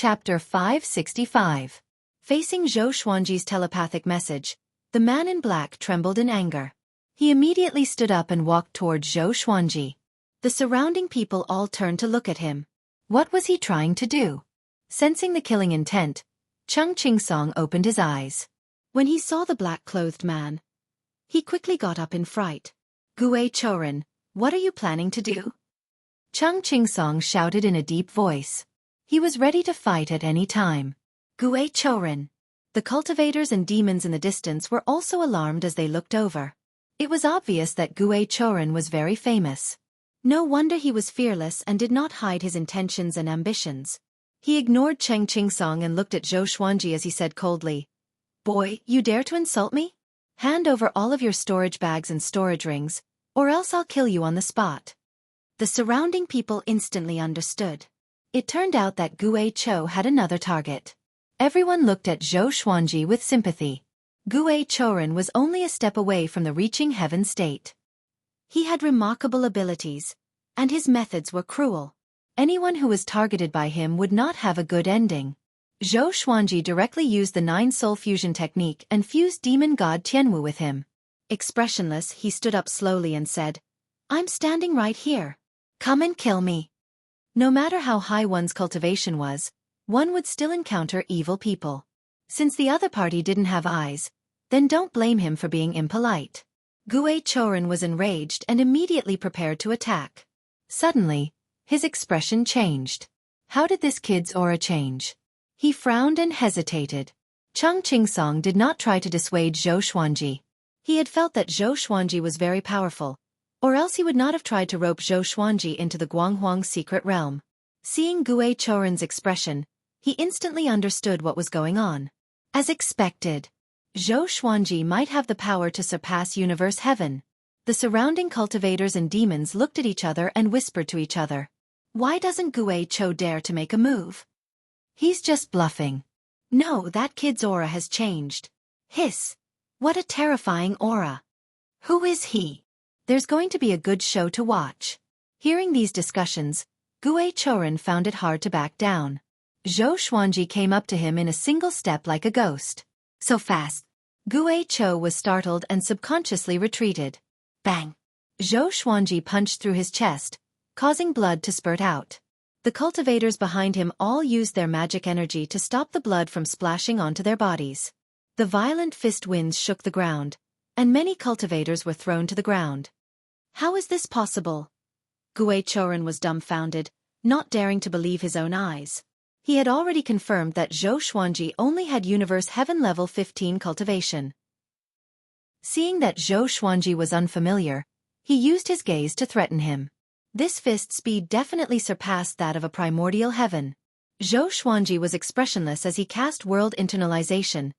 Chapter 565. Facing Zhou Xuanji's telepathic message, the man in black trembled in anger. He immediately stood up and walked toward Zhou Xuanji. The surrounding people all turned to look at him. What was he trying to do? Sensing the killing intent, Cheng Qingsong opened his eyes. When he saw the black-clothed man, he quickly got up in fright. "Gue Choren, what are you planning to do?" Cheng Qingsong shouted in a deep voice. He was ready to fight at any time. "Gue Choren." The cultivators and demons in the distance were also alarmed as they looked over. It was obvious that Gue Choren was very famous. No wonder he was fearless and did not hide his intentions and ambitions. He ignored Cheng Qingsong and looked at Zhou Xuanji as he said coldly, "Boy, you dare to insult me? Hand over all of your storage bags and storage rings, or else I'll kill you on the spot." The surrounding people instantly understood. It turned out that Gue Cho had another target. Everyone looked at Zhou Xuanji with sympathy. Gue Choren was only a step away from the reaching heaven state. He had remarkable abilities, and his methods were cruel. Anyone who was targeted by him would not have a good ending. Zhou Xuanji directly used the 9-soul fusion technique and fused demon god Tianwu with him. Expressionless, he stood up slowly and said, "I'm standing right here. Come and kill me." No matter how high one's cultivation was, one would still encounter evil people. Since the other party didn't have eyes, then don't blame him for being impolite. Gue Choren was enraged and immediately prepared to attack. Suddenly, his expression changed. How did this kid's aura change? He frowned and hesitated. Cheng Qingsong did not try to dissuade Zhou Xuanji. He had felt that Zhou Xuanji was very powerful, or else he would not have tried to rope Zhou Xuanji into the Guanghuang secret realm. Seeing Gue Choren's expression, he instantly understood what was going on. As expected, Zhou Xuanji might have the power to surpass universe heaven. The surrounding cultivators and demons looked at each other and whispered to each other, "Why doesn't Gue Cho dare to make a move? He's just bluffing. No, that kid's aura has changed. Hiss! What a terrifying aura. Who is he? There's going to be a good show to watch." Hearing these discussions, Gue Choren found it hard to back down. Zhou Xuanji came up to him in a single step like a ghost. So fast. Gue Cho was startled and subconsciously retreated. Bang! Zhou Xuanji punched through his chest, causing blood to spurt out. The cultivators behind him all used their magic energy to stop the blood from splashing onto their bodies. The violent fist winds shook the ground, and many cultivators were thrown to the ground. How is this possible? Gue Choren was dumbfounded, not daring to believe his own eyes. He had already confirmed that Zhou Xuanji only had universe heaven level 15 cultivation. Seeing that Zhou Xuanji was unfamiliar, he used his gaze to threaten him. This fist speed definitely surpassed that of a primordial heaven. Zhou Xuanji was expressionless as he cast world internalization,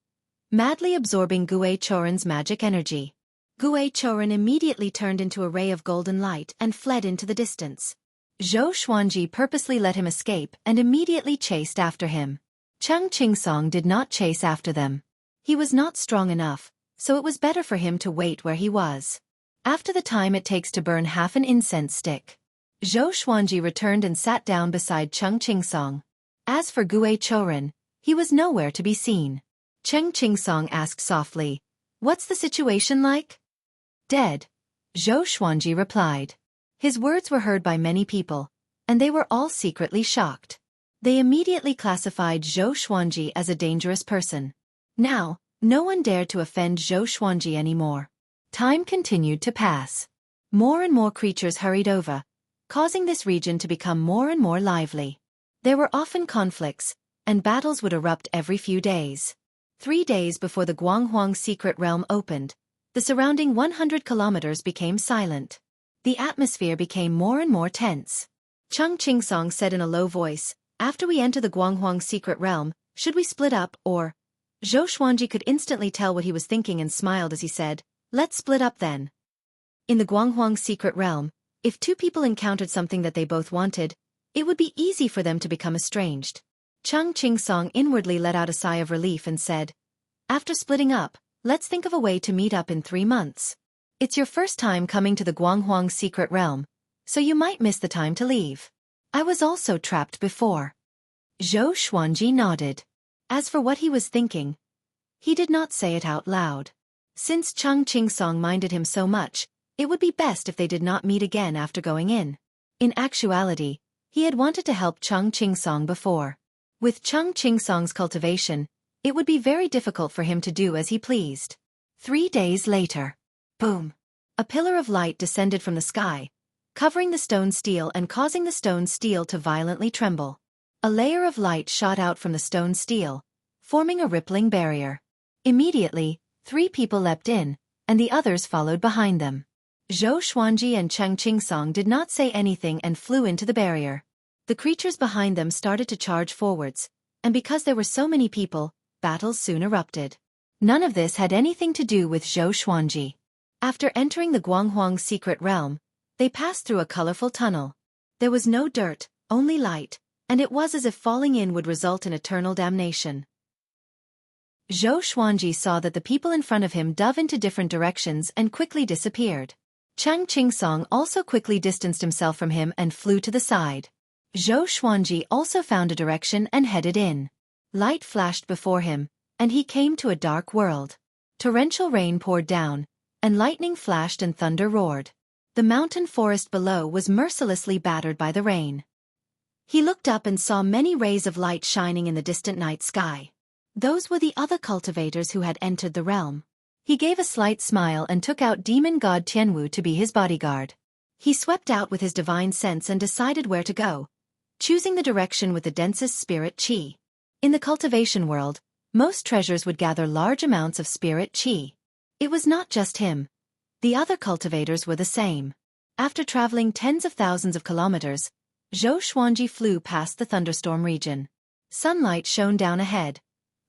madly absorbing Gue Choren's magic energy. Gue Choren immediately turned into a ray of golden light and fled into the distance. Zhou Xuanji purposely let him escape and immediately chased after him. Cheng Qingsong did not chase after them. He was not strong enough, so it was better for him to wait where he was. After the time it takes to burn half an incense stick, Zhou Xuanji returned and sat down beside Cheng Qingsong. As for Gue Choren, he was nowhere to be seen. Cheng Qingsong asked softly, "What's the situation like?" "Dead," Zhou Xuanji replied. His words were heard by many people, and they were all secretly shocked. They immediately classified Zhou Xuanji as a dangerous person. Now, no one dared to offend Zhou Xuanji anymore. Time continued to pass. More and more creatures hurried over, causing this region to become more and more lively. There were often conflicts, and battles would erupt every few days. 3 days before the Guanghuang secret realm opened, the surrounding 100 kilometers became silent. The atmosphere became more and more tense. Cheng Qingsong said in a low voice, "After we enter the Guanghuang secret realm, should we split up or?" Zhou Xuanji could instantly tell what he was thinking and smiled as he said, "Let's split up then." In the Guanghuang secret realm, if two people encountered something that they both wanted, it would be easy for them to become estranged. Cheng Qingsong inwardly let out a sigh of relief and said, "After splitting up, let's think of a way to meet up in 3 months. It's your first time coming to the Guanghuang secret realm, so you might miss the time to leave. I was also trapped before." Zhou Xuanji nodded. As for what he was thinking, he did not say it out loud. Since Cheng Qingsong minded him so much, it would be best if they did not meet again after going in. In actuality, he had wanted to help Cheng Qingsong before. With Cheng Qingsong's cultivation, it would be very difficult for him to do as he pleased. 3 days later. Boom! A pillar of light descended from the sky, covering the stone steel and causing the stone steel to violently tremble. A layer of light shot out from the stone steel, forming a rippling barrier. Immediately, 3 people leapt in, and the others followed behind them. Zhou Xuanji and Cheng Qingsong did not say anything and flew into the barrier. The creatures behind them started to charge forwards, and because there were so many people, battles soon erupted. None of this had anything to do with Zhou Xuanji. After entering the Guanghuang's secret realm, they passed through a colorful tunnel. There was no dirt, only light, and it was as if falling in would result in eternal damnation. Zhou Xuanji saw that the people in front of him dove into different directions and quickly disappeared. Cheng Qingsong also quickly distanced himself from him and flew to the side. Zhou Xuanji also found a direction and headed in. Light flashed before him, and he came to a dark world. Torrential rain poured down, and lightning flashed and thunder roared. The mountain forest below was mercilessly battered by the rain. He looked up and saw many rays of light shining in the distant night sky. Those were the other cultivators who had entered the realm. He gave a slight smile and took out demon god Tianwu to be his bodyguard. He swept out with his divine sense and decided where to go, choosing the direction with the densest spirit qi. In the cultivation world, most treasures would gather large amounts of spirit qi. It was not just him. The other cultivators were the same. After traveling tens of thousands of kilometers, Zhou Xuanji flew past the thunderstorm region. Sunlight shone down ahead,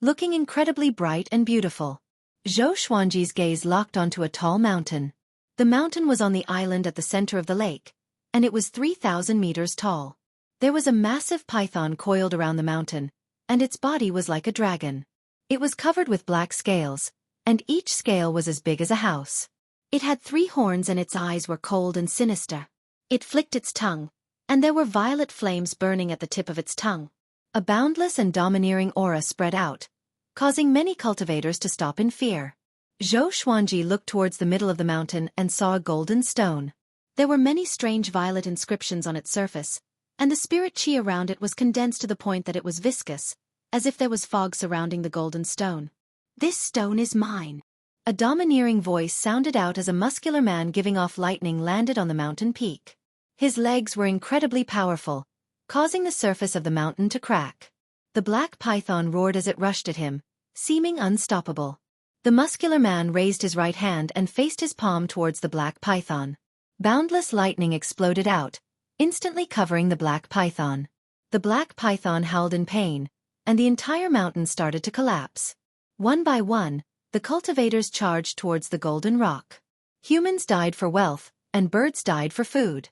looking incredibly bright and beautiful. Zhou Xuanji's gaze locked onto a tall mountain. The mountain was on the island at the center of the lake, and it was 3,000 meters tall. There was a massive python coiled around the mountain, and its body was like a dragon. It was covered with black scales, and each scale was as big as a house. It had 3 horns and its eyes were cold and sinister. It flicked its tongue, and there were violet flames burning at the tip of its tongue. A boundless and domineering aura spread out, causing many cultivators to stop in fear. Zhou Xuanji looked towards the middle of the mountain and saw a golden stone. There were many strange violet inscriptions on its surface, and the spirit qi around it was condensed to the point that it was viscous, as if there was fog surrounding the golden stone. "This stone is mine." A domineering voice sounded out as a muscular man giving off lightning landed on the mountain peak. His legs were incredibly powerful, causing the surface of the mountain to crack. The black python roared as it rushed at him, seeming unstoppable. The muscular man raised his right hand and faced his palm towards the black python. Boundless lightning exploded out, instantly covering the black python. The black python howled in pain, and the entire mountain started to collapse. One by one, the cultivators charged towards the golden rock. Humans died for wealth, and birds died for food.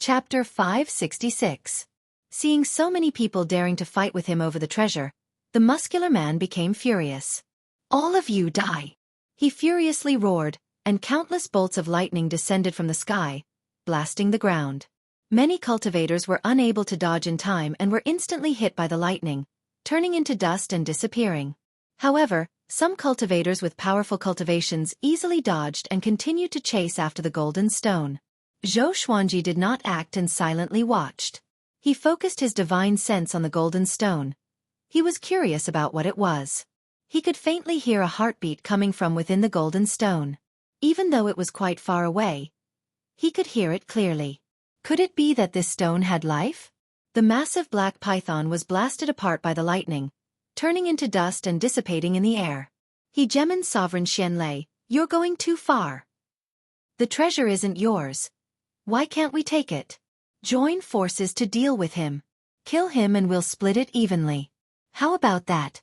Chapter 566. Seeing so many people daring to fight with him over the treasure, the muscular man became furious. "All of you die!" He furiously roared, and countless bolts of lightning descended from the sky, blasting the ground. Many cultivators were unable to dodge in time and were instantly hit by the lightning, turning into dust and disappearing. However, some cultivators with powerful cultivations easily dodged and continued to chase after the golden stone. Zhou Xuanji did not act and silently watched. He focused his divine sense on the golden stone. He was curious about what it was. He could faintly hear a heartbeat coming from within the golden stone. Even though it was quite far away, he could hear it clearly. Could it be that this stone had life? The massive black python was blasted apart by the lightning, turning into dust and dissipating in the air. Hegemon's sovereign Xianlei, you're going too far. The treasure isn't yours. Why can't we take it? Join forces to deal with him. Kill him and we'll split it evenly. How about that?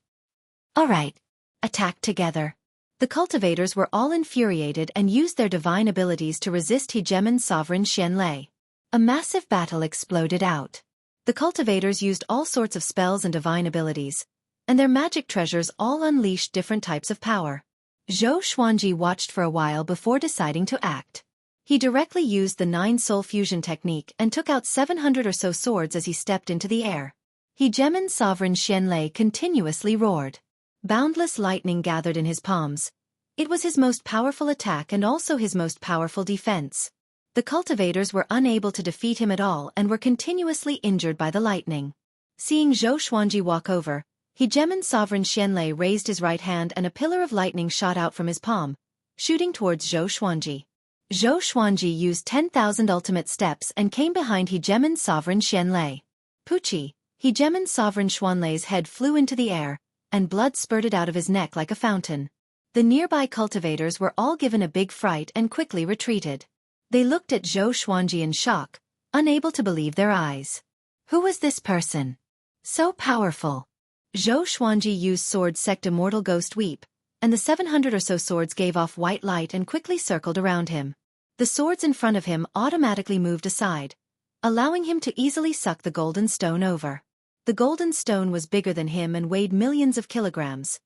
All right. Attack together. The cultivators were all infuriated and used their divine abilities to resist Hegemon's sovereign Xianlei. A massive battle exploded out. The cultivators used all sorts of spells and divine abilities, and their magic treasures all unleashed different types of power. Zhou Xuanji watched for a while before deciding to act. He directly used the 9-soul fusion technique and took out 700 or so swords as he stepped into the air. Hegemon's sovereign Xianlei continuously roared. Boundless lightning gathered in his palms. It was his most powerful attack and also his most powerful defense. The cultivators were unable to defeat him at all and were continuously injured by the lightning. Seeing Zhou Xuanji walk over, Hegemon's sovereign Xianlei raised his right hand and a pillar of lightning shot out from his palm, shooting towards Zhou Xuanji. Zhou Xuanji used 10,000 ultimate steps and came behind Hegemon's sovereign Xianlei. Pucci, Hegemon's sovereign Xuanlei's head flew into the air, and blood spurted out of his neck like a fountain. The nearby cultivators were all given a big fright and quickly retreated. They looked at Zhou Xuanji in shock, unable to believe their eyes. Who was this person? So powerful. Zhou Xuanji used sword sect Immortal Ghost Weep, and the 700 or so swords gave off white light and quickly circled around him. The swords in front of him automatically moved aside, allowing him to easily suck the golden stone over. The golden stone was bigger than him and weighed millions of kilograms.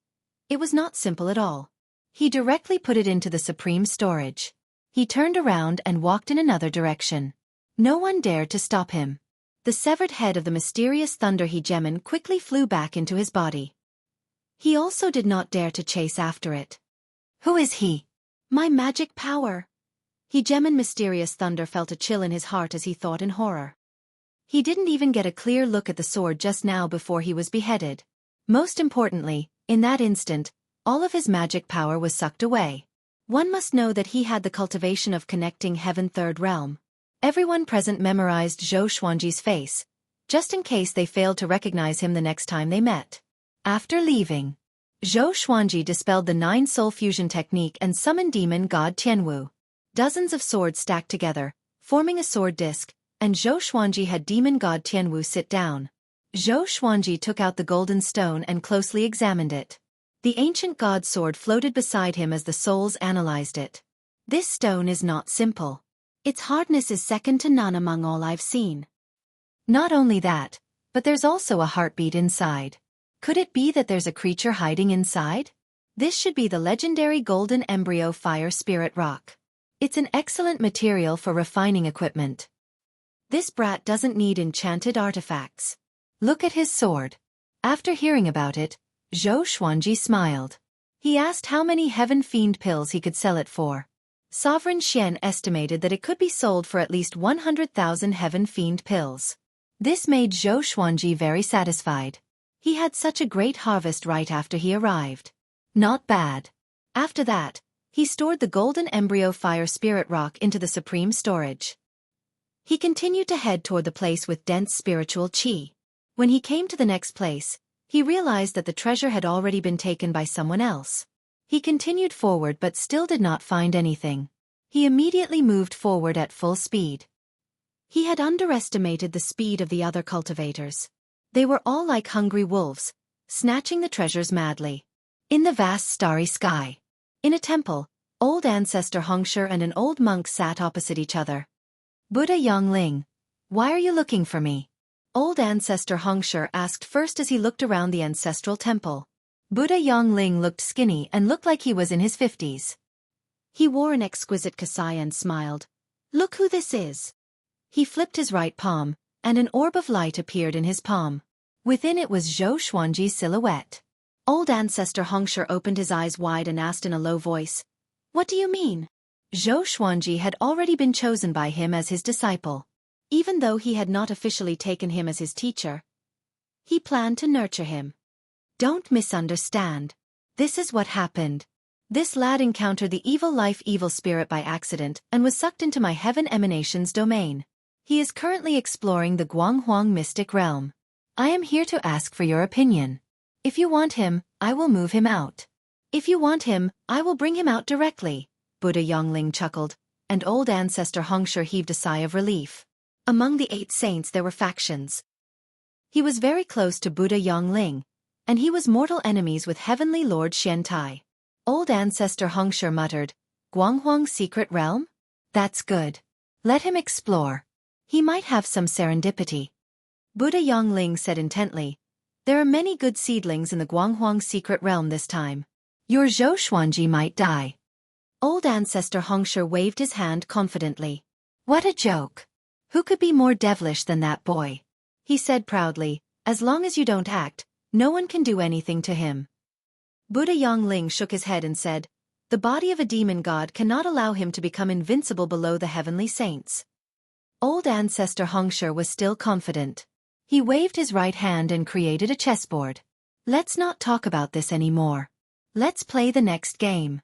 It was not simple at all. He directly put it into the supreme storage. He turned around and walked in another direction. No one dared to stop him. The severed head of the mysterious thunder hegemon quickly flew back into his body. He also did not dare to chase after it. Who is he? My magic power! Hegemon Mysterious Thunder felt a chill in his heart as he thought in horror. He didn't even get a clear look at the sword just now before he was beheaded. Most importantly, in that instant, all of his magic power was sucked away. One must know that he had the cultivation of connecting heaven third realm. Everyone present memorized Zhou Xuanji's face, just in case they failed to recognize him the next time they met. After leaving, Zhou Xuanji dispelled the 9-soul fusion technique and summoned demon god Tianwu. Dozens of swords stacked together, forming a sword disc, and Zhou Xuanji had demon god Tianwu sit down. Zhou Xuanji took out the golden stone and closely examined it. The ancient god sword floated beside him as the souls analyzed it. This stone is not simple. Its hardness is second to none among all I've seen. Not only that, but there's also a heartbeat inside. Could it be that there's a creature hiding inside? This should be the legendary golden embryo fire spirit rock. It's an excellent material for refining equipment. This brat doesn't need enchanted artifacts. Look at his sword. After hearing about it, Zhou Xuanji smiled. He asked how many heaven fiend pills he could sell it for. Sovereign Xian estimated that it could be sold for at least 100,000 heaven fiend pills. This made Zhou Xuanji very satisfied. He had such a great harvest right after he arrived. Not bad. After that, he stored the golden embryo fire spirit rock into the supreme storage. He continued to head toward the place with dense spiritual qi. When he came to the next place, he realized that the treasure had already been taken by someone else. He continued forward but still did not find anything. He immediately moved forward at full speed. He had underestimated the speed of the other cultivators. They were all like hungry wolves, snatching the treasures madly. In the vast starry sky. In a temple, old ancestor Hongshe and an old monk sat opposite each other. Buddha Yongling, why are you looking for me? Old ancestor Hongshe asked first as he looked around the ancestral temple. Buddha Yongling looked skinny and looked like he was in his 50s. He wore an exquisite kasai and smiled. Look who this is. He flipped his right palm, and an orb of light appeared in his palm. Within it was Zhou Xuanji's silhouette. Old ancestor Hongshe opened his eyes wide and asked in a low voice, What do you mean? Zhou Xuanji had already been chosen by him as his disciple. Even though he had not officially taken him as his teacher, he planned to nurture him. Don't misunderstand. This is what happened. This lad encountered the evil life evil spirit by accident and was sucked into my heaven emanations domain. He is currently exploring the Guanghuang mystic realm. I am here to ask for your opinion. If you want him, I will move him out. If you want him, I will bring him out directly. Buddha Yongling chuckled, and old ancestor Hongshe heaved a sigh of relief. Among the 8 saints there were factions. He was very close to Buddha Yongling, and he was mortal enemies with Heavenly Lord Xiantai. Old ancestor Hongshe muttered, Guanghuang secret realm? That's good. Let him explore. He might have some serendipity. Buddha Yongling said intently, There are many good seedlings in the Guanghuang secret realm this time. Your Zhou Xuanji might die. Old ancestor Hongsher waved his hand confidently. What a joke! Who could be more devilish than that boy? He said proudly, as long as you don't act, no one can do anything to him. Buddha Yongling shook his head and said, the body of a demon god cannot allow him to become invincible below the heavenly saints. Old ancestor Hongsher was still confident. He waved his right hand and created a chessboard. Let's not talk about this anymore. Let's play the next game,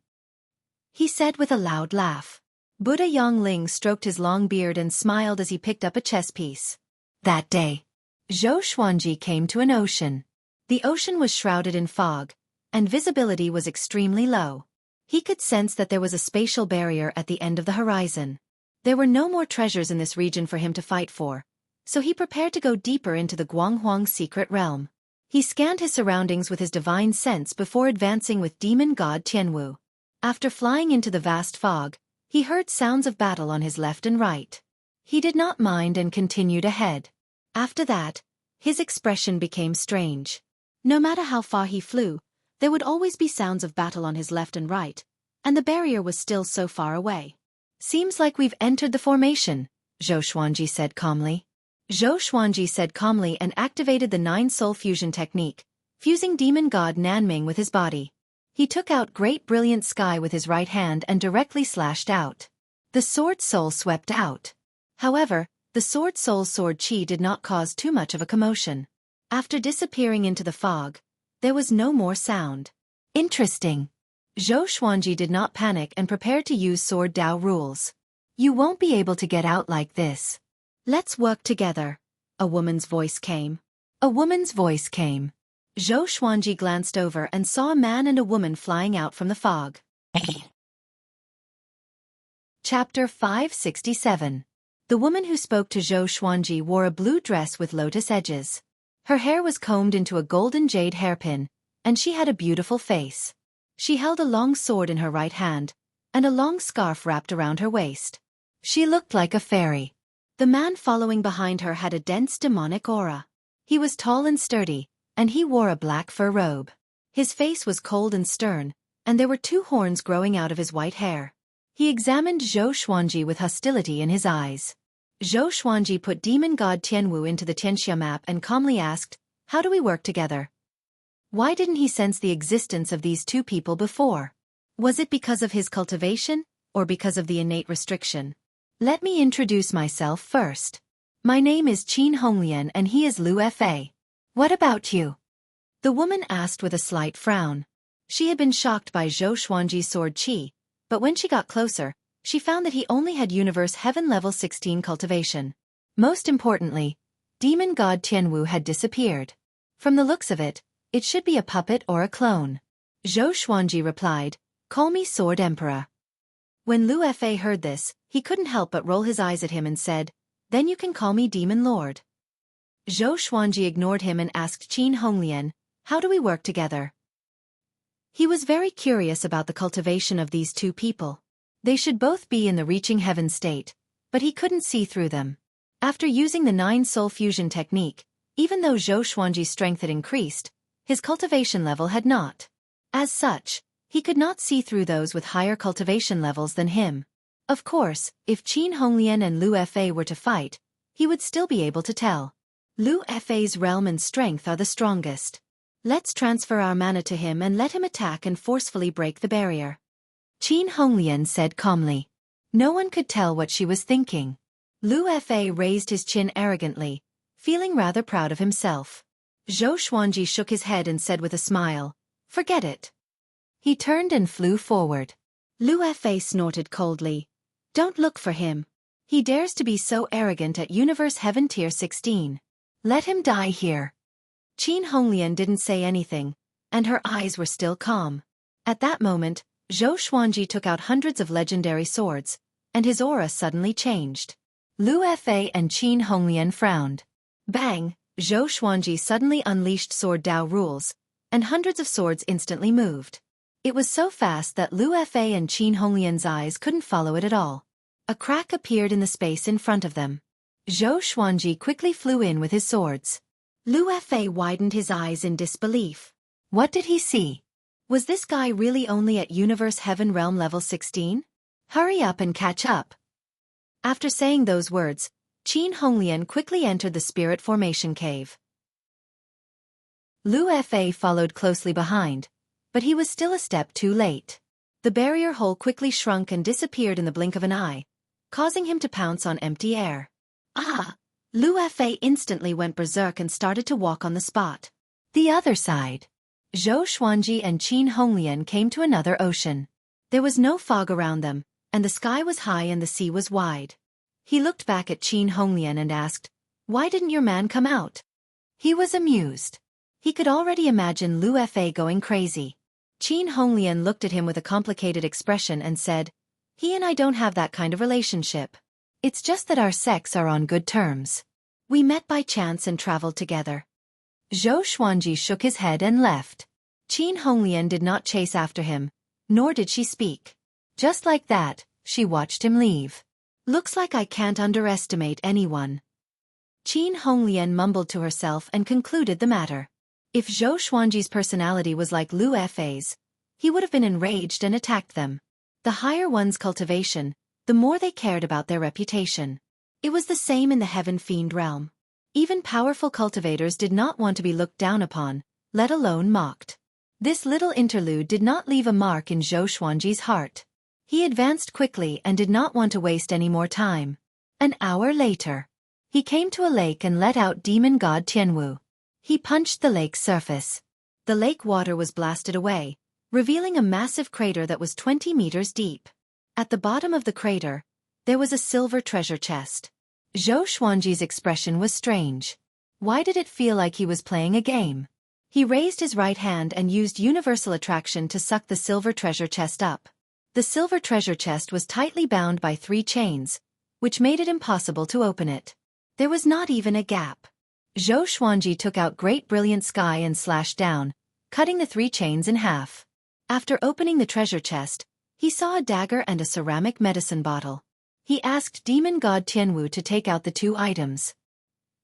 he said with a loud laugh. Buddha Yongling stroked his long beard and smiled as he picked up a chess piece. That day, Xueqi came to an ocean. The ocean was shrouded in fog, and visibility was extremely low. He could sense that there was a spatial barrier at the end of the horizon. There were no more treasures in this region for him to fight for, so he prepared to go deeper into the Guanghuang secret realm. He scanned his surroundings with his divine sense before advancing with demon god Tianwu. After flying into the vast fog, he heard sounds of battle on his left and right. He did not mind and continued ahead. After that, his expression became strange. No matter how far he flew, there would always be sounds of battle on his left and right, and the barrier was still so far away. Seems like we've entered the formation, Xueqi said calmly. Xueqi said calmly and activated the 9-soul fusion technique, fusing demon god Nanming with his body. He took out great brilliant sky with his right hand and directly slashed out. The sword soul swept out. However, the sword soul's sword chi did not cause too much of a commotion. After disappearing into the fog, there was no more sound. Interesting. Xueqi did not panic and prepared to use sword Dao rules. You won't be able to get out like this. Let's work together. A woman's voice came. A woman's voice came. Xueqi glanced over and saw a man and a woman flying out from the fog. Chapter 567. The woman who spoke to Xueqi wore a blue dress with lotus edges. Her hair was combed into a golden jade hairpin, and she had a beautiful face. She held a long sword in her right hand, and a long scarf wrapped around her waist. She looked like a fairy. The man following behind her had a dense demonic aura. He was tall and sturdy, and he wore a black fur robe. His face was cold and stern, and there were 2 horns growing out of his white hair. He examined Xueqi with hostility in his eyes. Xueqi put demon god Tianwu into the Tianxia map and calmly asked, how do we work together? Why didn't he sense the existence of these 2 people before? Was it because of his cultivation, or because of the innate restriction? Let me introduce myself first. My name is Qin Honglian and he is Lu Fa. What about you? The woman asked with a slight frown. She had been shocked by Xueqi's sword chi, but when she got closer, she found that he only had universe heaven level 16 cultivation. Most importantly, demon god Tianwu had disappeared. From the looks of it, it should be a puppet or a clone. Xueqi replied, call me Sword Emperor. When Lu Fa heard this, he couldn't help but roll his eyes at him and said, then you can call me Demon Lord. Xueqi ignored him and asked Qin Honglian, how do we work together? He was very curious about the cultivation of these 2 people. They should both be in the reaching heaven state, but he couldn't see through them. After using the 9-soul fusion technique, even though Xueqi's strength had increased, his cultivation level had not. As such, he could not see through those with higher cultivation levels than him. Of course, if Qin Honglian and Lu Fa were to fight, he would still be able to tell. Lu Fa's realm and strength are the strongest. Let's transfer our mana to him and let him attack and forcefully break the barrier. Qin Honglian said calmly. No one could tell what she was thinking. Lu Fa raised his chin arrogantly, feeling rather proud of himself. Xueqi shook his head and said with a smile, forget it. He turned and flew forward. Lu Fa snorted coldly. Don't look for him. He dares to be so arrogant at Universe Heaven Tier 16. Let him die here. Qin Honglian didn't say anything, and her eyes were still calm. At that moment, Xueqi took out hundreds of legendary swords, and his aura suddenly changed. Lu Fa and Qin Honglian frowned. Bang! Xueqi suddenly unleashed sword Dao rules, and hundreds of swords instantly moved. It was so fast that Lu Fa and Qin Honglian's eyes couldn't follow it at all. A crack appeared in the space in front of them. Xueqi quickly flew in with his swords. Lu Fa widened his eyes in disbelief. What did he see? Was this guy really only at Universe Heaven Realm level 16? Hurry up and catch up. After saying those words, Qin Honglian quickly entered the Spirit Formation Cave. Lu Fa followed closely behind, but he was still a step too late. The barrier hole quickly shrunk and disappeared in the blink of an eye, causing him to pounce on empty air. Ah! Lu Fa instantly went berserk and started to walk on the spot. The other side. Zhou Xuanji and Qin Honglian came to another ocean. There was no fog around them, and the sky was high and the sea was wide. He looked back at Qin Honglian and asked, "Why didn't your man come out?" He was amused. He could already imagine Lu Fa going crazy. Qin Honglian looked at him with a complicated expression and said, "He and I don't have that kind of relationship. It's just that our sects are on good terms. We met by chance and traveled together." Zhou Xuanji shook his head and left. Qin Honglian did not chase after him, nor did she speak. Just like that, she watched him leave. Looks like I can't underestimate anyone. Qin Honglian mumbled to herself and concluded the matter. If Zhou Xuanji's personality was like Lu Fa's, he would have been enraged and attacked them. The higher one's cultivation, the more they cared about their reputation. It was the same in the Heaven Fiend realm. Even powerful cultivators did not want to be looked down upon, let alone mocked. This little interlude did not leave a mark in Zhou Xuanji's heart. He advanced quickly and did not want to waste any more time. An hour later, he came to a lake and let out demon god Tianwu. He punched the lake's surface. The lake water was blasted away, revealing a massive crater that was 20 meters deep. At the bottom of the crater, there was a silver treasure chest. Zhou Xuanji's expression was strange. Why did it feel like he was playing a game? He raised his right hand and used universal attraction to suck the silver treasure chest up. The silver treasure chest was tightly bound by 3 chains, which made it impossible to open it. There was not even a gap. Zhou Xuanji took out Great Brilliant Sky and slashed down, cutting the 3 chains in half. After opening the treasure chest, he saw a dagger and a ceramic medicine bottle. He asked demon god Tianwu to take out the 2 items.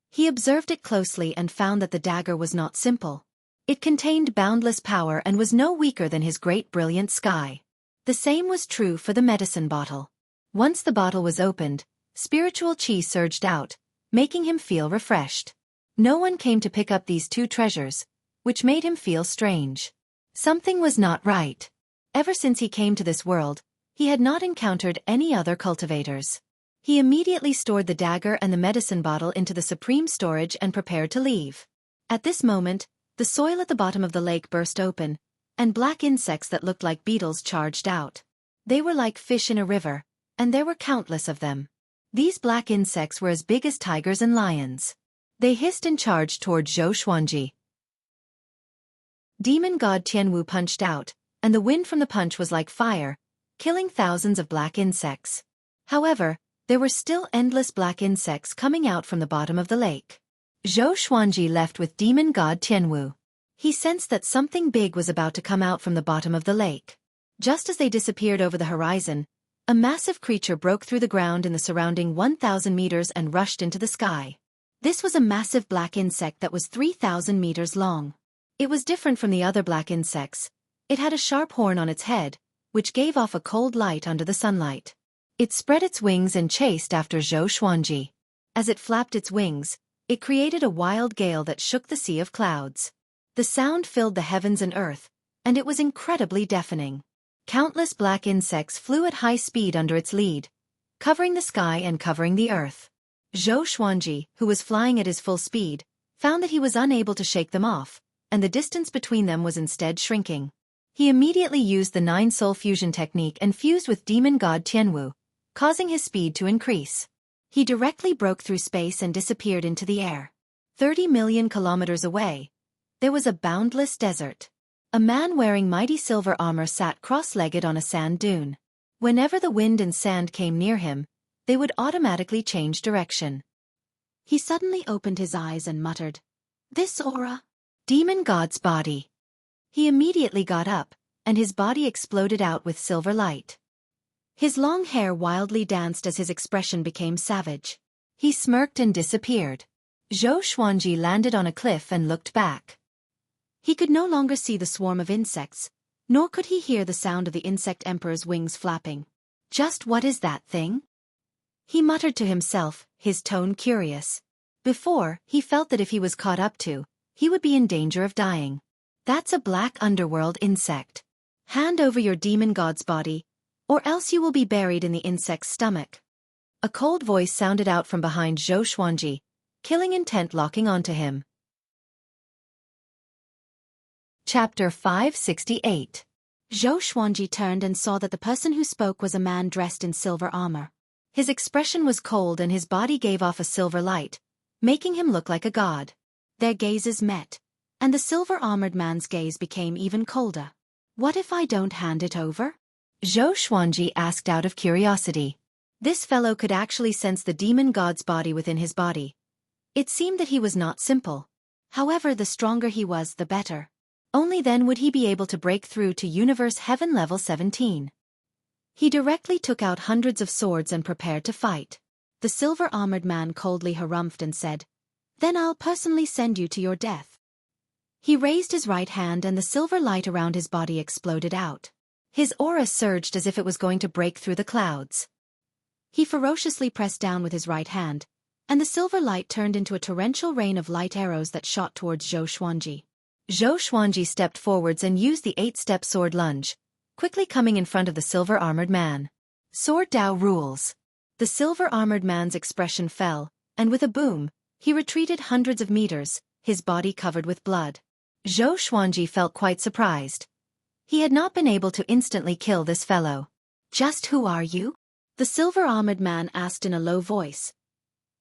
He observed it closely and found that the dagger was not simple. It contained boundless power and was no weaker than his Great Brilliant Sky. The same was true for the medicine bottle. Once the bottle was opened, spiritual qi surged out, making him feel refreshed. No one came to pick up these 2 treasures, which made him feel strange. Something was not right. Ever since he came to this world, he had not encountered any other cultivators. He immediately stored the dagger and the medicine bottle into the supreme storage and prepared to leave. At this moment, the soil at the bottom of the lake burst open, and black insects that looked like beetles charged out. They were like fish in a river, and there were countless of them. These black insects were as big as tigers and lions. They hissed and charged toward Zhou Xuanji. Demon god Tianwu punched out, and the wind from the punch was like fire, killing thousands of black insects. However, there were still endless black insects coming out from the bottom of the lake. Zhou Xuanji left with demon god Tianwu. He sensed that something big was about to come out from the bottom of the lake. Just as they disappeared over the horizon, a massive creature broke through the ground in the surrounding 1,000 meters and rushed into the sky. This was a massive black insect that was 3,000 meters long. It was different from the other black insects. It had a sharp horn on its head, which gave off a cold light under the sunlight. It spread its wings and chased after Zhou Xuanji. As it flapped its wings, it created a wild gale that shook the sea of clouds. The sound filled the heavens and earth, and it was incredibly deafening. Countless black insects flew at high speed under its lead, covering the sky and covering the earth. Zhou Xuanji, who was flying at his full speed, found that he was unable to shake them off, and the distance between them was instead shrinking. He immediately used the 9-soul fusion technique and fused with demon god Tianwu, causing his speed to increase. He directly broke through space and disappeared into the air. 30 million kilometers away, there was a boundless desert. A man wearing mighty silver armor sat cross-legged on a sand dune. Whenever the wind and sand came near him, they would automatically change direction. He suddenly opened his eyes and muttered, "This aura? Demon god's body." He immediately got up, and his body exploded out with silver light. His long hair wildly danced as his expression became savage. He smirked and disappeared. Zhou Xuanji landed on a cliff and looked back. He could no longer see the swarm of insects, nor could he hear the sound of the insect emperor's wings flapping. Just what is that thing? He muttered to himself, his tone curious. Before, he felt that if he was caught up to, he would be in danger of dying. That's a black underworld insect. Hand over your demon god's body, or else you will be buried in the insect's stomach. A cold voice sounded out from behind Xueqi, killing intent locking onto him. Chapter 568. Xueqi turned and saw that the person who spoke was a man dressed in silver armor. His expression was cold and his body gave off a silver light, making him look like a god. Their gazes met, and the silver-armored man's gaze became even colder. What if I don't hand it over? Xueqi asked out of curiosity. This fellow could actually sense the demon god's body within his body. It seemed that he was not simple. However, the stronger he was, the better. Only then would he be able to break through to Universe Heaven Level 17. He directly took out hundreds of swords and prepared to fight. The silver-armored man coldly harumphed and said, "Then I'll personally send you to your death." He raised his right hand and the silver light around his body exploded out. His aura surged as if it was going to break through the clouds. He ferociously pressed down with his right hand, and the silver light turned into a torrential rain of light arrows that shot towards Xueqi. Xueqi stepped forwards and used the 8-step sword lunge, quickly coming in front of the silver-armored man. Sword Dao rules. The silver-armored man's expression fell, and with a boom, he retreated hundreds of meters, his body covered with blood. Xueqi felt quite surprised. He had not been able to instantly kill this fellow. "Just who are you?" the silver-armored man asked in a low voice.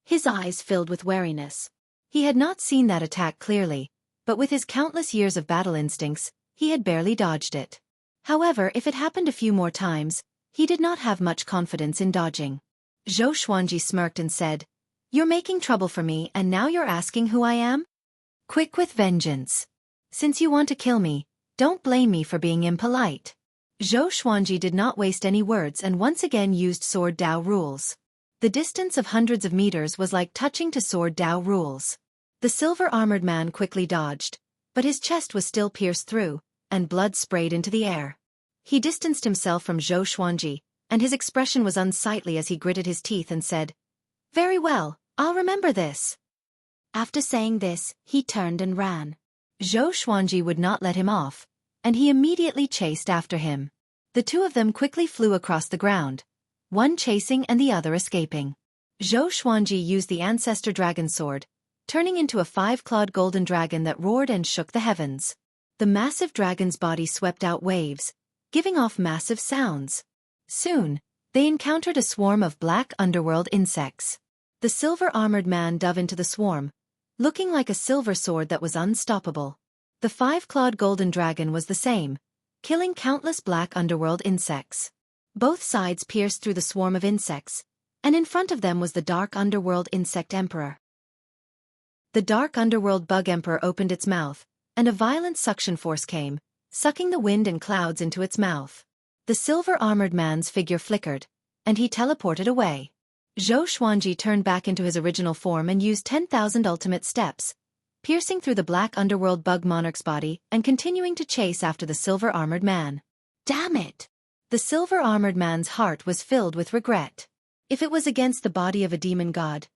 His eyes filled with wariness. He had not seen that attack clearly, but with his countless years of battle instincts, he had barely dodged it. However, if it happened a few more times, he did not have much confidence in dodging. Xueqi smirked and said, "You're making trouble for me and now you're asking who I am? Quick with vengeance. Since you want to kill me, don't blame me for being impolite." Xueqi did not waste any words and once again used Sword Dao rules. The distance of hundreds of meters was like touching to Sword Dao rules. The silver-armored man quickly dodged, but his chest was still pierced through, and blood sprayed into the air. He distanced himself from Xueqi, and his expression was unsightly as he gritted his teeth and said, "Very well, I'll remember this." After saying this, he turned and ran. Xueqi would not let him off, and he immediately chased after him. The two of them quickly flew across the ground, one chasing and the other escaping. Xueqi used the ancestor dragon sword, turning into a 5-clawed golden dragon that roared and shook the heavens. The massive dragon's body swept out waves, giving off massive sounds. Soon, they encountered a swarm of black underworld insects. The silver-armored man dove into the swarm, looking like a silver sword that was unstoppable. The 5-clawed golden dragon was the same, killing countless black underworld insects. Both sides pierced through the swarm of insects, and in front of them was the dark underworld insect emperor. The dark underworld bug emperor opened its mouth, and a violent suction force came, sucking the wind and clouds into its mouth. The silver-armored man's figure flickered, and he teleported away. Xueqi turned back into his original form and used 10,000 ultimate steps, piercing through the black underworld bug monarch's body and continuing to chase after the silver-armored man. Damn it! The silver-armored man's heart was filled with regret. If it was against the body of a demon god,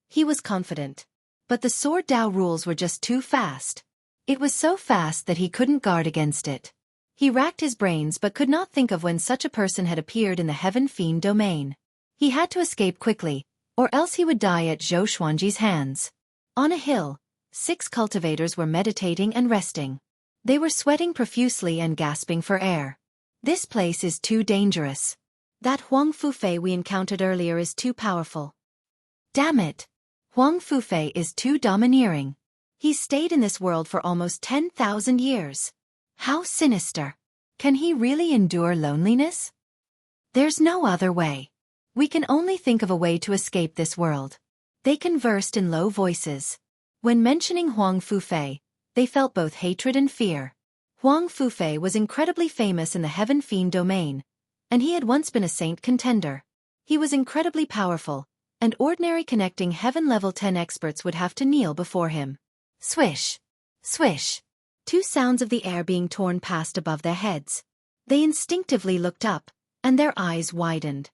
he was confident. But the Sword Dao rules were just too fast. It was so fast that he couldn't guard against it. He racked his brains but could not think of when such a person had appeared in the Heaven Fiend domain. He had to escape quickly, or else he would die at Xueqi's hands. On a hill, 6 cultivators were meditating and resting. They were sweating profusely and gasping for air. "This place is too dangerous. That Huang Fufei we encountered earlier is too powerful. Damn it! Huang Fufei is too domineering. He's stayed in this world for almost 10,000 years. How sinister! Can he really endure loneliness? There's no other way. We can only think of a way to escape this world." They conversed in low voices. When mentioning Huang Fufei, they felt both hatred and fear. Huang Fufei was incredibly famous in the Heaven Fiend domain, and he had once been a saint contender. He was incredibly powerful, and ordinary connecting Heaven Level 10 experts would have to kneel before him. Swish! Swish! Two sounds of the air being torn passed above their heads. They instinctively looked up, and their eyes widened.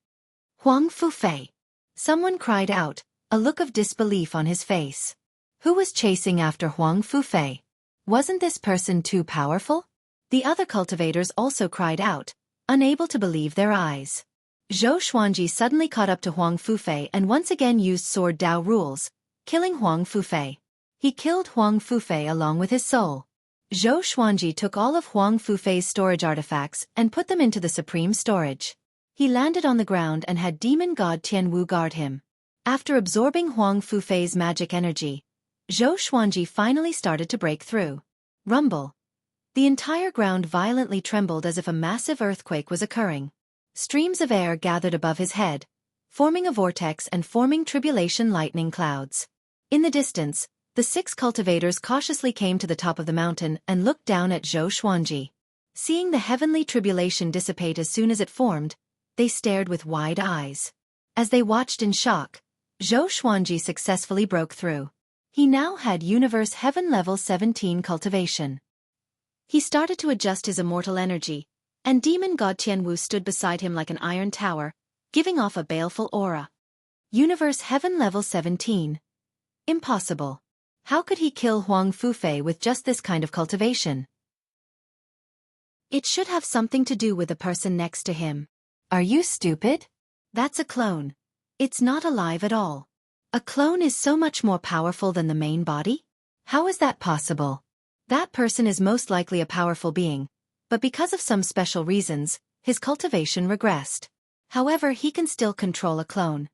Huang Fufei! Someone cried out, a look of disbelief on his face. Who was chasing after Huang Fufei? Wasn't this person too powerful? The other cultivators also cried out, unable to believe their eyes. Zhou Xuanji suddenly caught up to Huang Fufei and once again used Sword Dao rules, killing Huang Fufei. He killed Huang Fufei along with his soul. Zhou Xuanji took all of Huang Fufei's storage artifacts and put them into the supreme storage. He landed on the ground and had demon god Tianwu guard him. After absorbing Huang Fufei's magic energy, Zhou Xuanji finally started to break through. Rumble. The entire ground violently trembled as if a massive earthquake was occurring. Streams of air gathered above his head, forming a vortex and forming tribulation lightning clouds. In the distance, the 6 cultivators cautiously came to the top of the mountain and looked down at Zhou Xuanji. Seeing the heavenly tribulation dissipate as soon as it formed, they stared with wide eyes. As they watched in shock, Zhou Xuanji successfully broke through. He now had Universe Heaven Level 17 cultivation. He started to adjust his immortal energy, and demon god Tianwu stood beside him like an iron tower, giving off a baleful aura. Universe Heaven Level 17. Impossible. How could he kill Huang Fufei with just this kind of cultivation? It should have something to do with the person next to him. Are you stupid? That's a clone. It's not alive at all. A clone is so much more powerful than the main body? How is that possible? That person is most likely a powerful being, but because of some special reasons, his cultivation regressed. However, he can still control a clone.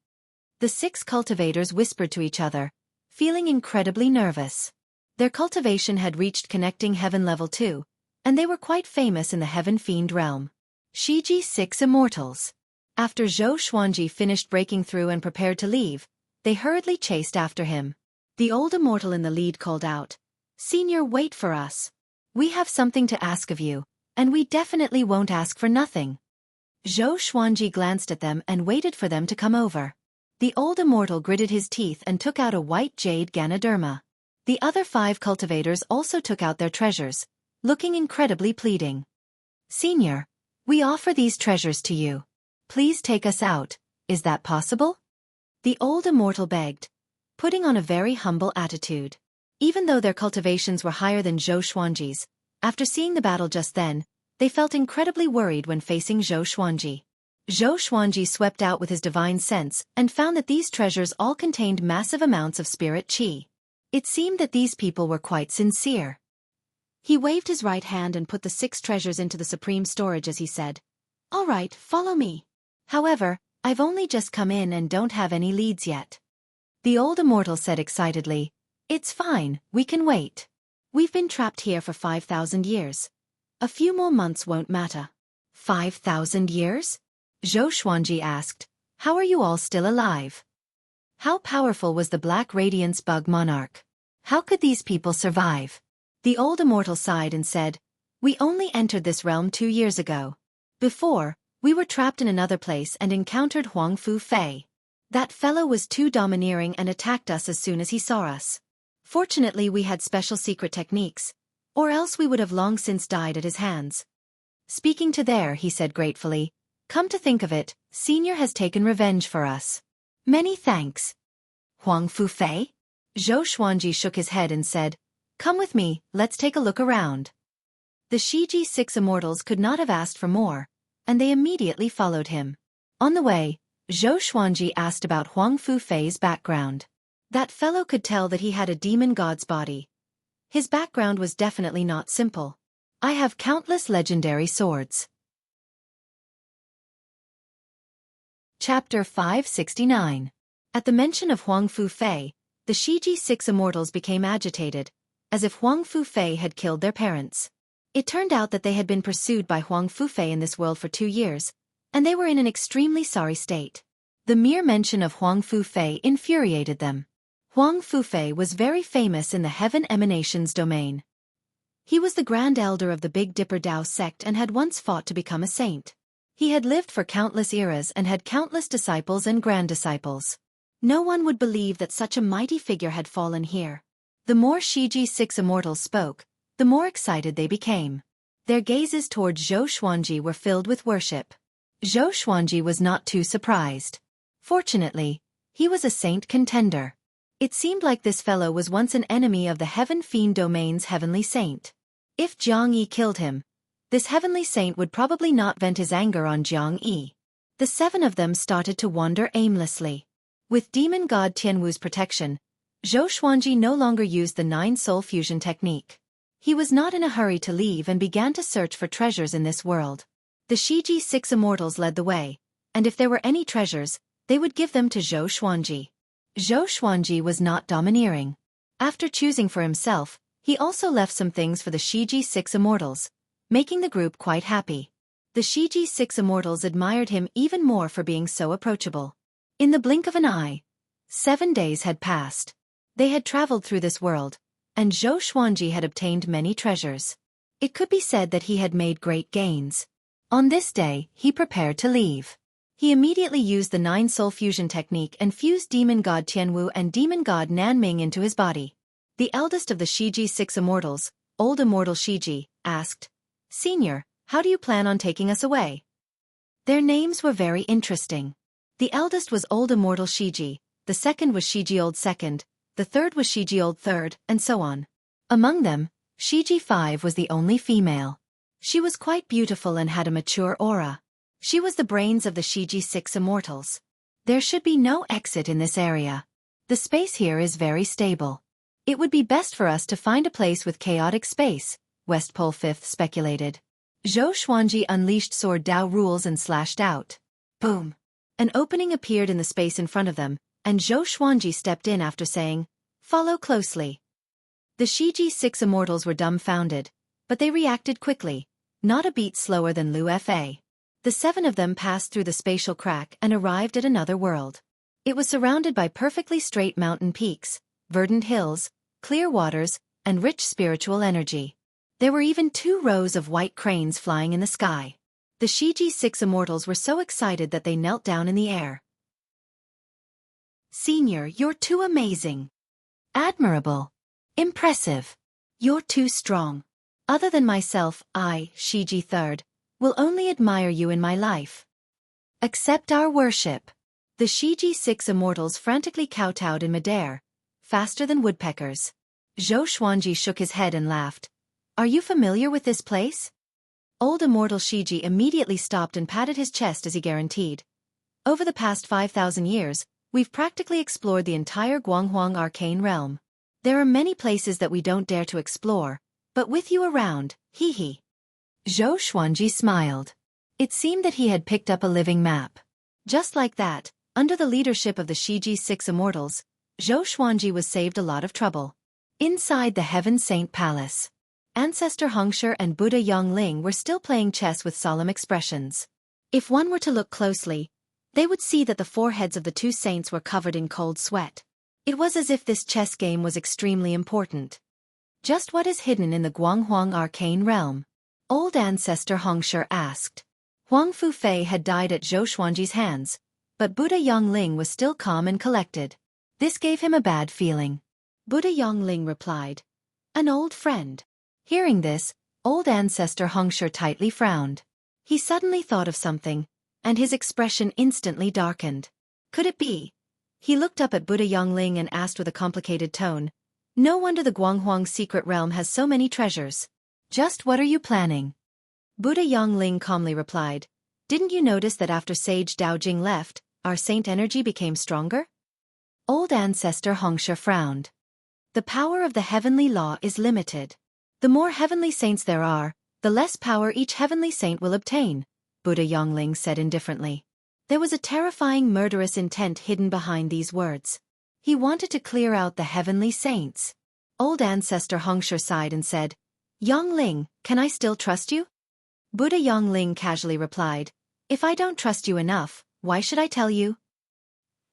The 6 cultivators whispered to each other, feeling incredibly nervous. Their cultivation had reached connecting heaven level 2, and they were quite famous in the heaven fiend realm. Xueqi 6 Immortals. After Zhou Xuanji finished breaking through and prepared to leave, they hurriedly chased after him. The old immortal in the lead called out, "Senior, wait for us. We have something to ask of you, and we definitely won't ask for nothing." Zhou Xuanji glanced at them and waited for them to come over. The old immortal gritted his teeth and took out a white jade Ganoderma. The other 5 cultivators also took out their treasures, looking incredibly pleading. "Senior, we offer these treasures to you. Please take us out, is that possible?" The old immortal begged, putting on a very humble attitude. Even though their cultivations were higher than Zhou Xuanji's, after seeing the battle just then, they felt incredibly worried when facing Zhou Xuanji. Zhou Xuanji swept out with his divine sense and found that these treasures all contained massive amounts of spirit qi. It seemed that these people were quite sincere. He waved his right hand and put the 6 treasures into the supreme storage as he said, "All right, follow me. However, I've only just come in and don't have any leads yet." The old immortal said excitedly, "It's fine, we can wait. We've been trapped here for 5,000 years. A few more months won't matter." 5,000 years? Zhou Xuanji asked, "How are you all still alive? How powerful was the Black Radiance Bug Monarch? How could these people survive?" The old immortal sighed and said, "We only entered this realm 2 years ago. Before, we were trapped in another place and encountered Huang Fufei. That fellow was too domineering and attacked us as soon as he saw us. Fortunately, we had special secret techniques, or else we would have long since died at his hands." Speaking to there, he said gratefully, "Come to think of it, Senior has taken revenge for us. Many thanks." Huang Fufei? Zhou Xuanji shook his head and said, "Come with me, let's take a look around." The Xueqi 6 Immortals could not have asked for more, and they immediately followed him. On the way, Zhou Xuanji asked about Huang Fufei's background. That fellow could tell that he had a demon god's body. His background was definitely not simple. "I have countless legendary swords." Chapter 569. At the mention of Huang Fufei, the Xueqi 6 Immortals became agitated, as if Huang Fufei had killed their parents. It turned out that they had been pursued by Huang Fufei in this world for 2 years, and they were in an extremely sorry state. The mere mention of Huang Fufei infuriated them. Huang Fufei was very famous in the Heaven Emanations domain. He was the Grand Elder of the Big Dipper Dao sect and had once fought to become a saint. He had lived for countless eras and had countless disciples and grand disciples. No one would believe that such a mighty figure had fallen here. The more Xueqi 6 Immortals spoke, the more excited they became. Their gazes toward Zhou Xuanji were filled with worship. Zhou Xuanji was not too surprised. Fortunately, he was a saint contender. It seemed like this fellow was once an enemy of the Heaven Fiend Domain's heavenly saint. If Jiang Yi killed him, this heavenly saint would probably not vent his anger on Jiang Yi. The 7 of them started to wander aimlessly. With demon god Tianwu's protection, Zhou Xuanji no longer used the 9-soul fusion technique. He was not in a hurry to leave and began to search for treasures in this world. The Shiji 6 immortals led the way, and if there were any treasures, they would give them to Zhou Xuanji. Zhou Xuanji was not domineering. After choosing for himself, he also left some things for the Shiji 6 immortals, making the group quite happy. The Shiji 6 immortals admired him even more for being so approachable. In the blink of an eye, 7 days had passed. They had traveled through this world, and Zhou Xuanji had obtained many treasures. It could be said that he had made great gains. On this day, he prepared to leave. He immediately used the 9-soul fusion technique and fused demon god Tianwu and demon god Nanming into his body. The eldest of the Shiji 6 immortals, old immortal Shiji, asked, "Senior, how do you plan on taking us away?" Their names were very interesting. The eldest was old immortal Shiji, the second was Shiji old second, the third was Shiji old third, and so on. Among them, Shiji 5 was the only female. She was quite beautiful and had a mature aura. She was the brains of the Shiji 6 immortals. There should be no exit in this area. The space here is very stable. It would be best for us to find a place with chaotic space, West Pole 5th speculated. Zhou Xuanji unleashed Sword Dao rules and slashed out. Boom! An opening appeared in the space in front of them, and Zhou Xuanji stepped in after saying, "Follow closely." The Shiji 6 immortals were dumbfounded, but they reacted quickly, not a beat slower than Lu Fa. The 7 of them passed through the spatial crack and arrived at another world. It was surrounded by perfectly straight mountain peaks, verdant hills, clear waters, and rich spiritual energy. There were even 2 rows of white cranes flying in the sky. The Shiji 6 immortals were so excited that they knelt down in the air. "Senior, you're too amazing. Admirable. Impressive. You're too strong. Other than myself, I, Shiji 3rd, will only admire you in my life. Accept our worship." The Shiji 6 immortals frantically kowtowed in midair, faster than woodpeckers. Zhou Xuanji shook his head and laughed. "Are you familiar with this place?" Old immortal Shiji immediately stopped and patted his chest as he guaranteed. "Over the past 5,000 years, we've practically explored the entire Guanghuang arcane realm. There are many places that we don't dare to explore, but with you around, hee." Zhou Xuanji smiled. It seemed that he had picked up a living map. Just like that, under the leadership of the Shiji 6 immortals, Zhou Xuanji was saved a lot of trouble. Inside the Heaven Saint Palace, Ancestor Hongshi and Buddha Yongling were still playing chess with solemn expressions. If one were to look closely, they would see that the foreheads of the 2 saints were covered in cold sweat. It was as if this chess game was extremely important. Just what is hidden in the Guanghuang arcane realm? Old Ancestor Hongshi asked. Huang Fufei had died at Zhou Xuanji's hands, but Buddha Yongling was still calm and collected. This gave him a bad feeling. Buddha Yongling replied, "An old friend." Hearing this, old Ancestor Hongshi tightly frowned. He suddenly thought of something, and his expression instantly darkened. Could it be? He looked up at Buddha Yongling and asked with a complicated tone, "No wonder the Guanghuang secret realm has so many treasures. Just what are you planning?" Buddha Yongling calmly replied, "Didn't you notice that after Sage Daojing left, our saint energy became stronger?" Old Ancestor Hongshi frowned. The power of the heavenly law is limited. The more heavenly saints there are, the less power each heavenly saint will obtain, Buddha Yongling said indifferently. There was a terrifying murderous intent hidden behind these words. He wanted to clear out the heavenly saints. Old Ancestor Hongshi sighed and said, "Yongling, can I still trust you?" Buddha Yongling casually replied, "If I don't trust you enough, why should I tell you?"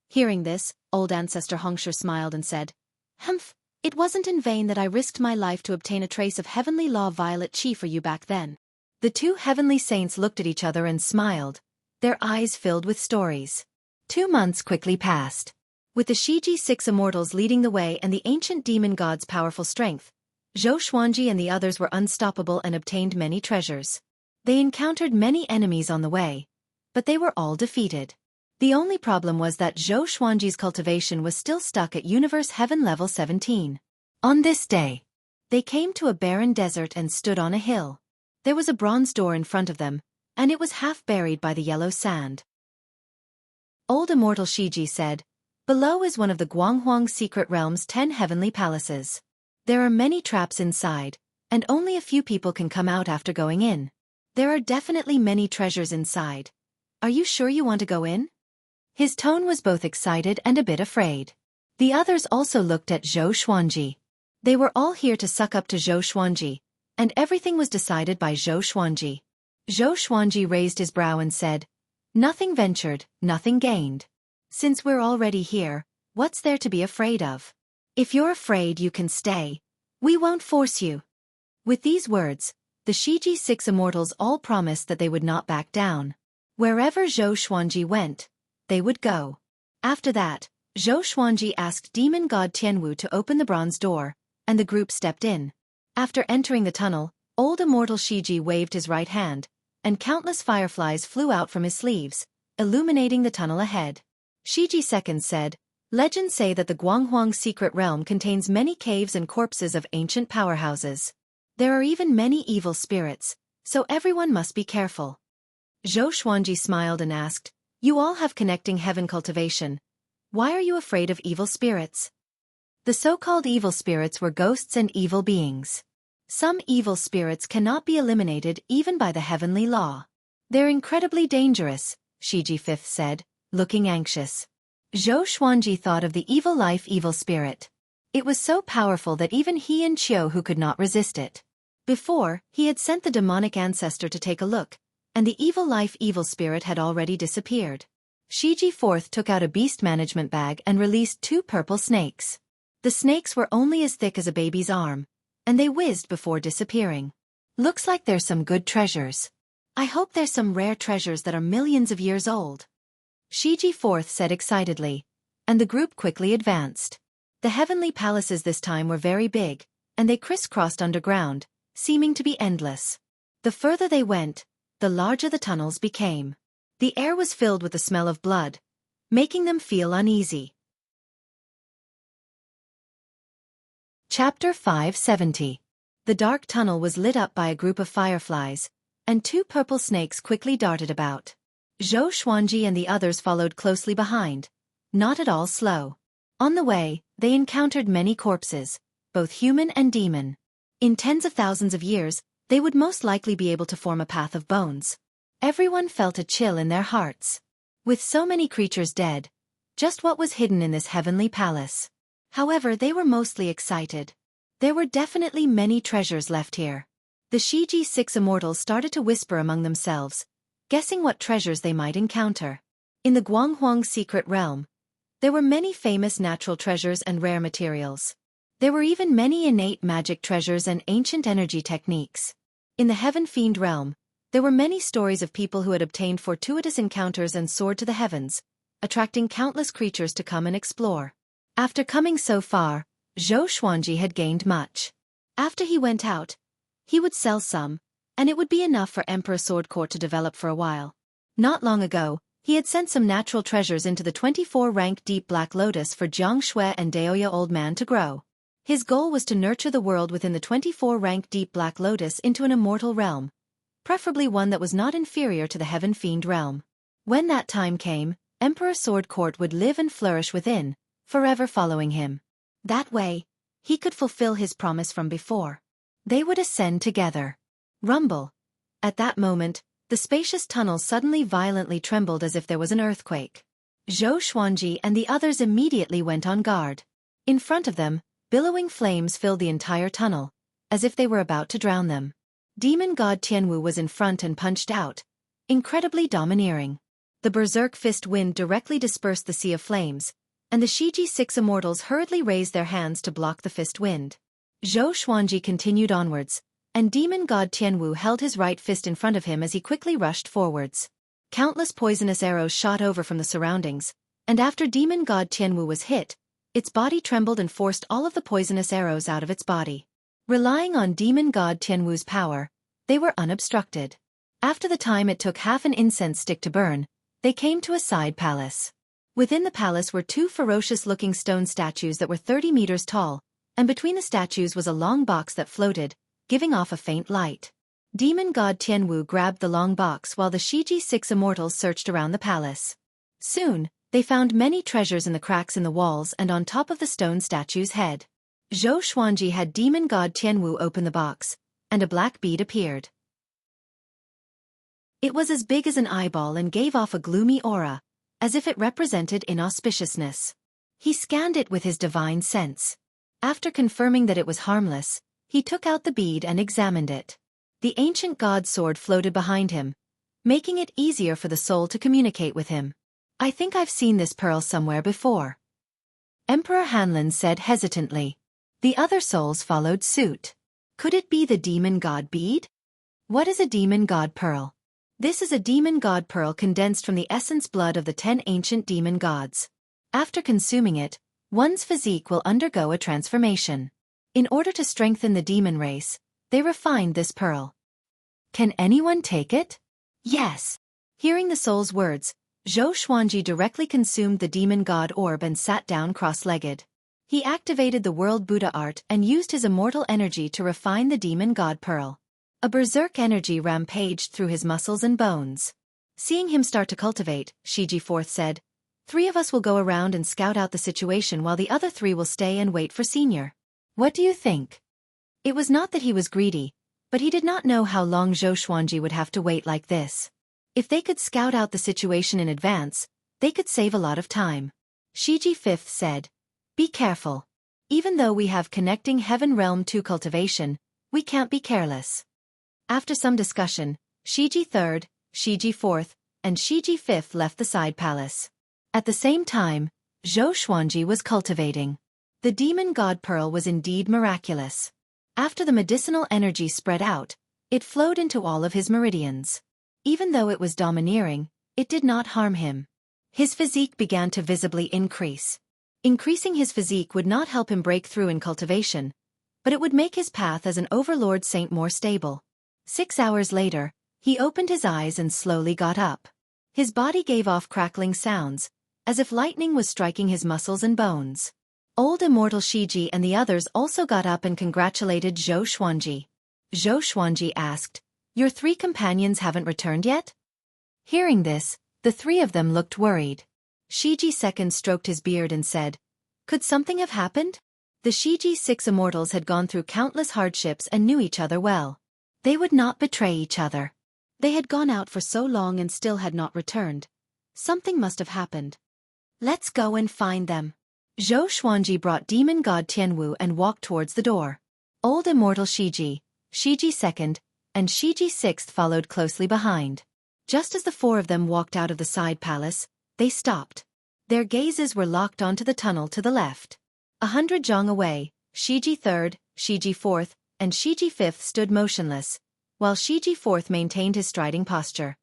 Hearing this, old Ancestor Hongshi smiled and said, "Humph, it wasn't in vain that I risked my life to obtain a trace of heavenly law violet chi for you back then." The 2 heavenly saints looked at each other and smiled, their eyes filled with stories. 2 months quickly passed. With the Shiji 6 immortals leading the way and the ancient demon god's powerful strength, Zhou Xuanji and the others were unstoppable and obtained many treasures. They encountered many enemies on the way, but they were all defeated. The only problem was that Zhou Xuanji's cultivation was still stuck at Universe Heaven level 17. On this day, they came to a barren desert and stood on a hill. There was a bronze door in front of them, and it was half buried by the yellow sand. Old Immortal Shiji said, "Below is one of the Guanghuang's secret realm's 10 heavenly palaces. There are many traps inside, and only a few people can come out after going in. There are definitely many treasures inside. Are you sure you want to go in?" His tone was both excited and a bit afraid. The others also looked at Zhou Xuanji. They were all here to suck up to Zhou Xuanji, and everything was decided by Zhou Xuanji. Zhou Xuanji raised his brow and said, "Nothing ventured, nothing gained. Since we're already here, what's there to be afraid of? If you're afraid you can stay. We won't force you." With these words, the Shiji 6 immortals all promised that they would not back down. Wherever Zhou Xuanji went, they would go. After that, Zhou Xuanji asked demon god Tianwu to open the bronze door, and the group stepped in. After entering the tunnel, old immortal Shiji waved his right hand, and countless fireflies flew out from his sleeves, illuminating the tunnel ahead. Shiji II said, "Legends say that the Guanghuang secret realm contains many caves and corpses of ancient powerhouses. There are even many evil spirits, so everyone must be careful." Zhou Xuanji smiled and asked, "You all have connecting heaven cultivation. Why are you afraid of evil spirits?" The so-called evil spirits were ghosts and evil beings. Some evil spirits cannot be eliminated even by the heavenly law. They're incredibly dangerous, Shiji V said, looking anxious. Zhou Xuanji thought of the evil life evil spirit. It was so powerful that even he and Qiu could not resist it. Before, he had sent the demonic ancestor to take a look, and the evil life evil spirit had already disappeared. Shiji IV took out a beast management bag and released 2 purple snakes. The snakes were only as thick as a baby's arm, and they whizzed before disappearing. "Looks like there's some good treasures. I hope there's some rare treasures that are millions of years old," Shiji IV said excitedly, and the group quickly advanced. The heavenly palaces this time were very big, and they crisscrossed underground, seeming to be endless. The further they went, the larger the tunnels became. The air was filled with the smell of blood, making them feel uneasy. Chapter 570. The dark tunnel was lit up by a group of fireflies, and 2 purple snakes quickly darted about. Zhou Xuanji and the others followed closely behind, not at all slow. On the way, they encountered many corpses, both human and demon. In tens of thousands of years, they would most likely be able to form a path of bones. Everyone felt a chill in their hearts. With so many creatures dead, just what was hidden in this heavenly palace? However, they were mostly excited. There were definitely many treasures left here. The Shiji 6 immortals started to whisper among themselves, guessing what treasures they might encounter. In the Guanghuang secret realm, there were many famous natural treasures and rare materials. There were even many innate magic treasures and ancient energy techniques. In the Heaven Fiend realm, there were many stories of people who had obtained fortuitous encounters and soared to the heavens, attracting countless creatures to come and explore. After coming so far, Zhou Xuanji had gained much. After he went out, he would sell some, and it would be enough for Emperor Sword Court to develop for a while. Not long ago, he had sent some natural treasures into the 24-rank Deep Black Lotus for Jiang Shui and Daoya Old Man to grow. His goal was to nurture the world within the 24-rank Deep Black Lotus into an immortal realm, preferably one that was not inferior to the Heaven Fiend realm. When that time came, Emperor Sword Court would live and flourish within, forever following him. That way, he could fulfill his promise from before. They would ascend together. Rumble. At that moment, the spacious tunnel suddenly violently trembled as if there was an earthquake. Zhou Xuanji and the others immediately went on guard. In front of them, billowing flames filled the entire tunnel, as if they were about to drown them. Demon god Tianwu was in front and punched out, incredibly domineering. The berserk fist wind directly dispersed the sea of flames, and the Shiji 6 immortals hurriedly raised their hands to block the fist wind. Zhou Xuanji continued onwards, and demon god Tianwu held his right fist in front of him as he quickly rushed forwards. Countless poisonous arrows shot over from the surroundings, and after demon god Tianwu was hit, its body trembled and forced all of the poisonous arrows out of its body. Relying on demon god Tianwu's power, they were unobstructed. After the time it took half an incense stick to burn, they came to a side palace. Within the palace were two ferocious-looking stone statues that were 30 meters tall, and between the statues was a long box that floated, giving off a faint light. Demon god Tianwu grabbed the long box while the Xueqi 6 immortals searched around the palace. Soon, they found many treasures in the cracks in the walls and on top of the stone statue's head. Xueqi had demon god Tianwu open the box, and a black bead appeared. It was as big as an eyeball and gave off a gloomy aura, as if it represented inauspiciousness. He scanned it with his divine sense. After confirming that it was harmless, he took out the bead and examined it. The ancient god sword floated behind him, making it easier for the soul to communicate with him. I think I've seen this pearl somewhere before, Emperor Hanlin said hesitantly. The other souls followed suit. Could it be the demon god bead? What is a demon god pearl? This is a demon god pearl condensed from the essence blood of the 10 ancient demon gods. After consuming it, one's physique will undergo a transformation. In order to strengthen the demon race, they refined this pearl. Can anyone take it? Yes. Hearing the soul's words, Xueqi directly consumed the demon god orb and sat down cross-legged. He activated the world Buddha art and used his immortal energy to refine the demon god pearl. A berserk energy rampaged through his muscles and bones. Seeing him start to cultivate, Xueqi IV said, 3 of us will go around and scout out the situation while the other 3 will stay and wait for Senior. What do you think? It was not that he was greedy, but he did not know how long Xueqi would have to wait like this. If they could scout out the situation in advance, they could save a lot of time. Xueqi V said, be careful. Even though we have connecting Heaven Realm 2 cultivation, we can't be careless. After some discussion, Xueqi III, Xueqi IV, and Xueqi V left the side palace. At the same time, Xueqi was cultivating. The demon god pearl was indeed miraculous. After the medicinal energy spread out, it flowed into all of his meridians. Even though it was domineering, it did not harm him. His physique began to visibly increase. Increasing his physique would not help him break through in cultivation, but it would make his path as an overlord saint more stable. 6 hours later, he opened his eyes and slowly got up. His body gave off crackling sounds, as if lightning was striking his muscles and bones. Old immortal Xueqi and the others also got up and congratulated Xueqi. Xueqi asked, your 3 companions haven't returned yet? Hearing this, the 3 of them looked worried. Xueqi II stroked his beard and said, could something have happened? The Xueqi 6 immortals had gone through countless hardships and knew each other well. They would not betray each other. They had gone out for so long and still had not returned. Something must have happened. Let's go and find them. Xueqi brought demon god Tianwu and walked towards the door. Old immortal Xueqi II, and Xueqi VI followed closely behind. Just as the 4 of them walked out of the side palace, they stopped. Their gazes were locked onto the tunnel to the left. 100 zhang away, Xueqi III, Xueqi IV, and Xueqi V stood motionless, while Xueqi IV maintained his striding posture.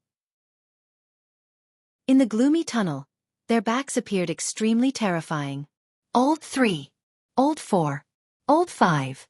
In the gloomy tunnel, their backs appeared extremely terrifying. Old 3. Old 4. Old 5.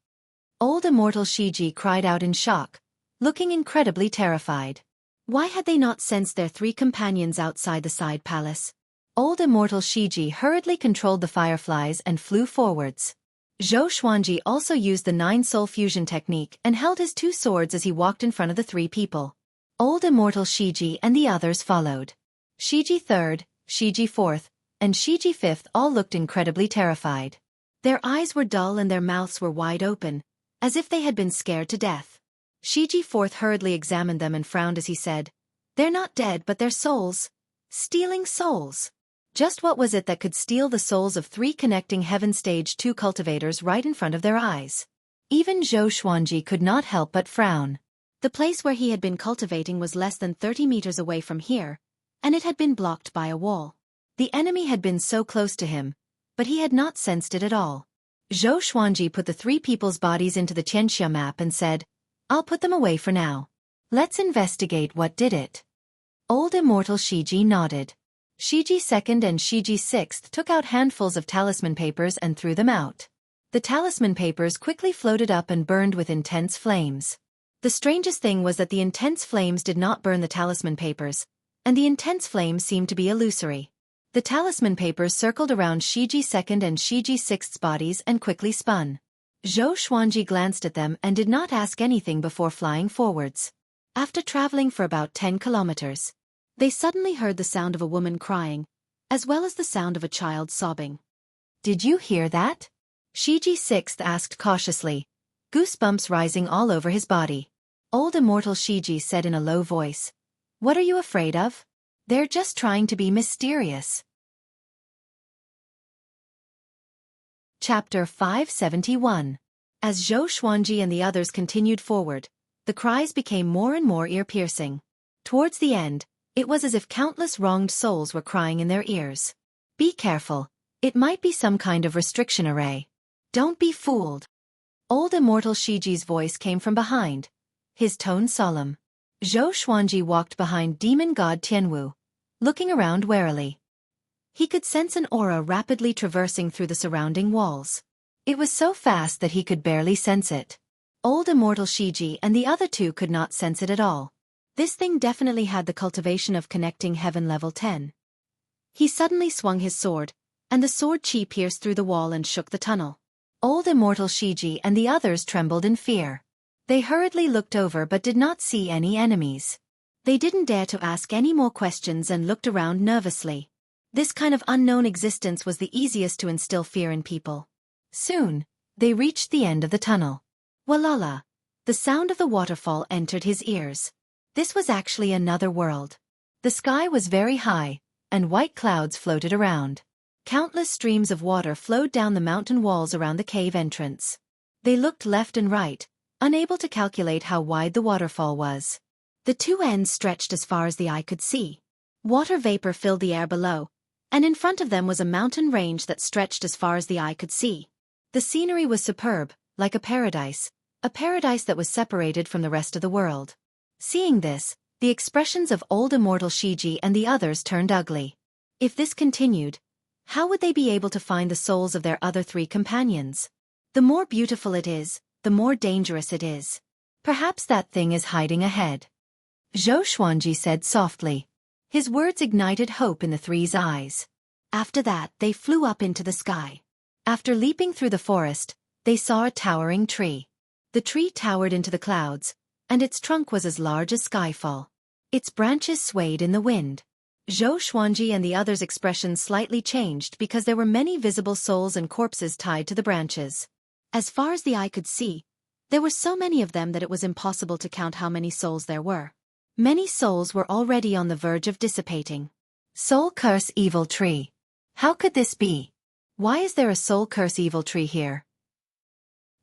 Old immortal Xueqi cried out in shock, looking incredibly terrified. Why had they not sensed their 3 companions outside the side palace? Old immortal Xueqi hurriedly controlled the fireflies and flew forwards. Xueqi also used the 9-soul fusion technique and held his 2 swords as he walked in front of the 3 people. Old immortal Xueqi and the others followed. Xueqi III, Xueqi IV, and Xueqi V all looked incredibly terrified. Their eyes were dull and their mouths were wide open, as if they had been scared to death. Xueqi IV hurriedly examined them and frowned as he said, they're not dead but their souls. Stealing souls. Just what was it that could steal the souls of 3 connecting Heaven Stage 2 cultivators right in front of their eyes? Even Xueqi could not help but frown. The place where he had been cultivating was less than 30 meters away from here, and it had been blocked by a wall. The enemy had been so close to him, but he had not sensed it at all. Xueqi put the 3 people's bodies into the Tianxia map and said, I'll put them away for now. Let's investigate what did it. Old immortal Xueqi nodded. Xueqi II and Xueqi VI took out handfuls of talisman papers and threw them out. The talisman papers quickly floated up and burned with intense flames. The strangest thing was that the intense flames did not burn the talisman papers, and the intense flames seemed to be illusory. The talisman papers circled around Shiji second and Shiji sixth's bodies and quickly spun. Zhou Xuanji glanced at them and did not ask anything before flying forwards. After traveling for about 10 kilometers, they suddenly heard the sound of a woman crying, as well as the sound of a child sobbing. "Did you hear that?" Shiji sixth asked cautiously, goosebumps rising all over his body. Old immortal Shiji said in a low voice, "What are you afraid of? They're just trying to be mysterious." Chapter 571. As Zhou Xuanji and the others continued forward, the cries became more and more ear-piercing. Towards the end, it was as if countless wronged souls were crying in their ears. "Be careful, it might be some kind of restriction array. Don't be fooled." Old immortal Shiji's voice came from behind, his tone solemn. Zhou Xuanji walked behind demon god Tianwu, looking around warily. He could sense an aura rapidly traversing through the surrounding walls. It was so fast that he could barely sense it. Old immortal Shiji and the other two could not sense it at all. This thing definitely had the cultivation of connecting heaven level 10. He suddenly swung his sword, and the sword chi pierced through the wall and shook the tunnel. Old immortal Shiji and the others trembled in fear. They hurriedly looked over but did not see any enemies. They didn't dare to ask any more questions and looked around nervously. This kind of unknown existence was the easiest to instill fear in people. Soon, they reached the end of the tunnel. Walala! The sound of the waterfall entered his ears. This was actually another world. The sky was very high, and white clouds floated around. Countless streams of water flowed down the mountain walls around the cave entrance. They looked left and right, unable to calculate how wide the waterfall was. The two ends stretched as far as the eye could see. Water vapor filled the air below, and in front of them was a mountain range that stretched as far as the eye could see. The scenery was superb, like a paradise that was separated from the rest of the world. Seeing this, the expressions of old immortal Shiji and the others turned ugly. If this continued, how would they be able to find the souls of their other three companions? The more beautiful it is, the more dangerous it is. Perhaps that thing is hiding ahead. Zhou Xuanji said softly. His words ignited hope in the three's eyes. After that, they flew up into the sky. After leaping through the forest, they saw a towering tree. The tree towered into the clouds, and its trunk was as large as skyfall. Its branches swayed in the wind. Zhou Xuanji and the others' expressions slightly changed because there were many visible souls and corpses tied to the branches. As far as the eye could see, there were so many of them that it was impossible to count how many souls there were. Many souls were already on the verge of dissipating. Soul Curse Evil Tree. How could this be? Why is there a Soul Curse Evil Tree here?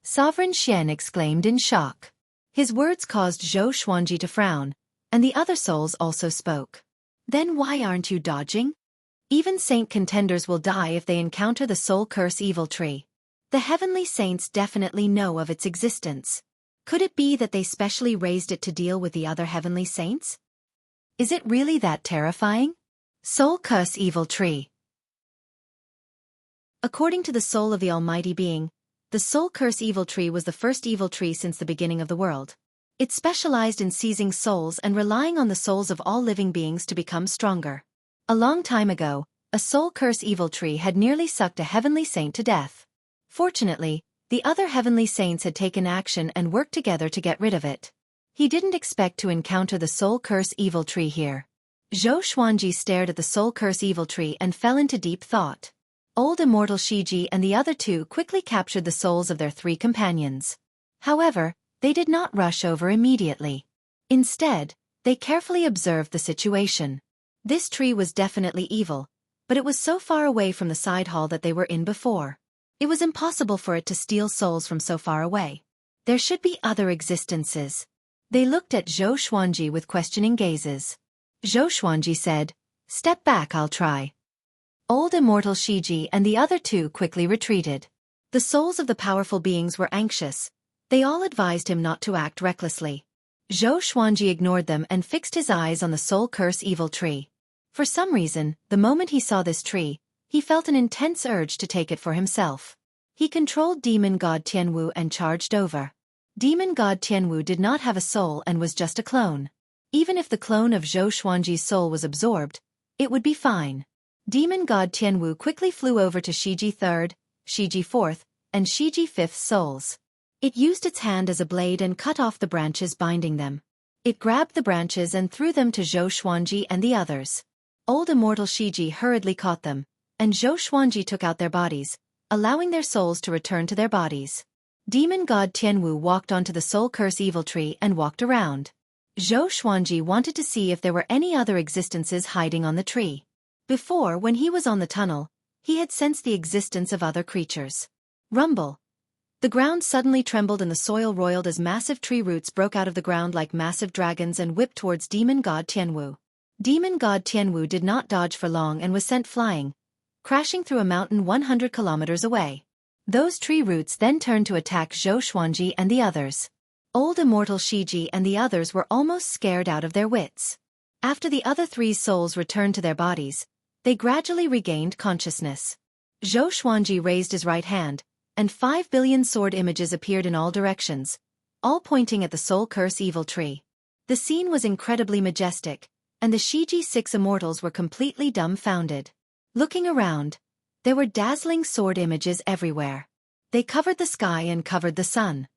Sovereign Xian exclaimed in shock. His words caused Zhou Xuanji to frown, and the other souls also spoke. Then why aren't you dodging? Even saint contenders will die if they encounter the Soul Curse Evil Tree. The heavenly saints definitely know of its existence. Could it be that they specially raised it to deal with the other heavenly saints? Is it really that terrifying? Soul Curse Evil Tree. According to the soul of the Almighty Being, the Soul Curse Evil Tree was the first evil tree since the beginning of the world. It specialized in seizing souls and relying on the souls of all living beings to become stronger. A long time ago, a Soul Curse Evil Tree had nearly sucked a heavenly saint to death. Fortunately, the other heavenly saints had taken action and worked together to get rid of it. He didn't expect to encounter the Soul Curse Evil Tree here. Zhou Xuanji stared at the Soul Curse Evil Tree and fell into deep thought. Old immortal Shiji and the other two quickly captured the souls of their three companions. However, they did not rush over immediately. Instead, they carefully observed the situation. This tree was definitely evil, but it was so far away from the side hall that they were in before. It was impossible for it to steal souls from so far away. There should be other existences. They looked at Zhou Xuanji with questioning gazes. Zhou Xuanji said, "Step back, I'll try." Old immortal Shiji and the other two quickly retreated. The souls of the powerful beings were anxious. They all advised him not to act recklessly. Zhou Xuanji ignored them and fixed his eyes on the Soul Curse Evil Tree. For some reason, the moment he saw this tree, he felt an intense urge to take it for himself. He controlled demon god Tianwu and charged over. Demon god Tianwu did not have a soul and was just a clone. Even if the clone of Zhou Xuanji's soul was absorbed, it would be fine. Demon god Tianwu quickly flew over to Shiji 3rd, Shiji 4th, and Shiji 5th souls. It used its hand as a blade and cut off the branches binding them. It grabbed the branches and threw them to Zhou Xuanji and the others. Old immortal Shiji hurriedly caught them, and Zhou Xuanji took out their bodies, allowing their souls to return to their bodies. Demon god Tianwu walked onto the soul curse evil tree and walked around. Zhou Xuanji wanted to see if there were any other existences hiding on the tree. Before, when he was on the tunnel, he had sensed the existence of other creatures. Rumble. The ground suddenly trembled and the soil roiled as massive tree roots broke out of the ground like massive dragons and whipped towards demon god Tianwu. Demon god Tianwu did not dodge for long and was sent flying, crashing through a mountain 100 kilometers away. Those tree roots then turned to attack Zhou Xuanji and the others. Old immortal Shiji and the others were almost scared out of their wits. After the other three's souls returned to their bodies, they gradually regained consciousness. Zhou Xuanji raised his right hand, and 5 billion sword images appeared in all directions, all pointing at the soul curse evil tree. The scene was incredibly majestic, and the Shiji 6 immortals were completely dumbfounded. Looking around, there were dazzling sword images everywhere. They covered the sky and covered the sun.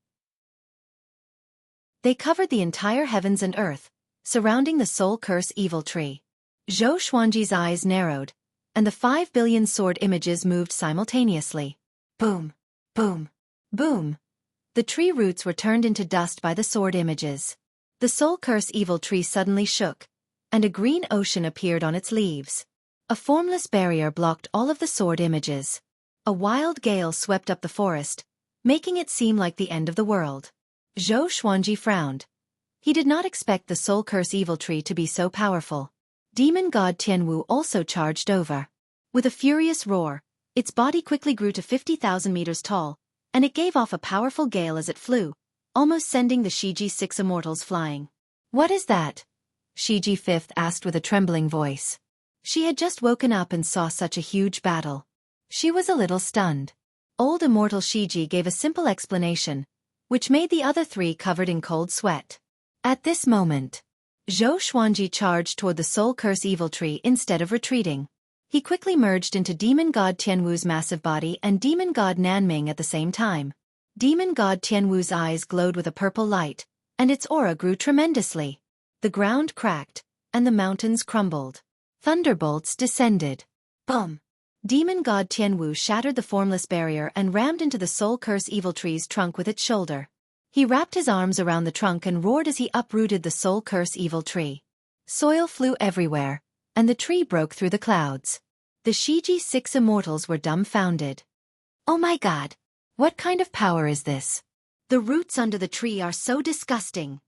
They covered the entire heavens and earth, surrounding the soul curse evil tree. Zhou Xuanji's eyes narrowed, and the 5 billion sword images moved simultaneously. Boom, boom, boom. The tree roots were turned into dust by the sword images. The soul curse evil tree suddenly shook, and a green ocean appeared on its leaves. A formless barrier blocked all of the sword images. A wild gale swept up the forest, making it seem like the end of the world. Zhou Xuanji frowned. He did not expect the soul curse evil tree to be so powerful. Demon god Tianwu also charged over. With a furious roar, its body quickly grew to 50,000 meters tall, and it gave off a powerful gale as it flew, almost sending the Shiji 6 immortals flying. "What is that?" Shiji 5th asked with a trembling voice. She had just woken up and saw such a huge battle. She was a little stunned. Old immortal Shiji gave a simple explanation, which made the other three covered in cold sweat. At this moment, Zhou Xuanji charged toward the soul curse evil tree instead of retreating. He quickly merged into demon god Tianwu's massive body and demon god Nanming at the same time. Demon god Tianwu's eyes glowed with a purple light, and its aura grew tremendously. The ground cracked, and the mountains crumbled. Thunderbolts descended. Boom! Demon god Tianwu shattered the formless barrier and rammed into the soul curse evil tree's trunk with its shoulder. He wrapped his arms around the trunk and roared as he uprooted the soul curse evil tree. Soil flew everywhere, and the tree broke through the clouds. The Shiji 6 immortals were dumbfounded. "Oh my god! What kind of power is this? The roots under the tree are so disgusting.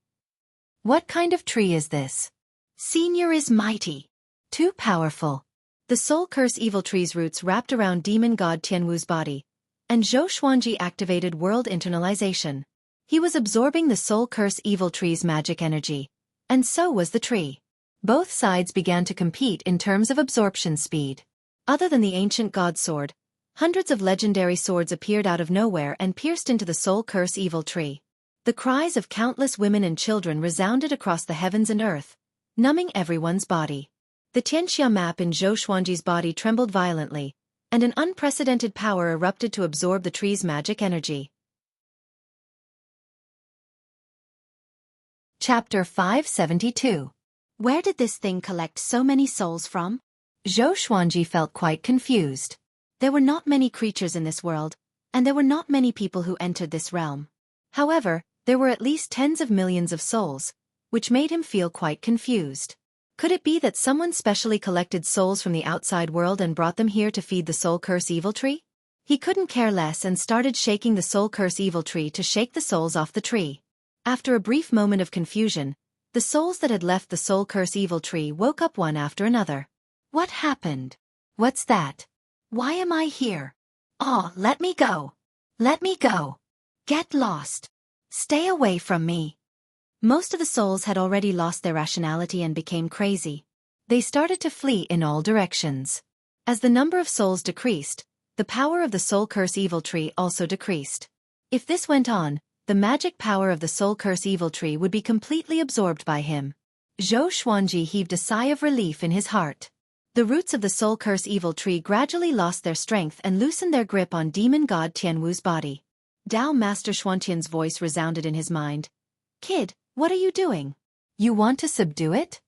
What kind of tree is this? Senior is mighty. Too powerful." The soul curse evil tree's roots wrapped around demon god Tianwu's body, and Zhou Xuanji activated world internalization. He was absorbing the soul curse evil tree's magic energy, and so was the tree. Both sides began to compete in terms of absorption speed. Other than the ancient god sword, hundreds of legendary swords appeared out of nowhere and pierced into the soul curse evil tree. The cries of countless women and children resounded across the heavens and earth, numbing everyone's body. The Tianxia map in Zhou Xuanji's body trembled violently, and an unprecedented power erupted to absorb the tree's magic energy. Chapter 572. Where did this thing collect so many souls from? Zhou Xuanji felt quite confused. There were not many creatures in this world, and there were not many people who entered this realm. However, there were at least tens of millions of souls, which made him feel quite confused. Could it be that someone specially collected souls from the outside world and brought them here to feed the soul curse evil tree? He couldn't care less and started shaking the soul curse evil tree to shake the souls off the tree. After a brief moment of confusion, the souls that had left the soul curse evil tree woke up one after another. What happened? What's that? Why am I here? Oh, let me go. Let me go. Get lost. Stay away from me. Most of the souls had already lost their rationality and became crazy. They started to flee in all directions. As the number of souls decreased, the power of the Soul Curse Evil Tree also decreased. If this went on, the magic power of the Soul Curse Evil Tree would be completely absorbed by him. Zhou Xuanji heaved a sigh of relief in his heart. The roots of the Soul Curse Evil Tree gradually lost their strength and loosened their grip on demon god Tianwu's body. Dao Master Xuanqian's voice resounded in his mind. Kid, what are you doing? You want to subdue it?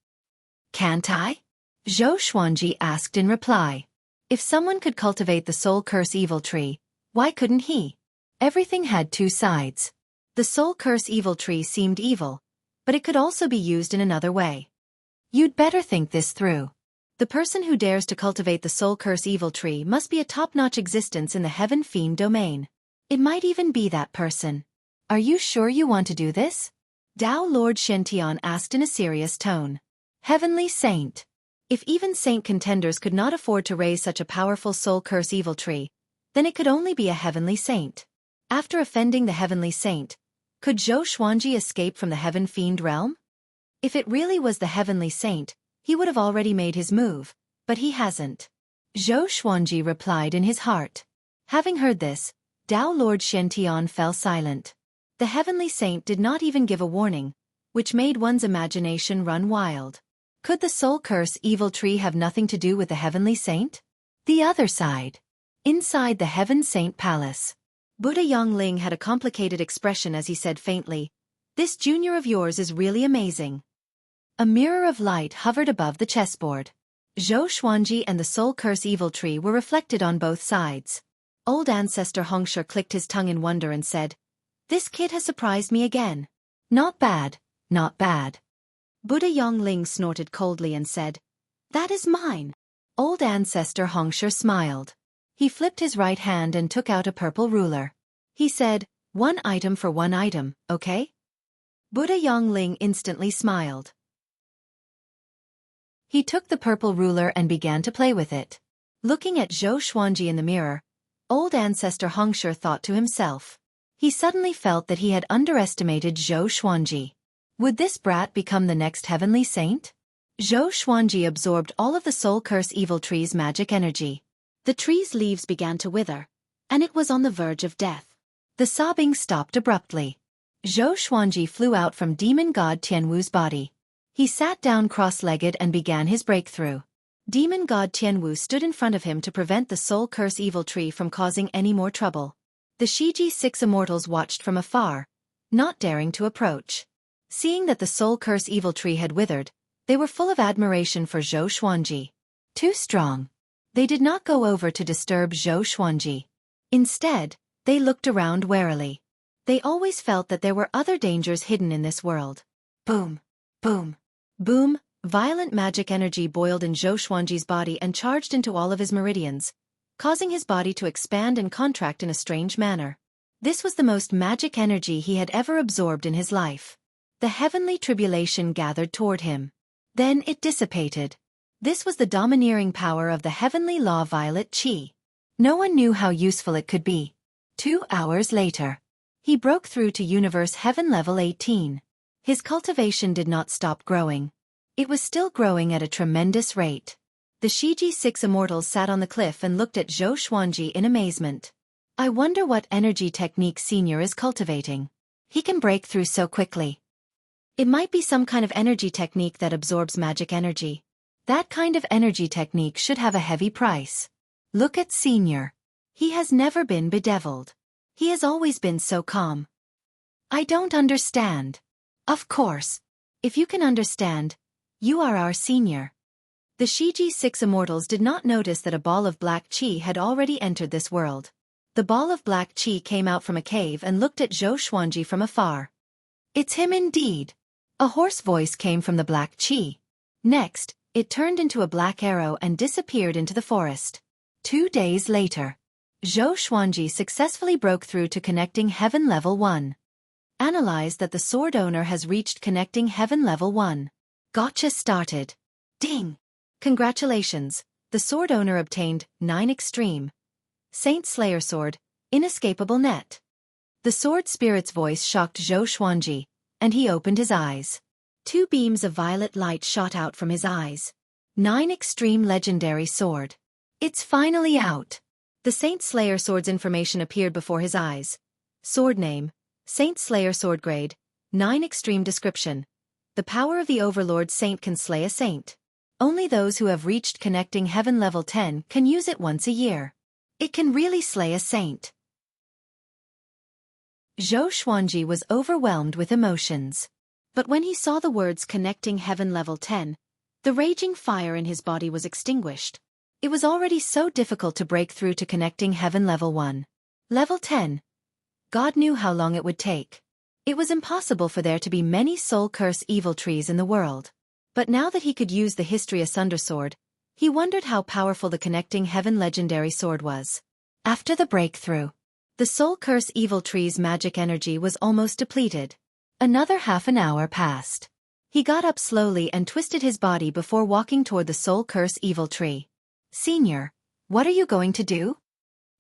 Can't I? Zhou Xuanji asked in reply. If someone could cultivate the Soul Curse Evil Tree, why couldn't he? Everything had two sides. The Soul Curse Evil Tree seemed evil, but it could also be used in another way. You'd better think this through. The person who dares to cultivate the Soul Curse Evil Tree must be a top-notch existence in the Heaven Fiend domain. It might even be that person. Are you sure you want to do this? Dao Lord Shen asked in a serious tone. Heavenly Saint. If even saint contenders could not afford to raise such a powerful Soul Curse Evil Tree, then it could only be a Heavenly Saint. After offending the Heavenly Saint, could Zhou Xuanji escape from the Heaven Fiend realm? If it really was the Heavenly Saint, he would have already made his move, but he hasn't. Zhou Xuanji replied in his heart. Having heard this, Dao Lord Shen fell silent. The Heavenly Saint did not even give a warning, which made one's imagination run wild. Could the Soul Curse Evil Tree have nothing to do with the Heavenly Saint? The other side. Inside the Heaven Saint Palace. Buddha Yongling had a complicated expression as he said faintly, "This junior of yours is really amazing." A mirror of light hovered above the chessboard. Zhou Xuanji and the Soul Curse Evil Tree were reflected on both sides. Old ancestor Hongshe clicked his tongue in wonder and said, "This kid has surprised me again. Not bad, not bad." Buddha Yongling snorted coldly and said, "That is mine." Old ancestor Hongshe smiled. He flipped his right hand and took out a purple ruler. He said, "One item for one item, okay?" Buddha Yongling instantly smiled. He took the purple ruler and began to play with it. Looking at Zhou Xuanji in the mirror, old ancestor Hongshe thought to himself. He suddenly felt that he had underestimated Zhou Xuanji. Would this brat become the next Heavenly Saint? Zhou Xuanji absorbed all of the Soul Curse Evil Tree's magic energy. The tree's leaves began to wither, and it was on the verge of death. The sobbing stopped abruptly. Zhou Xuanji flew out from demon god Tianwu's body. He sat down cross-legged and began his breakthrough. Demon god Tianwu stood in front of him to prevent the Soul Curse Evil Tree from causing any more trouble. The Xueqi 6 immortals watched from afar, not daring to approach. Seeing that the Soul Curse Evil Tree had withered, they were full of admiration for Zhou Xuanji. Too strong. They did not go over to disturb Zhou Xuanji. Instead, they looked around warily. They always felt that there were other dangers hidden in this world. Boom, boom, boom, violent magic energy boiled in Zhou Xuanji's body and charged into all of his meridians, causing his body to expand and contract in a strange manner. This was the most magic energy he had ever absorbed in his life. The heavenly tribulation gathered toward him. Then it dissipated. This was the domineering power of the heavenly law violet qi. No one knew how useful it could be. 2 hours later, he broke through to universe heaven level 18. His cultivation did not stop growing. It was still growing at a tremendous rate. The Xueqi 6 immortals sat on the cliff and looked at Zhou Xuanji in amazement. I wonder what energy technique Senior is cultivating. He can break through so quickly. It might be some kind of energy technique that absorbs magic energy. That kind of energy technique should have a heavy price. Look at Senior. He has never been bedeviled. He has always been so calm. I don't understand. Of course. If you can understand, you are our Senior. The Xueqi 6 immortals did not notice that a ball of black qi had already entered this world. The ball of black qi came out from a cave and looked at Zhou Xuanji from afar. It's him indeed. A hoarse voice came from the black qi. Next, it turned into a black arrow and disappeared into the forest. 2 days later, Zhou Xuanji successfully broke through to connecting heaven level 1. Analyze that the sword owner has reached connecting heaven level 1. Gotcha started. Ding! Congratulations, the sword owner obtained 9 extreme. Saint Slayer sword, inescapable net. The sword spirit's voice shocked Zhou Xuanji, and he opened his eyes. 2 beams of violet light shot out from his eyes. 9 extreme legendary sword. It's finally out. The Saint Slayer sword's information appeared before his eyes. Sword name, Saint Slayer sword grade, 9 extreme description. The power of the Overlord Saint can slay a saint. Only those who have reached connecting heaven level 10 can use it once a year. It can really slay a saint. Xueqi was overwhelmed with emotions. But when he saw the words connecting heaven level 10, the raging fire in his body was extinguished. It was already so difficult to break through to connecting heaven level 1. Level 10. God knew how long it would take. It was impossible for there to be many soul curse evil trees in the world. But now that he could use the History Asunder sword, he wondered how powerful the connecting heaven legendary sword was. After the breakthrough, the soul curse evil tree's magic energy was almost depleted. Another half an hour passed. He got up slowly and twisted his body before walking toward the soul curse evil tree. Senior, what are you going to do?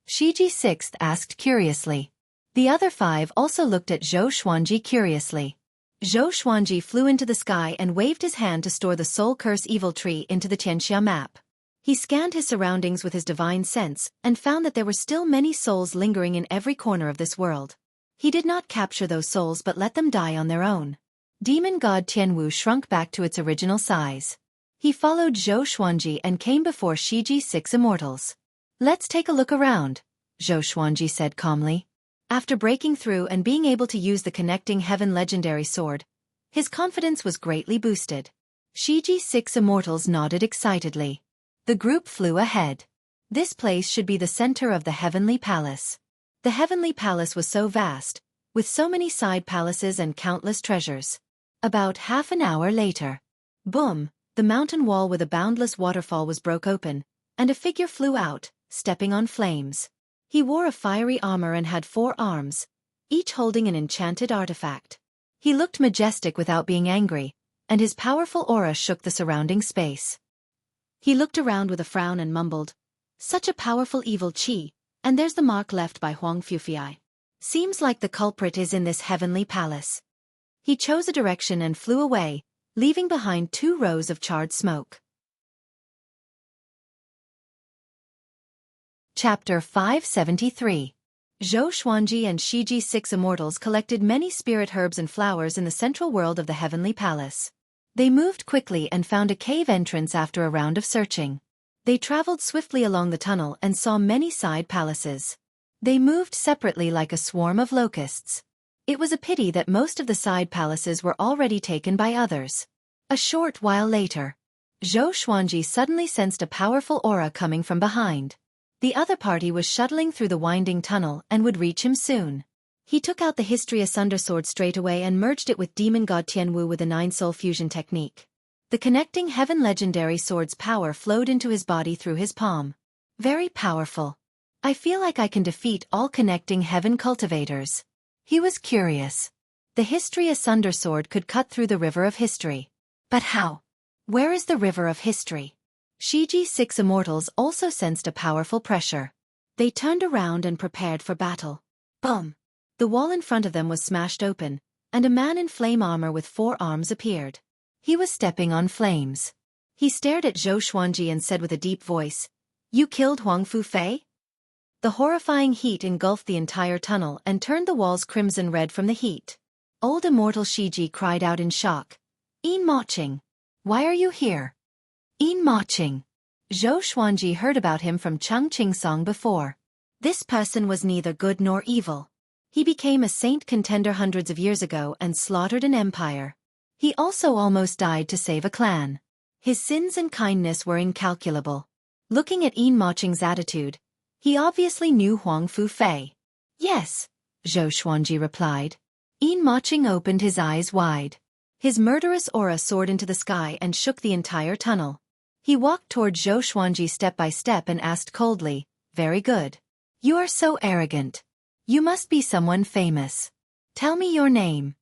Xueqi Sixth asked curiously. The other 5 also looked at Xueqi curiously. Xueqi flew into the sky and waved his hand to store the soul curse evil tree into the Tianxia map. He scanned his surroundings with his divine sense and found that there were still many souls lingering in every corner of this world. He did not capture those souls but let them die on their own. Demon god Tianwu shrunk back to its original size. He followed Xueqi and came before Xueqi 6 immortals. Let's take a look around, Xueqi said calmly. After breaking through and being able to use the connecting heaven legendary sword, his confidence was greatly boosted. Xueqi 6 immortals nodded excitedly. The group flew ahead. This place should be the center of the Heavenly Palace. The Heavenly Palace was so vast, with so many side palaces and countless treasures. About half an hour later. Boom! The mountain wall with a boundless waterfall was broke open, and a figure flew out, stepping on flames. He wore a fiery armor and had 4 arms, each holding an enchanted artifact. He looked majestic without being angry, and his powerful aura shook the surrounding space. He looked around with a frown and mumbled, "Such a powerful evil chi, and there's the mark left by Huang Fufei. Seems like the culprit is in this heavenly palace." He chose a direction and flew away, leaving behind 2 rows of charred smoke. Chapter 573. Xueqi and Xueqi 6 immortals collected many spirit herbs and flowers in the central world of the Heavenly Palace. They moved quickly and found a cave entrance after a round of searching. They traveled swiftly along the tunnel and saw many side palaces. They moved separately like a swarm of locusts. It was a pity that most of the side palaces were already taken by others. A short while later, Xueqi suddenly sensed a powerful aura coming from behind. The other party was shuttling through the winding tunnel and would reach him soon. He took out the History Asunder sword straight away and merged it with demon god Tianwu with a 9-soul fusion technique. The connecting heaven legendary sword's power flowed into his body through his palm. Very powerful. I feel like I can defeat all connecting heaven cultivators. He was curious. The History Asunder sword could cut through the river of history. But how? Where is the river of history? Xueqi 6 immortals also sensed a powerful pressure. They turned around and prepared for battle. Boom! The wall in front of them was smashed open, and a man in flame armor with 4 arms appeared. He was stepping on flames. He stared at Xueqi and said with a deep voice, "You killed Huang Fufei?" The horrifying heat engulfed the entire tunnel and turned the walls crimson red from the heat. Old immortal Xueqi cried out in shock, "Yin Moqing! Why are you here?" Yin Moqing. Xueqi heard about him from Chengqing Song before. This person was neither good nor evil. He became a saint contender hundreds of years ago and slaughtered an empire. He also almost died to save a clan. His sins and kindness were incalculable. Looking at Yin Moqing's attitude, he obviously knew Huang Fufei. "Yes," Xueqi replied. Yin Moqing opened his eyes wide. His murderous aura soared into the sky and shook the entire tunnel. He walked toward Xueqi step by step and asked coldly, "Very good. You are so arrogant. You must be someone famous. Tell me your name."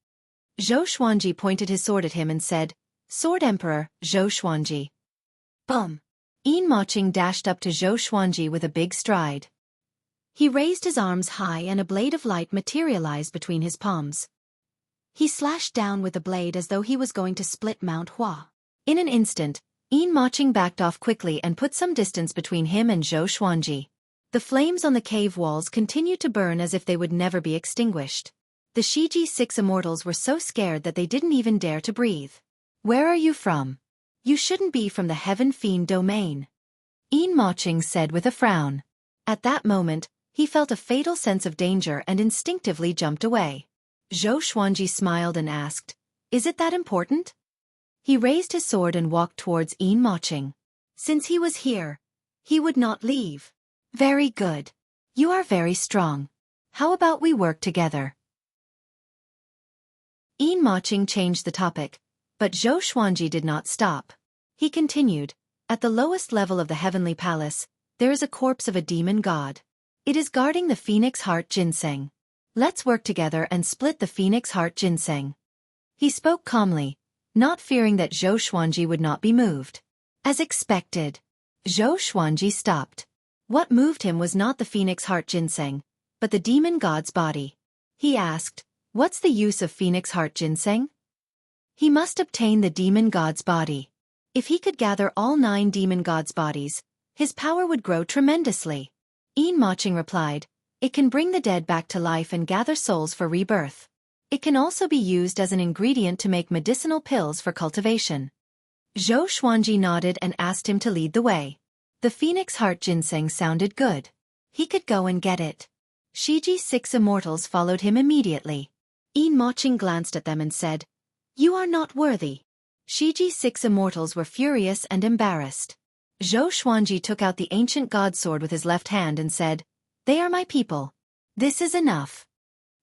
Xueqi pointed his sword at him and said, "Sword Emperor, Xueqi." Boom! Yin Moqing dashed up to Xueqi with a big stride. He raised his arms high and a blade of light materialized between his palms. He slashed down with the blade as though he was going to split Mount Hua. In an instant, Yin Moqing backed off quickly and put some distance between him and Xueqi. The flames on the cave walls continued to burn as if they would never be extinguished. The Xueqi immortals were so scared that they didn't even dare to breathe. "Where are you from? You shouldn't be from the Heaven Fiend domain," Moching said with a frown. At that moment, he felt a fatal sense of danger and instinctively jumped away. Xueqi smiled and asked, "Is it that important?" He raised his sword and walked towards Moching. Since he was here, he would not leave. "Very good. You are very strong. How about we work together?" Moching changed the topic, but Xueqi did not stop. He continued, "At the lowest level of the heavenly palace, there is a corpse of a demon god. It is guarding the phoenix heart ginseng. Let's work together and split the phoenix heart ginseng." He spoke calmly, not fearing that Xueqi would not be moved. As expected, Xueqi stopped. What moved him was not the phoenix heart ginseng, but the demon god's body. He asked, "What's the use of phoenix heart ginseng?" He must obtain the demon god's body. If he could gather all 9 demon gods' bodies, his power would grow tremendously. Moching replied, "It can bring the dead back to life and gather souls for rebirth. It can also be used as an ingredient to make medicinal pills for cultivation." Xueqi nodded and asked him to lead the way. The phoenix heart ginseng sounded good. He could go and get it. Xueqi immortals followed him immediately. Moching glanced at them and said, "You are not worthy." Xueqi immortals were furious and embarrassed. Xueqi took out the ancient god sword with his left hand and said, "They are my people. This is enough."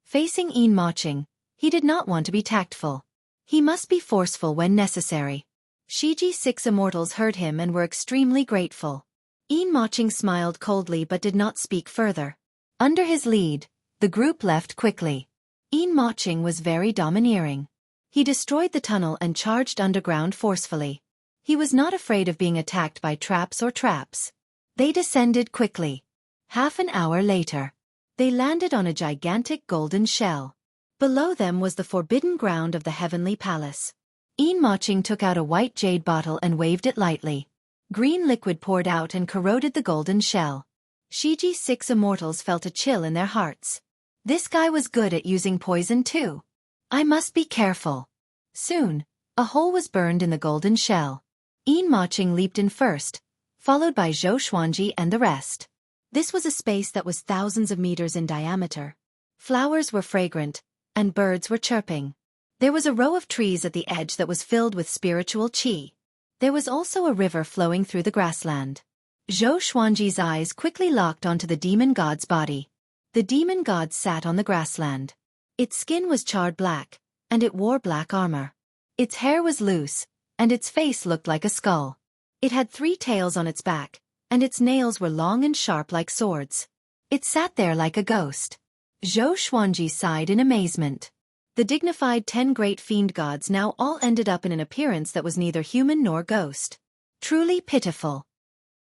Facing Moching, he did not want to be tactful. He must be forceful when necessary. Xueqi immortals heard him and were extremely grateful. Moching smiled coldly but did not speak further. Under his lead, the group left quickly. Moching was very domineering. He destroyed the tunnel and charged underground forcefully. He was not afraid of being attacked by traps or traps. They descended quickly. Half an hour later, they landed on a gigantic golden shell. Below them was the forbidden ground of the heavenly palace. Moching took out a white jade bottle and waved it lightly. Green liquid poured out and corroded the golden shell. Xueqi immortals felt a chill in their hearts. This guy was good at using poison too. I must be careful. Soon, a hole was burned in the golden shell. Moching leaped in first, followed by Xueqi and the rest. This was a space that was thousands of meters in diameter. Flowers were fragrant, and birds were chirping. There was a row of trees at the edge that was filled with spiritual qi. There was also a river flowing through the grassland. Xueqi's eyes quickly locked onto the demon god's body. The demon god sat on the grassland. Its skin was charred black, and it wore black armor. Its hair was loose, and its face looked like a skull. It had 3 tails on its back, and its nails were long and sharp like swords. It sat there like a ghost. Xueqi sighed in amazement. The dignified 10 great fiend gods now all ended up in an appearance that was neither human nor ghost. Truly pitiful.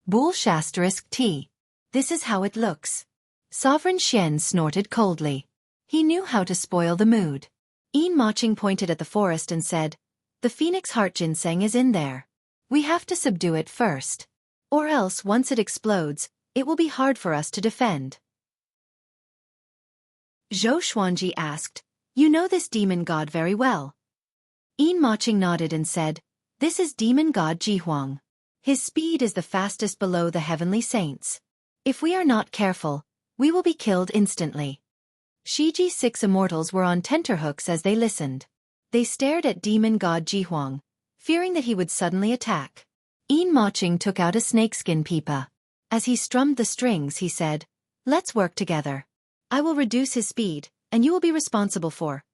Bull*T. This is how it looks. Sovereign Xian snorted coldly. He knew how to spoil the mood. Moching pointed at the forest and said, "The phoenix heart ginseng is in there. We have to subdue it first. Or else once it explodes, it will be hard for us to defend." Xueqi asked, "You know this demon god very well?" Moching nodded and said, "This is demon god Jihuang. His speed is the fastest below the heavenly saints. If we are not careful, we will be killed instantly." Xueqi immortals were on tenterhooks as they listened. They stared at demon god Jihuang, fearing that he would suddenly attack. Moching took out a snakeskin pipa. As he strummed the strings, he said, "Let's work together. I will reduce his speed, and you will be responsible for."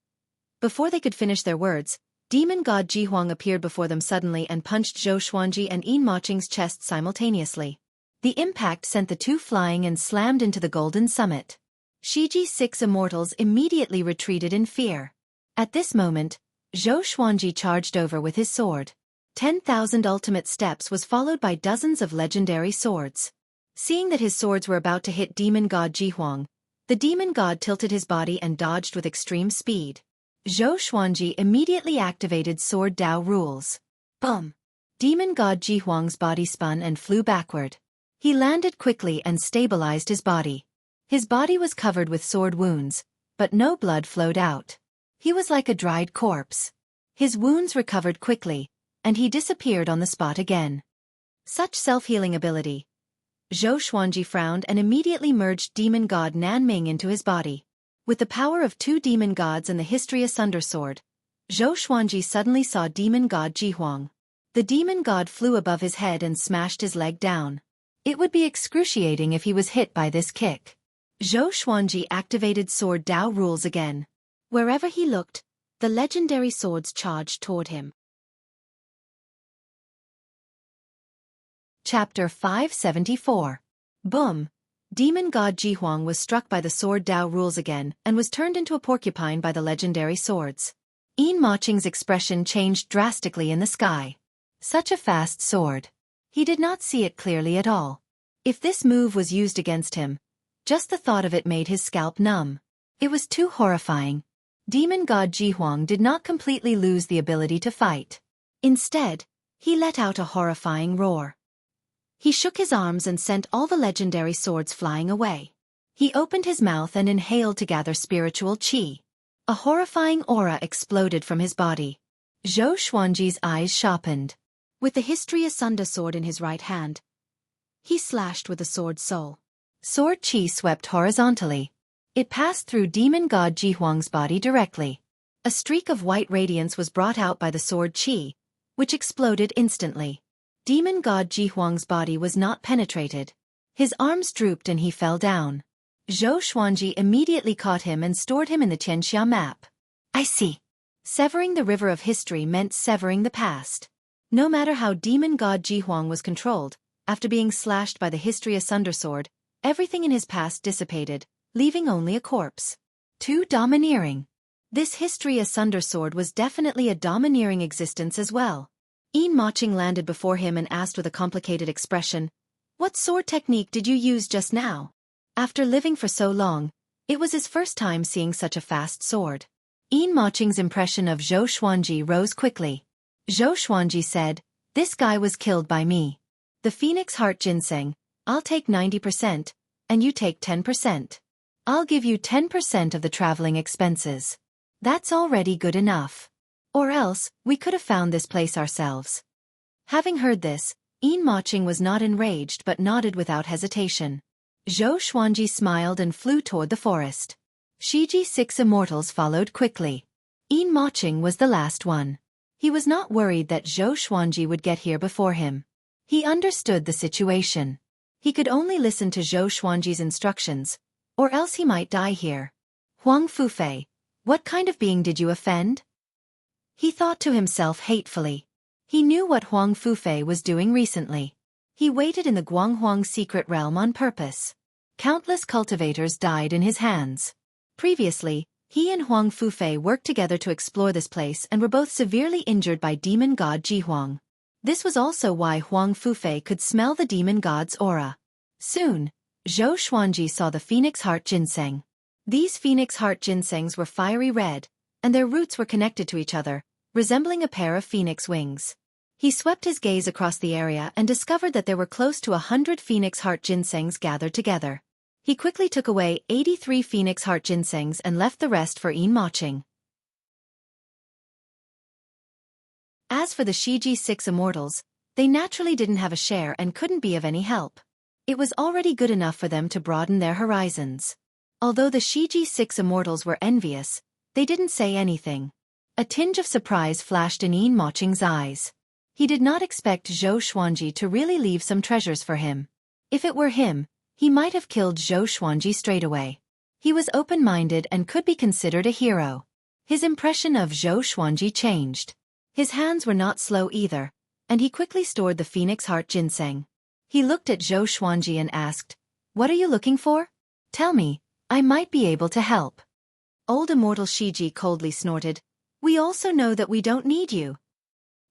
Before they could finish their words, demon god Jihuang appeared before them suddenly and punched Xueqi and Moching's chests simultaneously. The impact sent the two flying and slammed into the golden summit. Xueqi immortals immediately retreated in fear. At this moment, Xueqi charged over with his sword. 10,000 ultimate steps was followed by dozens of legendary swords. Seeing that his swords were about to hit demon god Jihuang, the demon god tilted his body and dodged with extreme speed. Xueqi immediately activated Sword Dao rules. Boom! Demon god Jihuang's body spun and flew backward. He landed quickly and stabilized his body. His body was covered with sword wounds, but no blood flowed out. He was like a dried corpse. His wounds recovered quickly, and he disappeared on the spot again. Such self-healing ability. Zhou Xuanji frowned and immediately merged demon god Nanming into his body. With the power of 2 demon gods and the History Asunder sword, Zhou Xuanji suddenly saw demon god Jihuang. The demon god flew above his head and smashed his leg down. It would be excruciating if he was hit by this kick. Zhou Xuanji activated sword Dao rules again. Wherever he looked, the legendary swords charged toward him. Chapter 574. Boom! Demon god Jihuang was struck by the sword Dao rules again and was turned into a porcupine by the legendary swords. Yin Maching's expression changed drastically in the sky. Such a fast sword. He did not see it clearly at all. If this move was used against him, just the thought of it made his scalp numb. It was too horrifying. Demon god Jihuang did not completely lose the ability to fight. Instead, he let out a horrifying roar. He shook his arms and sent all the legendary swords flying away. He opened his mouth and inhaled to gather spiritual qi. A horrifying aura exploded from his body. Zhou Xuanji's eyes sharpened. With the History Asunder sword in his right hand, he slashed with the sword soul. Sword qi swept horizontally. It passed through demon god Jihuang's body directly. A streak of white radiance was brought out by the sword qi, which exploded instantly. Demon god Jihuang's body was not penetrated. His arms drooped and he fell down. Zhou Xuanji immediately caught him and stored him in the Tianxia map. I see. Severing the river of history meant severing the past. No matter how demon god Jihuang was controlled, after being slashed by the History Asunder sword, everything in his past dissipated, leaving only a corpse. Too domineering. This History Asunder sword was definitely a domineering existence as well. Yin Maching landed before him and asked with a complicated expression, "What sword technique did you use just now?" After living for so long, it was his first time seeing such a fast sword. Yin Maching's impression of Zhou Xuanji rose quickly. Zhou Xuanji said, "This guy was killed by me. The Phoenix Heart Ginseng, I'll take 90%, and you take 10%. I'll give you 10% of the traveling expenses. That's already good enough. Or else, we could have found this place ourselves." Having heard this, Yin Maching was not enraged but nodded without hesitation. Zhou Xuanji smiled and flew toward the forest. Shiji 6 immortals followed quickly. Yin Maching was the last one. He was not worried that Zhou Xuanji would get here before him. He understood the situation. He could only listen to Zhou Xuanji's instructions, or else he might die here. Huang Fufei, what kind of being did you offend? He thought to himself hatefully. He knew what Huang Fufei was doing recently. He waited in the Guanghuang secret realm on purpose. Countless cultivators died in his hands. Previously, he and Huang Fufei worked together to explore this place and were both severely injured by demon god Jihuang. This was also why Huang Fufei could smell the demon god's aura. Soon, Zhou Xuanji saw the Phoenix Heart Ginseng. These Phoenix Heart Ginsengs were fiery red, and their roots were connected to each other, resembling a pair of phoenix wings. He swept his gaze across the area and discovered that there were close to 100 Phoenix Heart Ginsengs gathered together. He quickly took away 83 Phoenix Heart Ginsengs and left the rest for Yin Maching. As for the Shiji 6 immortals, they naturally didn't have a share and couldn't be of any help. It was already good enough for them to broaden their horizons. Although the Shiji 6 immortals were envious, they didn't say anything. A tinge of surprise flashed in Yin Maching's eyes. He did not expect Zhou Xuanji to really leave some treasures for him. If it were him, he might have killed Zhou Xuanji straight away. He was open-minded and could be considered a hero. His impression of Zhou Xuanji changed. His hands were not slow either, and he quickly stored the Phoenix Heart Ginseng. He looked at Zhou Xuanji and asked, "What are you looking for? Tell me, I might be able to help." Old immortal Shiji coldly snorted, "We also know that we don't need you."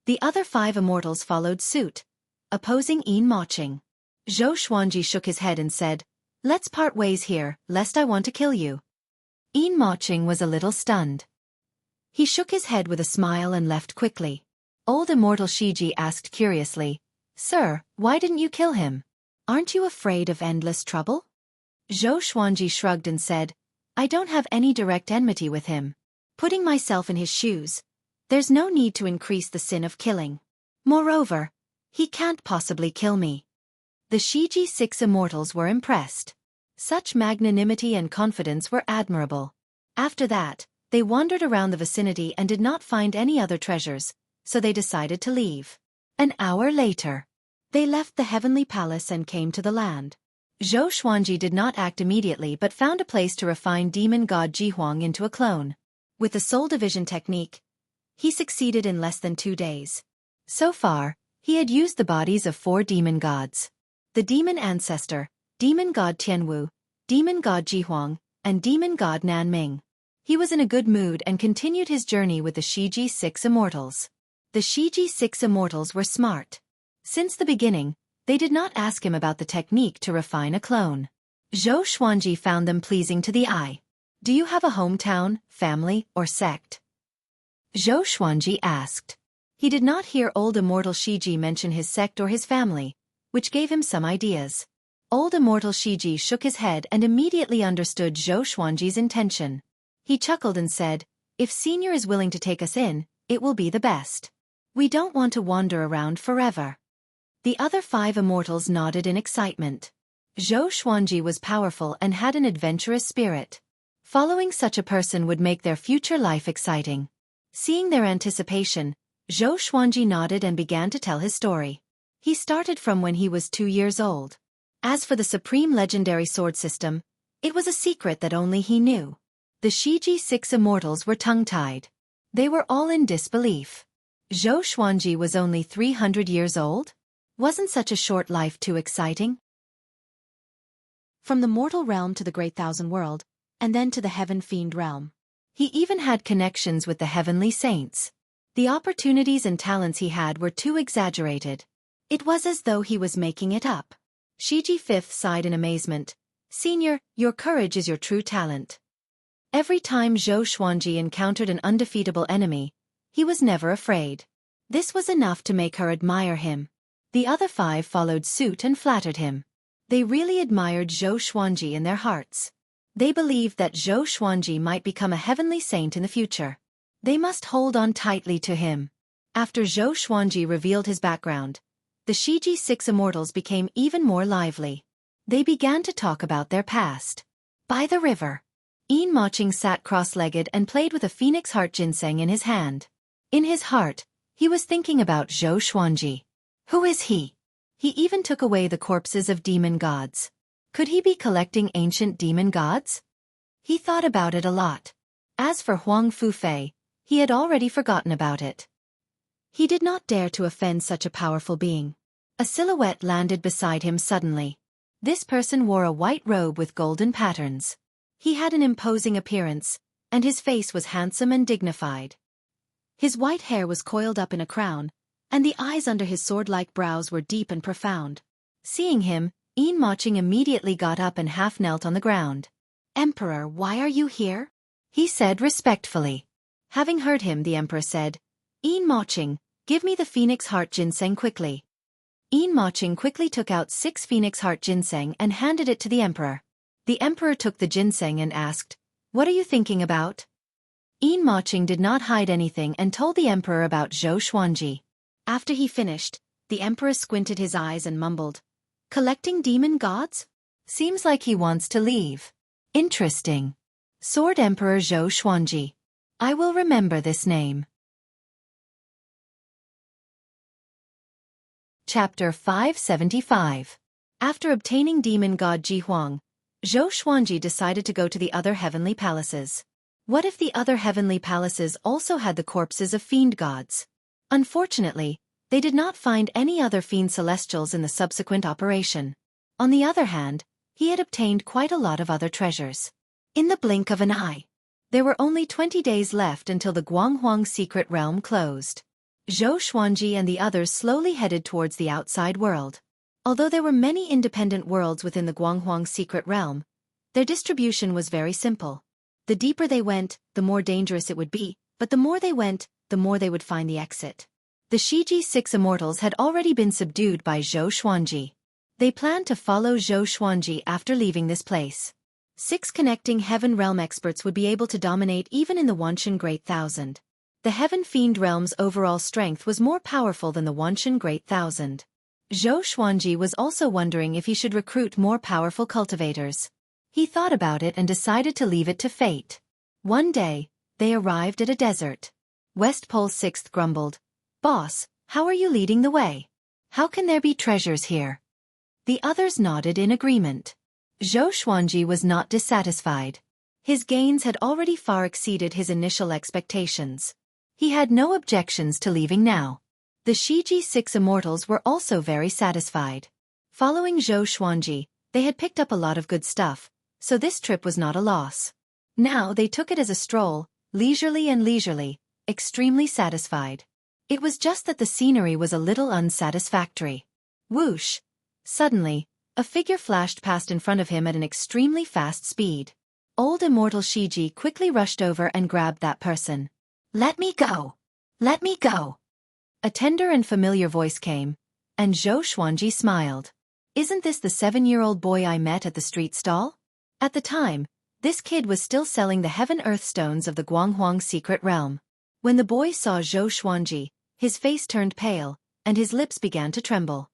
The other 5 immortals followed suit, opposing Yin Maching. Zhou Xuanji shook his head and said, "Let's part ways here, lest I want to kill you." Yin Maching was a little stunned. He shook his head with a smile and left quickly. Old immortal Shiji asked curiously, "Sir, why didn't you kill him?" Aren't you afraid of endless trouble? Zhou Xuanji shrugged and said, I don't have any direct enmity with him. Putting myself in his shoes, there's no need to increase the sin of killing. Moreover, he can't possibly kill me. The Shiji 6 immortals were impressed. Such magnanimity and confidence were admirable. After that, they wandered around the vicinity and did not find any other treasures, so they decided to leave. An hour later, they left the heavenly palace and came to the land. Zhou Xuanji did not act immediately but found a place to refine demon god Jihuang into a clone. With the soul division technique, he succeeded in less than 2 days. So far, he had used the bodies of 4 demon gods. The demon ancestor, demon god Tianwu, demon god Jihuang, and demon god Nanming. He was in a good mood and continued his journey with the Shiji 6 immortals. The Shiji 6 immortals were smart. Since the beginning, they did not ask him about the technique to refine a clone. Zhou Xuanji found them pleasing to the eye. Do you have a hometown, family, or sect? Zhou Xuanji asked. He did not hear old immortal Shiji mention his sect or his family, which gave him some ideas. Old immortal Shiji shook his head and immediately understood Zhou Xuanji's intention. He chuckled and said, If Senior is willing to take us in, it will be the best. We don't want to wander around forever. The other 5 immortals nodded in excitement. Zhou Xuanji was powerful and had an adventurous spirit. Following such a person would make their future life exciting. Seeing their anticipation, Zhou Xuanji nodded and began to tell his story. He started from when he was 2 years old. As for the supreme legendary sword system, it was a secret that only he knew. The Shiji 6 immortals were tongue-tied. They were all in disbelief. Zhou Xuanji was only 300 years old? Wasn't such a short life too exciting? From the mortal realm to the great thousand world, and then to the heaven fiend realm. He even had connections with the heavenly saints. The opportunities and talents he had were too exaggerated. It was as though he was making it up. Shiji 5th sighed in amazement. Senior, your courage is your true talent. Every time Zhou Xuanji encountered an undefeatable enemy, he was never afraid. This was enough to make her admire him. The other 5 followed suit and flattered him. They really admired Zhou Xuanji in their hearts. They believed that Zhou Xuanji might become a heavenly saint in the future. They must hold on tightly to him. After Zhou Xuanji revealed his background, the Shiji 6 immortals became even more lively. They began to talk about their past. By the river, Yin Maching sat cross-legged and played with a phoenix heart ginseng in his hand. In his heart, he was thinking about Zhou Xuanji. Who is he? He even took away the corpses of demon gods. Could he be collecting ancient demon gods? He thought about it a lot. As for Huang Fufei, he had already forgotten about it. He did not dare to offend such a powerful being. A silhouette landed beside him suddenly. This person wore a white robe with golden patterns. He had an imposing appearance, and his face was handsome and dignified. His white hair was coiled up in a crown, and the eyes under his sword-like brows were deep and profound. Seeing him, Yin Maching immediately got up and half knelt on the ground. Emperor, why are you here? He said respectfully. Having heard him, the emperor said, Yin Maching, give me the phoenix heart ginseng quickly. Yin Maching quickly took out 6 phoenix heart ginseng and handed it to the emperor. The emperor took the ginseng and asked, What are you thinking about? Yin Maching did not hide anything and told the emperor about Zhou Xuanji. After he finished, the emperor squinted his eyes and mumbled, Collecting demon gods? Seems like he wants to leave. Interesting. Sword Emperor Zhou Xuanji. I will remember this name. Chapter 575. After obtaining demon god Jihuang, Zhou Xuanji decided to go to the other heavenly palaces. What if the other heavenly palaces also had the corpses of fiend gods? Unfortunately, they did not find any other fiend celestials in the subsequent operation. On the other hand, he had obtained quite a lot of other treasures. In the blink of an eye, there were only 20 days left until the Guanghuang secret realm closed. Zhou Xuanji and the others slowly headed towards the outside world. Although there were many independent worlds within the Guanghuang secret realm, their distribution was very simple. The deeper they went, the more dangerous it would be, but the more they went, the more they would find the exit. The Shiji 6 immortals had already been subdued by Zhou Xuanji. They planned to follow Zhou Xuanji after leaving this place. 6 connecting Heaven Realm experts would be able to dominate even in the Wanshan Great Thousand. The Heaven Fiend Realm's overall strength was more powerful than the Wanshan Great Thousand. Zhou Xuanji was also wondering if he should recruit more powerful cultivators. He thought about it and decided to leave it to fate. One day, they arrived at a desert. West Pole 6th grumbled, "Boss, how are you leading the way? How can there be treasures here?" The others nodded in agreement. Zhou Xuanji was not dissatisfied. His gains had already far exceeded his initial expectations. He had no objections to leaving now. The Shiji 6 immortals were also very satisfied. Following Zhou Xuanji, they had picked up a lot of good stuff, so this trip was not a loss. Now they took it as a stroll, leisurely, extremely satisfied. It was just that the scenery was a little unsatisfactory. Whoosh! Suddenly, a figure flashed past in front of him at an extremely fast speed. Old Immortal Shiji quickly rushed over and grabbed that person. "Let me go! Let me go!" A tender and familiar voice came, and Zhou Xuanji smiled. "Isn't this the 7-year-old boy I met at the street stall?" At the time, this kid was still selling the Heaven-Earth stones of the Guanghuang secret realm. When the boy saw Zhou Xuanji, his face turned pale, and his lips began to tremble.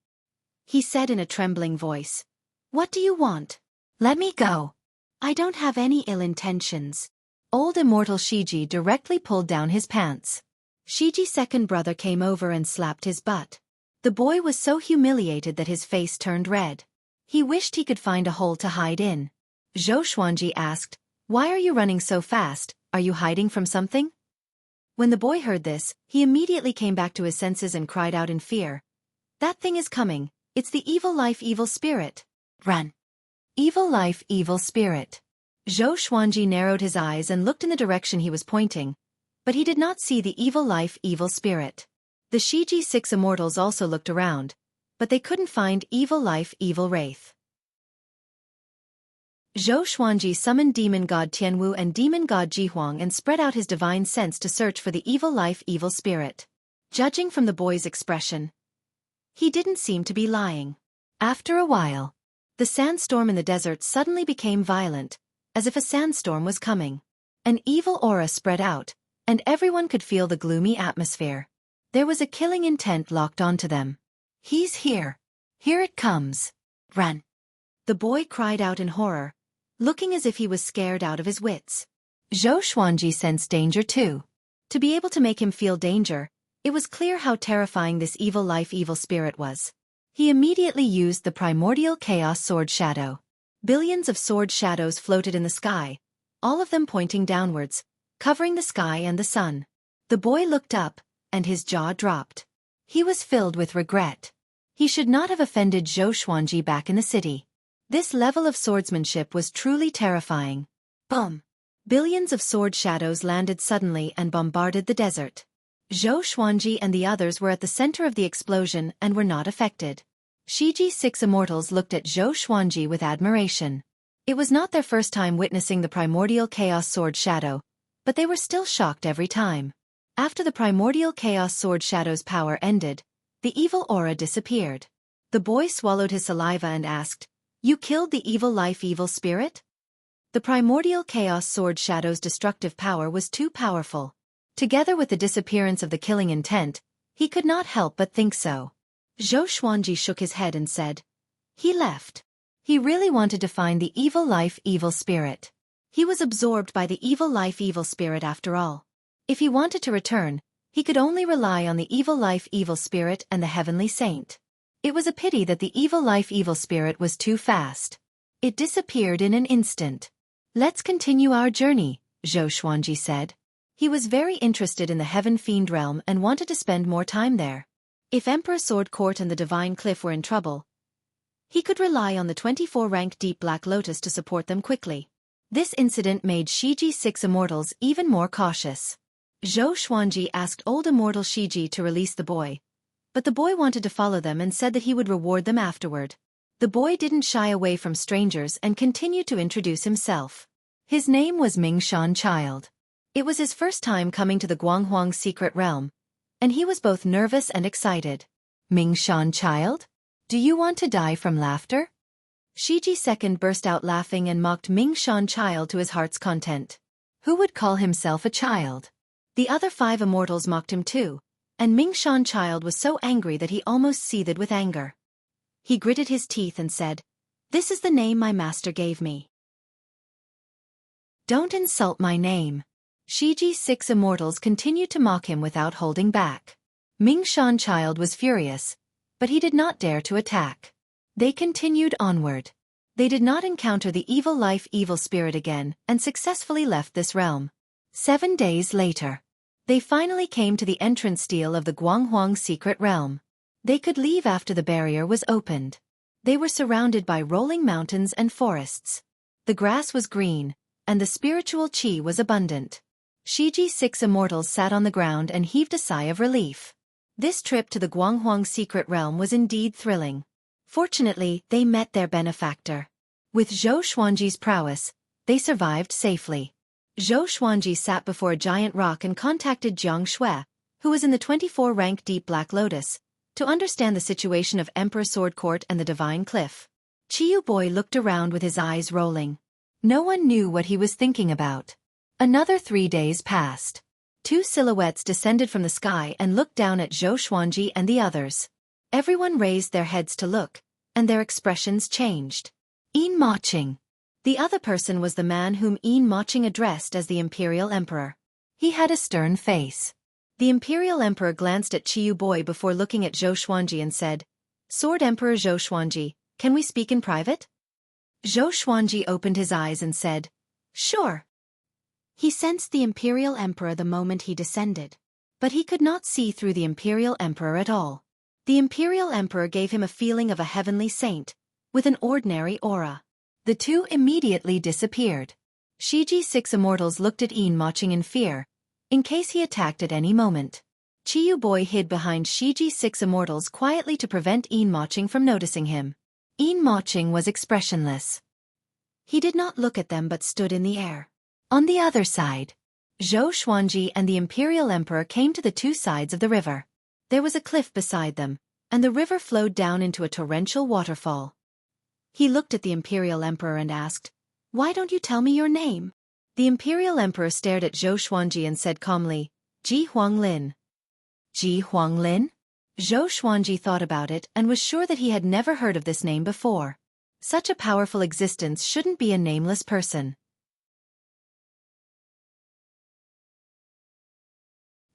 He said in a trembling voice, "What do you want? Let me go. I don't have any ill intentions." Old Immortal Shiji directly pulled down his pants. Shiji's second brother came over and slapped his butt. The boy was so humiliated that his face turned red. He wished he could find a hole to hide in. Zhou Xuanji asked, "Why are you running so fast? Are you hiding from something?" When the boy heard this, he immediately came back to his senses and cried out in fear, "That thing is coming. It's the evil life, evil spirit. Run!" Evil life, evil spirit. Zhou Xuanji narrowed his eyes and looked in the direction he was pointing, but he did not see the evil life, evil spirit. The Shiji 6 immortals also looked around, but they couldn't find evil life, evil wraith. Zhou Xuanji summoned demon god Tianwu and demon god Jihuang and spread out his divine sense to search for the evil life, evil spirit. Judging from the boy's expression, he didn't seem to be lying. After a while, the sandstorm in the desert suddenly became violent, as if a sandstorm was coming. An evil aura spread out, and everyone could feel the gloomy atmosphere. There was a killing intent locked onto them. "He's here! Here it comes! Run!" The boy cried out in horror, looking as if he was scared out of his wits. Zhou Xuanji sensed danger too. To be able to make him feel danger, it was clear how terrifying this evil life, evil spirit was. He immediately used the primordial chaos sword shadow. Billions of sword shadows floated in the sky, all of them pointing downwards, covering the sky and the sun. The boy looked up, and his jaw dropped. He was filled with regret. He should not have offended Zhou Xuanji back in the city. This level of swordsmanship was truly terrifying. Boom! Billions of sword shadows landed suddenly and bombarded the desert. Zhou Xuanji and the others were at the center of the explosion and were not affected. Shiji 6 immortals looked at Zhou Xuanji with admiration. It was not their first time witnessing the primordial chaos sword shadow, but they were still shocked every time. After the primordial chaos sword shadow's power ended, the evil aura disappeared. The boy swallowed his saliva and asked, "You killed the evil life, evil spirit?" The primordial chaos sword shadow's destructive power was too powerful. Together with the disappearance of the killing intent, he could not help but think so. Zhou Xuanji shook his head and said, "He left. He really wanted to find the evil life, evil spirit. He was absorbed by the evil life, evil spirit after all. If he wanted to return, he could only rely on the evil life, evil spirit and the heavenly saint." It was a pity that the evil life, evil spirit was too fast. It disappeared in an instant. "Let's continue our journey," Zhou Xuanji said. He was very interested in the Heaven Fiend realm and wanted to spend more time there. If Emperor Sword Court and the Divine Cliff were in trouble, he could rely on the 24-rank Deep Black Lotus to support them quickly. This incident made Shiji 6 immortals even more cautious. Zhou Xuanji asked old Immortal Shiji to release the boy, but the boy wanted to follow them and said that he would reward them afterward. The boy didn't shy away from strangers and continued to introduce himself. His name was Mingshan Child. It was his first time coming to the Guanghuang secret realm, and he was both nervous and excited. "Mingshan Child? Do you want to die from laughter? Shiji second burst out laughing and mocked Ming Shan child to his heart's content. Who would call himself a child? The other 5 immortals mocked him too, and Ming Shan child was so angry that he almost seethed with anger. He gritted his teeth and said, "This is the name my master gave me. Don't insult my name." Shiji's 6 immortals continued to mock him without holding back. Ming Shan child was furious, but he did not dare to attack. They continued onward. They did not encounter the evil life evil spirit again and successfully left this realm. 7 days later, they finally came to the entrance stele of the Guanghuang secret realm. They could leave after the barrier was opened. They were surrounded by rolling mountains and forests. The grass was green, and the spiritual qi was abundant. Shiji's 6 immortals sat on the ground and heaved a sigh of relief. This trip to the Guanghuang secret realm was indeed thrilling. Fortunately, they met their benefactor. With Zhou Xuanji's prowess, they survived safely. Zhou Xuanji sat before a giant rock and contacted Jiang Shui, who was in the 24 rank Deep Black Lotus, to understand the situation of Emperor Sword Court and the Divine Cliff. Chiyu Boy looked around with his eyes rolling. No one knew what he was thinking about. Another 3 days passed. 2 silhouettes descended from the sky and looked down at Zhou Xuanji and the others. Everyone raised their heads to look, and their expressions changed. Yin Maching. The other person was the man whom Yin Maching addressed as the Imperial Emperor. He had a stern face. The Imperial Emperor glanced at Chiyu Boy before looking at Zhou Xuanji and said, "Sword Emperor Zhou Xuanji, can we speak in private?" Zhou Xuanji opened his eyes and said, "Sure." He sensed the Imperial Emperor the moment he descended. But he could not see through the Imperial Emperor at all. The Imperial Emperor gave him a feeling of a heavenly saint, with an ordinary aura. The two immediately disappeared. Shiji's 6 immortals looked at Yin Maching in fear, in case he attacked at any moment. Chiyu Boy hid behind Shiji's 6 immortals quietly to prevent Yin Maching from noticing him. Yin Maching was expressionless. He did not look at them but stood in the air. On the other side, Zhou Xuanji and the Imperial Emperor came to the 2 sides of the river. There was a cliff beside them, and the river flowed down into a torrential waterfall. He looked at the Imperial Emperor and asked, "Why don't you tell me your name?" The Imperial Emperor stared at Zhou Xuanji and said calmly, "Ji Huanglin." Ji Huanglin? Zhou Xuanji thought about it and was sure that he had never heard of this name before. Such a powerful existence shouldn't be a nameless person.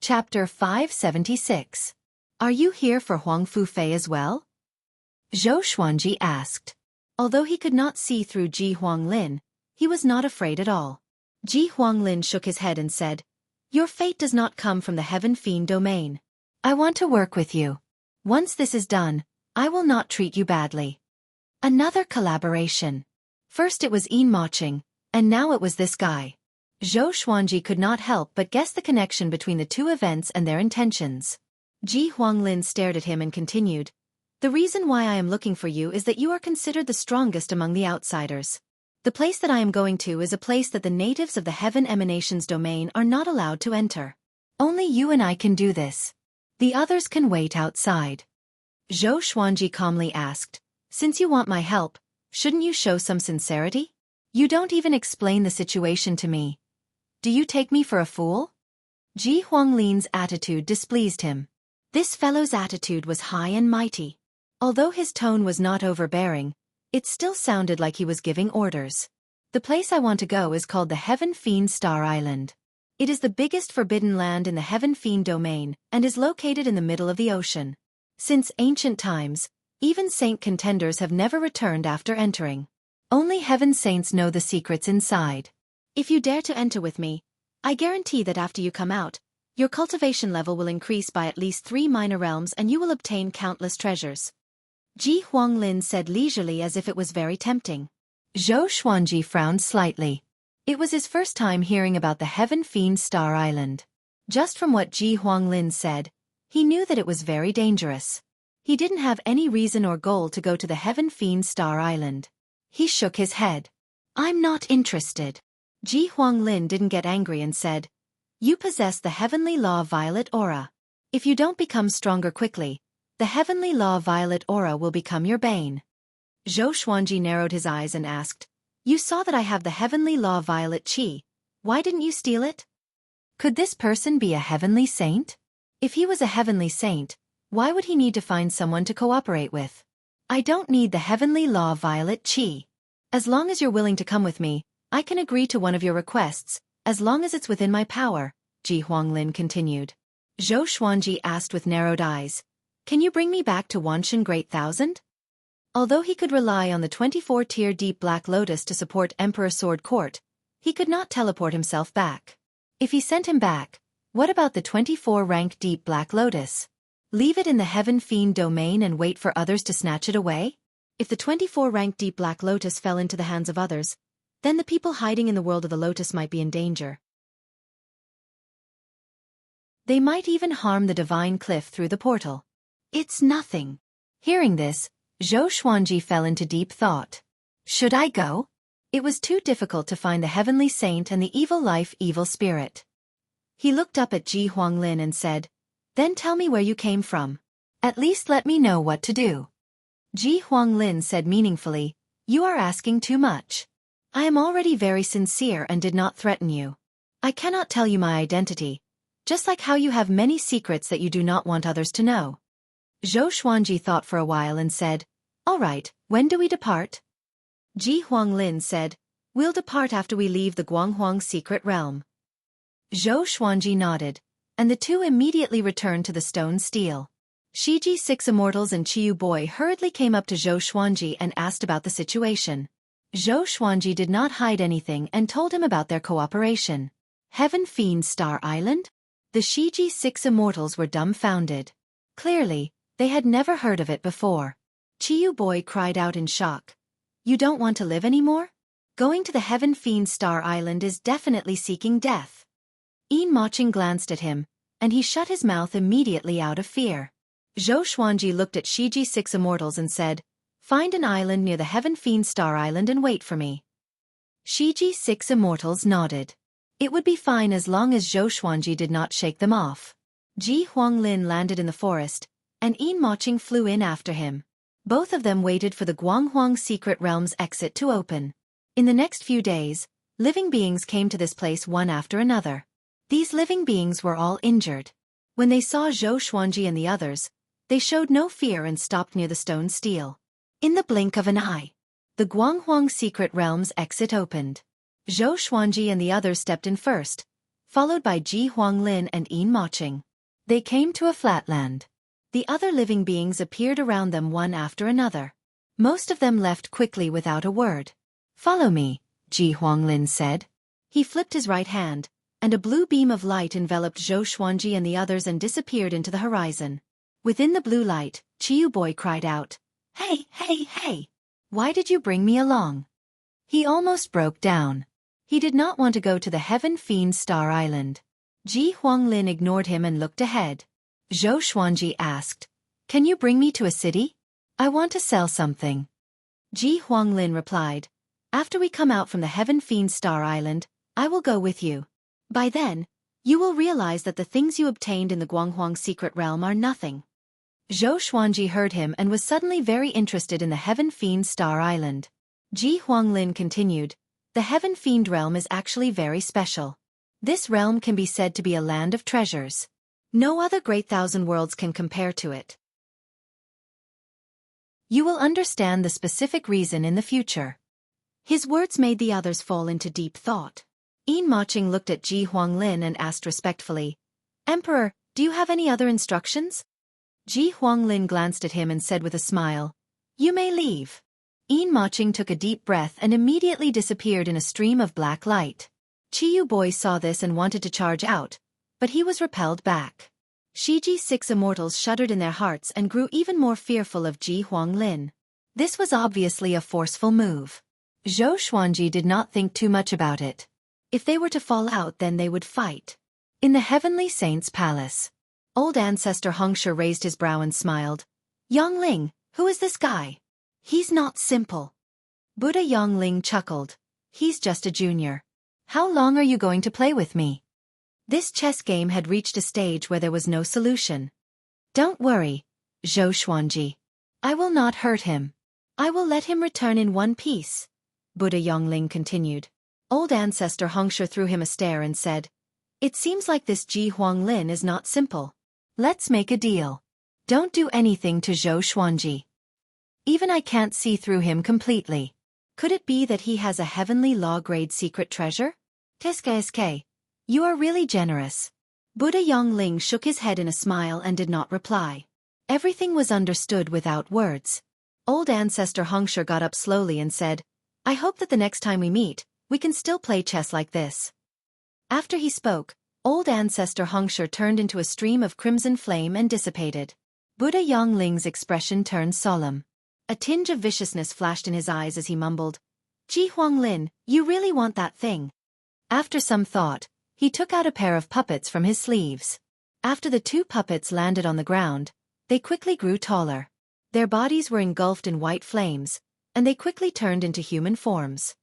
Chapter 576. Are you here for Huang Fufei as well? Zhou Xuanji asked. Although he could not see through Ji Huanglin, he was not afraid at all. Ji Huanglin shook his head and said, "Your fate does not come from the Heaven Fiend domain. I want to work with you. Once this is done, I will not treat you badly." Another collaboration. First it was Yin Maching, and now it was this guy. Zhou Xuanji could not help but guess the connection between the 2 events and their intentions. Ji Huanglin stared at him and continued, "The reason why I am looking for you is that you are considered the strongest among the outsiders. The place that I am going to is a place that the natives of the Heaven Emanations domain are not allowed to enter. Only you and I can do this. The others can wait outside." Zhou Xuanji calmly asked, "Since you want my help, shouldn't you show some sincerity? You don't even explain the situation to me. Do you take me for a fool?" Ji Huanglin's attitude displeased him. This fellow's attitude was high and mighty. Although his tone was not overbearing, it still sounded like he was giving orders. "The place I want to go is called the Heaven Fiend Star Island. It is the biggest forbidden land in the Heaven Fiend domain and is located in the middle of the ocean. Since ancient times, even saint contenders have never returned after entering. Only heaven saints know the secrets inside. If you dare to enter with me, I guarantee that after you come out, your cultivation level will increase by at least 3 minor realms and you will obtain countless treasures." Ji Huanglin said leisurely as if it was very tempting. Zhou Xuanji frowned slightly. It was his first time hearing about the Heaven Fiend Star Island. Just from what Ji Huanglin said, he knew that it was very dangerous. He didn't have any reason or goal to go to the Heaven Fiend Star Island. He shook his head. "I'm not interested." Ji Huanglin didn't get angry and said, "You possess the heavenly law violet aura. If you don't become stronger quickly, The heavenly law violet aura will become your bane. Zhou Xuanji narrowed his eyes and asked, "You saw that I have the heavenly law violet qi. Why didn't you steal it?" Could this person be a heavenly saint? If he was a heavenly saint, why would he need to find someone to cooperate with? I don't need the heavenly law violet qi. As long as you're willing to come with me, I can agree to one of your requests, as long as it's within my power, Ji Huanglin continued. Zhou Xuanji asked with narrowed eyes, "Can you bring me back to Wanshan Great Thousand?" Although he could rely on the 24-tier Deep Black Lotus to support Emperor Sword Court, he could not teleport himself back. If he sent him back, what about the 24-rank Deep Black Lotus? Leave it in the Heaven Fiend domain and wait for others to snatch it away? If the 24-rank Deep Black Lotus fell into the hands of others, then the people hiding in the world of the Lotus might be in danger. They might even harm the divine cliff through the portal. It's nothing. Hearing this, Zhou Xuanji fell into deep thought. Should I go? It was too difficult to find the heavenly saint and the evil life evil spirit. He looked up at Ji Huanglin and said, "Then tell me where you came from. At least let me know what to do." Ji Huanglin said meaningfully, "You are asking too much. I am already very sincere and did not threaten you. I cannot tell you my identity, just like how you have many secrets that you do not want others to know." Zhou Xuanji thought for a while and said, "All right, when do we depart?" Ji Huanglin said, "We'll depart after we leave the Guanghuang secret realm." Zhou Xuanji nodded, and the two immediately returned to the stone steel. Shiji 6 Immortals and Qiyu Boy hurriedly came up to Zhou Xuanji and asked about the situation. Zhou Xuanji did not hide anything and told him about their cooperation. Heaven Fiend Star Island? The Shiji 6 Immortals were dumbfounded. Clearly, they had never heard of it before. Qiyu Boy cried out in shock. "You don't want to live anymore? Going to the Heaven Fiend Star Island is definitely seeking death." Yin Maching glanced at him, and he shut his mouth immediately out of fear. Zhou Xuanji looked at Shiji 6 Immortals and said, "Find an island near the Heaven Fiend Star Island and wait for me." Shiji 6 Immortals nodded. It would be fine as long as Zhou Xuanji did not shake them off. Ji Huanglin landed in the forest, and Yin Maching flew in after him. Both of them waited for the Guanghuang Secret Realm's exit to open. In the next few days, living beings came to this place one after another. These living beings were all injured. When they saw Zhou Xuanji and the others, they showed no fear and stopped near the stone steel. In the blink of an eye, the Guanghuang Secret Realm's exit opened. Zhou Xuanji and the others stepped in first, followed by Ji Huanglin and Yin Maching. They came to a flatland. The other living beings appeared around them one after another. Most of them left quickly without a word. "Follow me," Ji Huanglin said. He flipped his right hand, and a blue beam of light enveloped Zhou Xuanji and the others and disappeared into the horizon. Within the blue light, Qiyu Boy cried out, "Hey, hey, hey! Why did you bring me along?" He almost broke down. He did not want to go to the Heaven Fiend Star Island. Ji Huanglin ignored him and looked ahead. Zhou Xuanji asked, "Can you bring me to a city? I want to sell something." Ji Huanglin replied, "After we come out from the Heaven Fiend Star Island, I will go with you. By then, you will realize that the things you obtained in the Guanghuang Secret Realm are nothing." Zhou Xuanji heard him and was suddenly very interested in the Heaven Fiend Star Island. Ji Huanglin continued, "The Heaven Fiend Realm is actually very special. This realm can be said to be a land of treasures. No other Great Thousand Worlds can compare to it. You will understand the specific reason in the future." His words made the others fall into deep thought. Yin Maching looked at Ji Huanglin and asked respectfully, "Emperor, do you have any other instructions?" Ji Huanglin glanced at him and said with a smile, "You may leave." Yin Maching took a deep breath and immediately disappeared in a stream of black light. Qiyu Boy saw this and wanted to charge out, but he was repelled back. Shiji 6 Immortals shuddered in their hearts and grew even more fearful of Ji Huanglin. This was obviously a forceful move. Zhou Xuanji did not think too much about it. If they were to fall out, then they would fight. In the Heavenly Saint's palace, old ancestor Hongshe raised his brow and smiled. "Yongling, who is this guy? He's not simple." Buddha Yongling chuckled. "He's just a junior. How long are you going to play with me?" This chess game had reached a stage where there was no solution. "Don't worry. Xueqi. I will not hurt him. I will let him return in one piece. Buddha Yongling continued. Old ancestor Hongshe threw him a stare and said, It seems like this Ji Huanglin is not simple. Let's make a deal. Don't do anything to Xueqi. Even I can't see through him completely. Could it be that he has a heavenly law-grade secret treasure? Teske, you are really generous. Buddha Yongling shook his head in a smile and did not reply. Everything was understood without words. Old ancestor Hongshe got up slowly and said, I hope that the next time we meet, we can still play chess like this. After he spoke, old ancestor Hongshe turned into a stream of crimson flame and dissipated. Buddha Yongling's expression turned solemn. A tinge of viciousness flashed in his eyes as he mumbled, Ji Huanglin, you really want that thing? After some thought, he took out a pair of puppets from his sleeves. After the two puppets landed on the ground, they quickly grew taller. Their bodies were engulfed in white flames, and they quickly turned into human forms.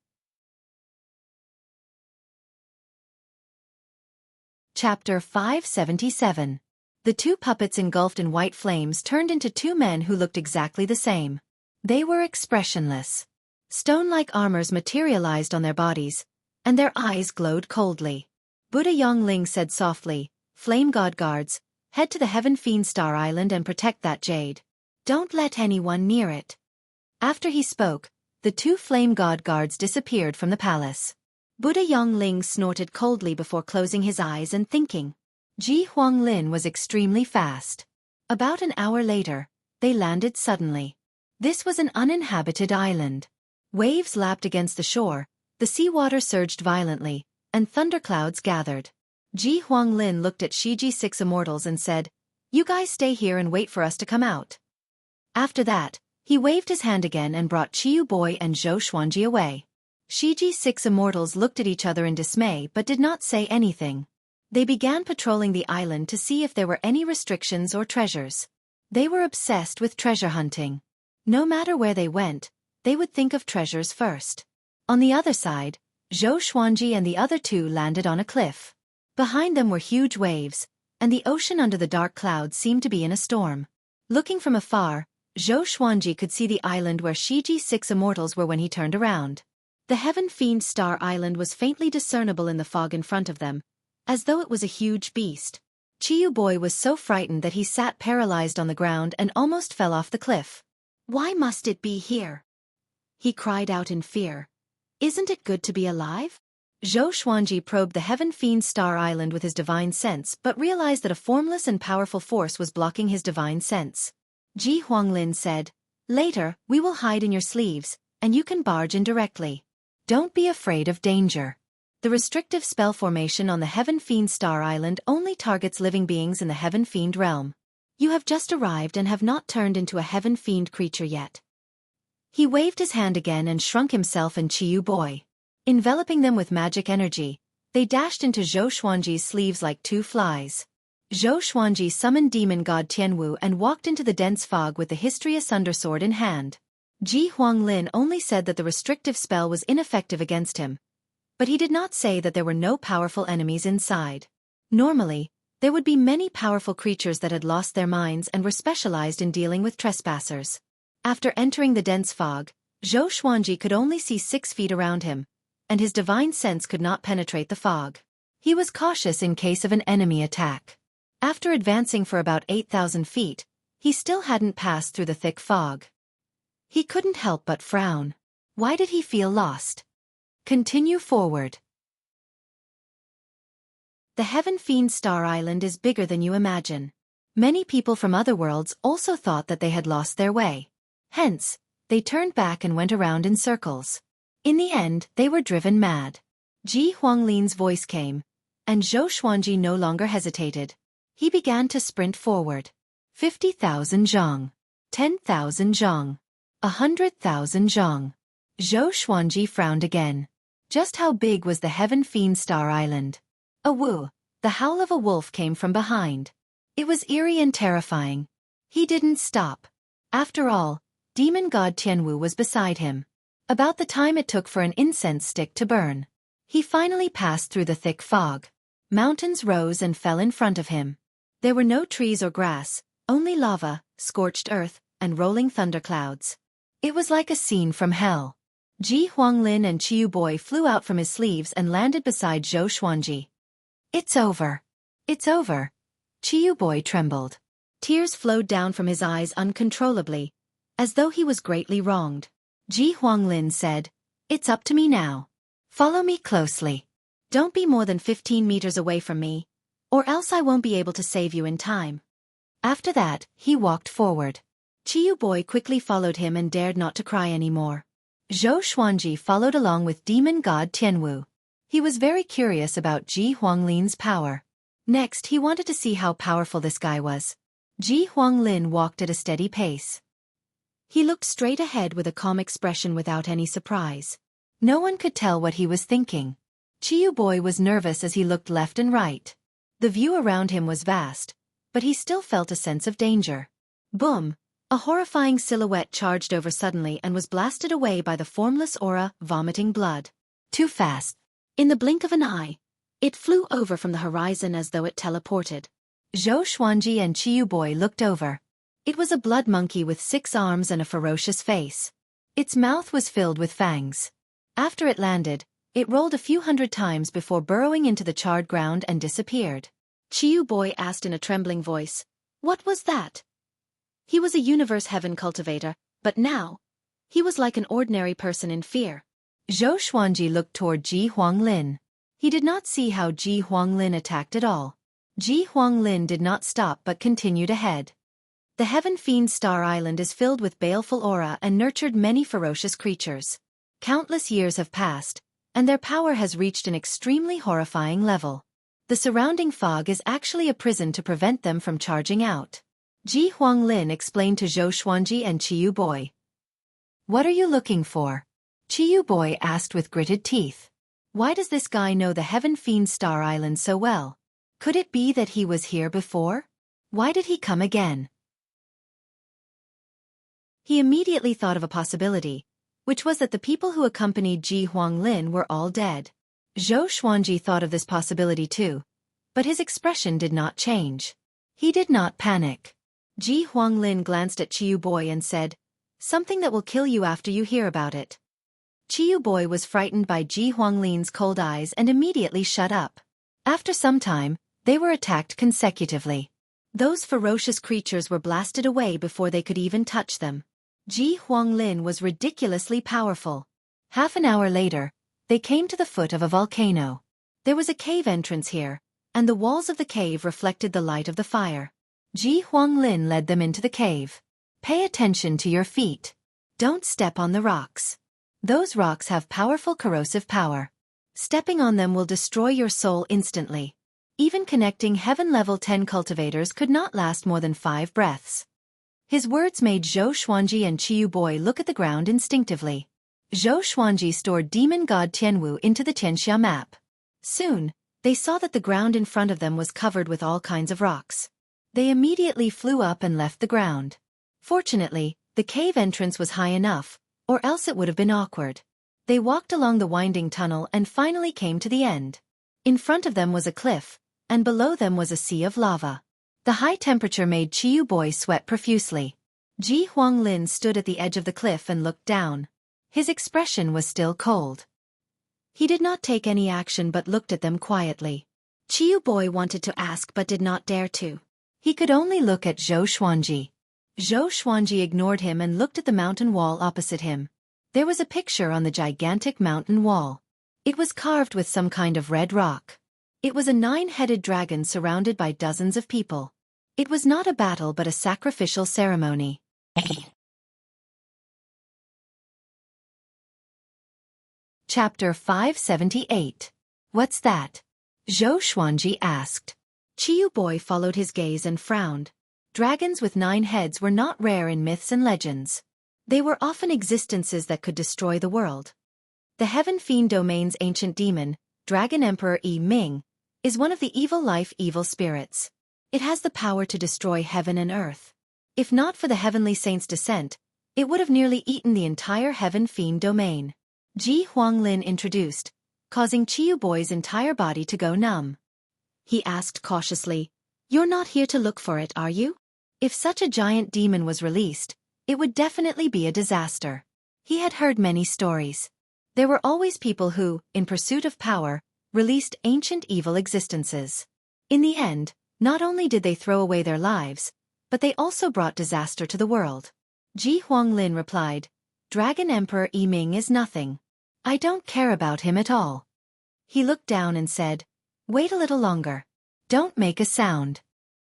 Chapter 577. The two puppets engulfed in white flames turned into two men who looked exactly the same. They were expressionless. Stone-like armors materialized on their bodies, and their eyes glowed coldly. Buddha Yongling said softly, Flame God Guards, head to the Heaven Fiend Star Island and protect that jade. Don't let anyone near it. After he spoke, the two Flame God Guards disappeared from the palace. Buddha Yongling snorted coldly before closing his eyes and thinking. Ji Huanglin was extremely fast. About an hour later, they landed suddenly. This was an uninhabited island. Waves lapped against the shore, the seawater surged violently, and thunderclouds gathered. Ji Huanglin looked at Shiji 6 immortals and said, You guys stay here and wait for us to come out. After that, he waved his hand again and brought Chiyu Boy and Xueqi away. Shiji 6 immortals looked at each other in dismay but did not say anything. They began patrolling the island to see if there were any restrictions or treasures. They were obsessed with treasure hunting. No matter where they went, they would think of treasures first. On the other side, Xueqi and the other two landed on a cliff. Behind them were huge waves, and the ocean under the dark clouds seemed to be in a storm. Looking from afar, Xueqi could see the island where Shiji 6 immortals were when he turned around. The Heaven Fiend Star Island was faintly discernible in the fog in front of them, as though it was a huge beast. Chiyu Boy was so frightened that he sat paralyzed on the ground and almost fell off the cliff. Why must it be here? He cried out in fear. Isn't it good to be alive? Xueqi probed the Heaven Fiend Star Island with his divine sense but realized that a formless and powerful force was blocking his divine sense. Ji Huanglin said, Later, we will hide in your sleeves, and you can barge in directly. Don't be afraid of danger. The restrictive spell formation on the Heaven Fiend Star Island only targets living beings in the Heaven Fiend realm. You have just arrived and have not turned into a Heaven Fiend creature yet. He waved his hand again and shrunk himself and Chiyu Boy. Enveloping them with magic energy, they dashed into Xueqi's sleeves like two flies. Xueqi summoned demon god Tianwu and walked into the dense fog with the Histrious Undersword in hand. Ji Huanglin only said that the restrictive spell was ineffective against him, but he did not say that there were no powerful enemies inside. Normally, there would be many powerful creatures that had lost their minds and were specialized in dealing with trespassers. After entering the dense fog, Xueqi could only see 6 feet around him, and his divine sense could not penetrate the fog. He was cautious in case of an enemy attack. After advancing for about 8,000 feet, he still hadn't passed through the thick fog. He couldn't help but frown. Why did he feel lost? Continue forward. The Heaven Fiend Star Island is bigger than you imagine. Many people from other worlds also thought that they had lost their way. Hence, they turned back and went around in circles. In the end, they were driven mad. Ji Huanglin's voice came, and Xueqi no longer hesitated. He began to sprint forward. 50,000 zhang. 10,000 zhang. 100,000 zhang. Xueqi frowned again. Just how big was the Heaven Fiend Star Island? A woo, the howl of a wolf came from behind. It was eerie and terrifying. He didn't stop. After all, demon god Tianwu was beside him. About the time it took for an incense stick to burn. He finally passed through the thick fog. Mountains rose and fell in front of him. There were no trees or grass, Only lava, scorched earth, and rolling thunderclouds. It was like a scene from hell. Ji Huanglin and Qiu Boy flew out from his sleeves and landed beside Zhou Xuanji. It's over. It's over. Qiu Boy trembled. Tears flowed down from his eyes uncontrollably, as though he was greatly wronged. Ji Huanglin said, "It's up to me now. Follow me closely. Don't be more than 15 meters away from me, or else I won't be able to save you in time." After that, he walked forward. Qiu Boy quickly followed him and dared not to cry anymore. Zhou Xuanji followed along with demon god Tianwu. He was very curious about Ji Huanglin's power. Next, he wanted to see how powerful this guy was. Ji Huanglin walked at a steady pace. He looked straight ahead with a calm expression without any surprise. No one could tell what he was thinking. Qiu Boy was nervous as he looked left and right. The view around him was vast, but he still felt a sense of danger. Boom! A horrifying silhouette charged over suddenly and was blasted away by the formless aura, vomiting blood. Too fast. In the blink of an eye, it flew over from the horizon as though it teleported. Zhou Xuanji and Qiu Boy looked over. It was a blood monkey with 6 arms and a ferocious face. Its mouth was filled with fangs. After it landed, it rolled a few hundred times before burrowing into the charred ground and disappeared. Qiu Boy asked in a trembling voice, "What was that?" He was a universe heaven cultivator, but now, he was like an ordinary person in fear. Zhou Xuanji looked toward Ji Huanglin. He did not see how Ji Huanglin attacked at all. Ji Huanglin did not stop but continued ahead. The Heaven Fiend Star Island is filled with baleful aura and nurtured many ferocious creatures. Countless years have passed, and their power has reached an extremely horrifying level. The surrounding fog is actually a prison to prevent them from charging out. Ji Huanglin explained to Zhou Xuanji and Qiu Boy. "What are you looking for?" Qiu Boy asked with gritted teeth. "Why does this guy know the Heaven Fiend Star Island so well? Could it be that he was here before? Why did he come again?" He immediately thought of a possibility, which was that the people who accompanied Ji Huanglin were all dead. Zhou Xuanji thought of this possibility too, but his expression did not change. He did not panic. Ji Huanglin glanced at Qiu Boy and said, "Something that will kill you after you hear about it." Qiu Boy was frightened by Ji Huanglin's cold eyes and immediately shut up. After some time, they were attacked consecutively. Those ferocious creatures were blasted away before they could even touch them. Ji Huanglin was ridiculously powerful. Half an hour later, they came to the foot of a volcano. There was a cave entrance here, and the walls of the cave reflected the light of the fire. Ji Huanglin led them into the cave. "Pay attention to your feet. Don't step on the rocks. Those rocks have powerful corrosive power. Stepping on them will destroy your soul instantly. Even connecting heaven level 10 cultivators could not last more than 5 breaths." His words made Zhou Xuanji and Qiu Boy look at the ground instinctively. Zhou Xuanji stored demon god Tianwu into the Tianxia map. Soon, they saw that the ground in front of them was covered with all kinds of rocks. They immediately flew up and left the ground. Fortunately, the cave entrance was high enough, or else it would have been awkward. They walked along the winding tunnel and finally came to the end. In front of them was a cliff, and below them was a sea of lava. The high temperature made Qiu Boy sweat profusely. Ji Huanglin stood at the edge of the cliff and looked down. His expression was still cold. He did not take any action but looked at them quietly. Qiu Boy wanted to ask but did not dare to. He could only look at Zhou Xuanji. Zhou Xuanji ignored him and looked at the mountain wall opposite him. There was a picture on the gigantic mountain wall. It was carved with some kind of red rock. It was a 9-headed dragon surrounded by dozens of people. It was not a battle but a sacrificial ceremony. Chapter 578. What's that? Zhou Xuanji asked. Qiu Boy followed his gaze and frowned. Dragons with 9 heads were not rare in myths and legends. They were often existences that could destroy the world. The Heaven Fiend Domain's ancient demon, Dragon Emperor Yi Ming, is one of the evil spirits. It has the power to destroy heaven and earth. If not for the heavenly saint's descent, it would have nearly eaten the entire Heaven Fiend Domain. Ji Huanglin introduced, causing Qiu Boy's entire body to go numb. He asked cautiously, "You're not here to look for it, are you?" If such a giant demon was released, it would definitely be a disaster. He had heard many stories. There were always people who, in pursuit of power, released ancient evil existences. In the end, not only did they throw away their lives, but they also brought disaster to the world. Ji Huanglin replied, Dragon Emperor Yi Ming is nothing. I don't care about him at all. He looked down and said, Wait a little longer. Don't make a sound.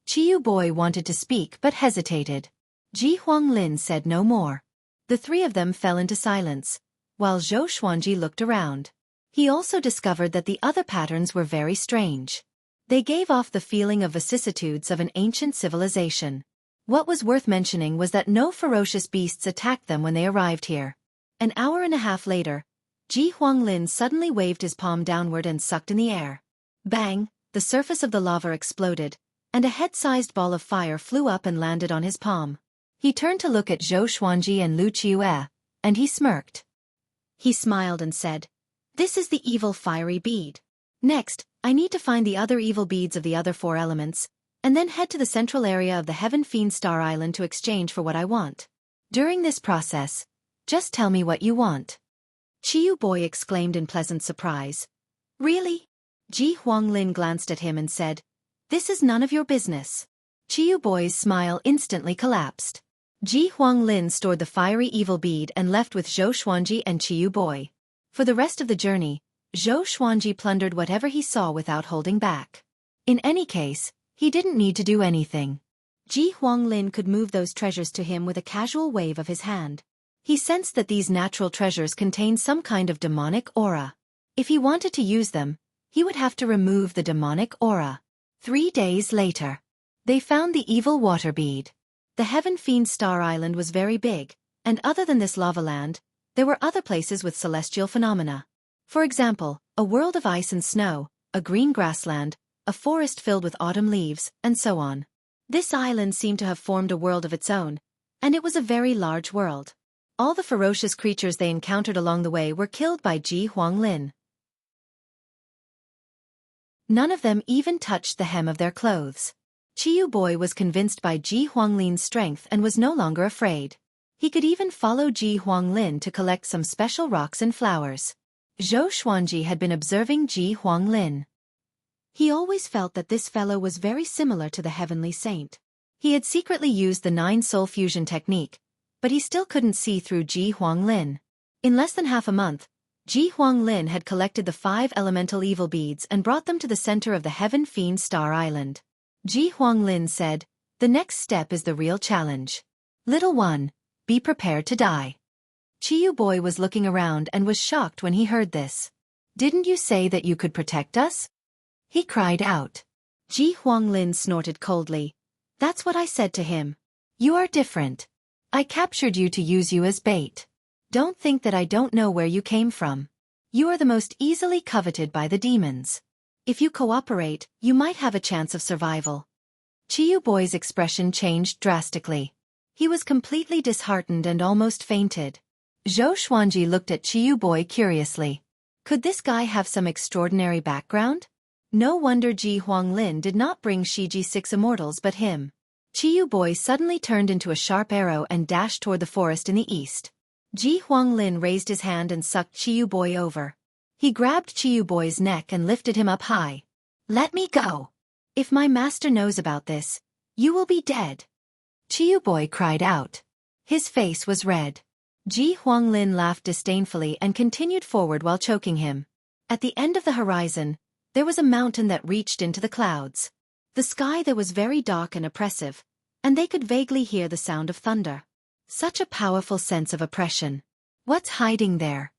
Chiyu Boy wanted to speak but hesitated. Ji Huanglin said no more. The three of them fell into silence, while Zhou Xuanji looked around. He also discovered that the other patterns were very strange. They gave off the feeling of vicissitudes of an ancient civilization. What was worth mentioning was that no ferocious beasts attacked them when they arrived here. An hour and a half later, Ji Huanglin suddenly waved his palm downward and sucked in the air. Bang! The surface of the lava exploded, and a head-sized ball of fire flew up and landed on his palm. He turned to look at Zhou Xuanji and Lu Qiue, and he smirked. He smiled and said, This is the evil fiery bead. Next, I need to find the other evil beads of the other 4 elements, and then head to the central area of the Heaven Fiend Star Island to exchange for what I want. During this process, just tell me what you want. Chiyu Boy exclaimed in pleasant surprise. Really? Ji Huanglin glanced at him and said, This is none of your business. Chiyu Boy's smile instantly collapsed. Ji Huanglin stored the fiery evil bead and left with Zhou Xuanji and Chiyu Boy. For the rest of the journey, Zhou Xuanji plundered whatever he saw without holding back. In any case, he didn't need to do anything. Ji Huanglin could move those treasures to him with a casual wave of his hand. He sensed that these natural treasures contained some kind of demonic aura. If he wanted to use them, he would have to remove the demonic aura. 3 days later, they found the evil water bead. The Heaven Fiend Star Island was very big, and other than this lava land, there were other places with celestial phenomena. For example, a world of ice and snow, a green grassland, a forest filled with autumn leaves, and so on. This island seemed to have formed a world of its own, and it was a very large world. All the ferocious creatures they encountered along the way were killed by Ji Huanglin. None of them even touched the hem of their clothes. Chiyu Boy was convinced by Ji Huanglin's strength and was no longer afraid. He could even follow Ji Huanglin to collect some special rocks and flowers. Zhou Xuanji had been observing Ji Huanglin. He always felt that this fellow was very similar to the heavenly saint. He had secretly used the 9-soul fusion technique, but he still couldn't see through Ji Huanglin. In less than half a month, Ji Huanglin had collected the 5 elemental evil beads and brought them to the center of the Heaven Fiend Star Island. Ji Huanglin said, The next step is the real challenge. Little one, be prepared to die. Chiyu Boy was looking around and was shocked when he heard this. Didn't you say that you could protect us? He cried out. Ji Huanglin snorted coldly. That's what I said to him. You are different. I captured you to use you as bait. Don't think that I don't know where you came from. You are the most easily coveted by the demons. If you cooperate, you might have a chance of survival. Chiyu Boy's expression changed drastically. He was completely disheartened and almost fainted. Zhou Xuanji looked at Chiyu Boy curiously. Could this guy have some extraordinary background? No wonder Ji Huanglin did not bring Shiji 6 immortals but him. Chiyu Boy suddenly turned into a sharp arrow and dashed toward the forest in the east. Ji Huanglin raised his hand and sucked Chiyu Boy over. He grabbed Chiyu Boy's neck and lifted him up high. Let me go. If my master knows about this, you will be dead. Chiyu Boy cried out. His face was red. Ji Huanglin laughed disdainfully and continued forward while choking him. At the end of the horizon, there was a mountain that reached into the clouds. The sky there was very dark and oppressive, and they could vaguely hear the sound of thunder. Such a powerful sense of oppression. What's hiding there?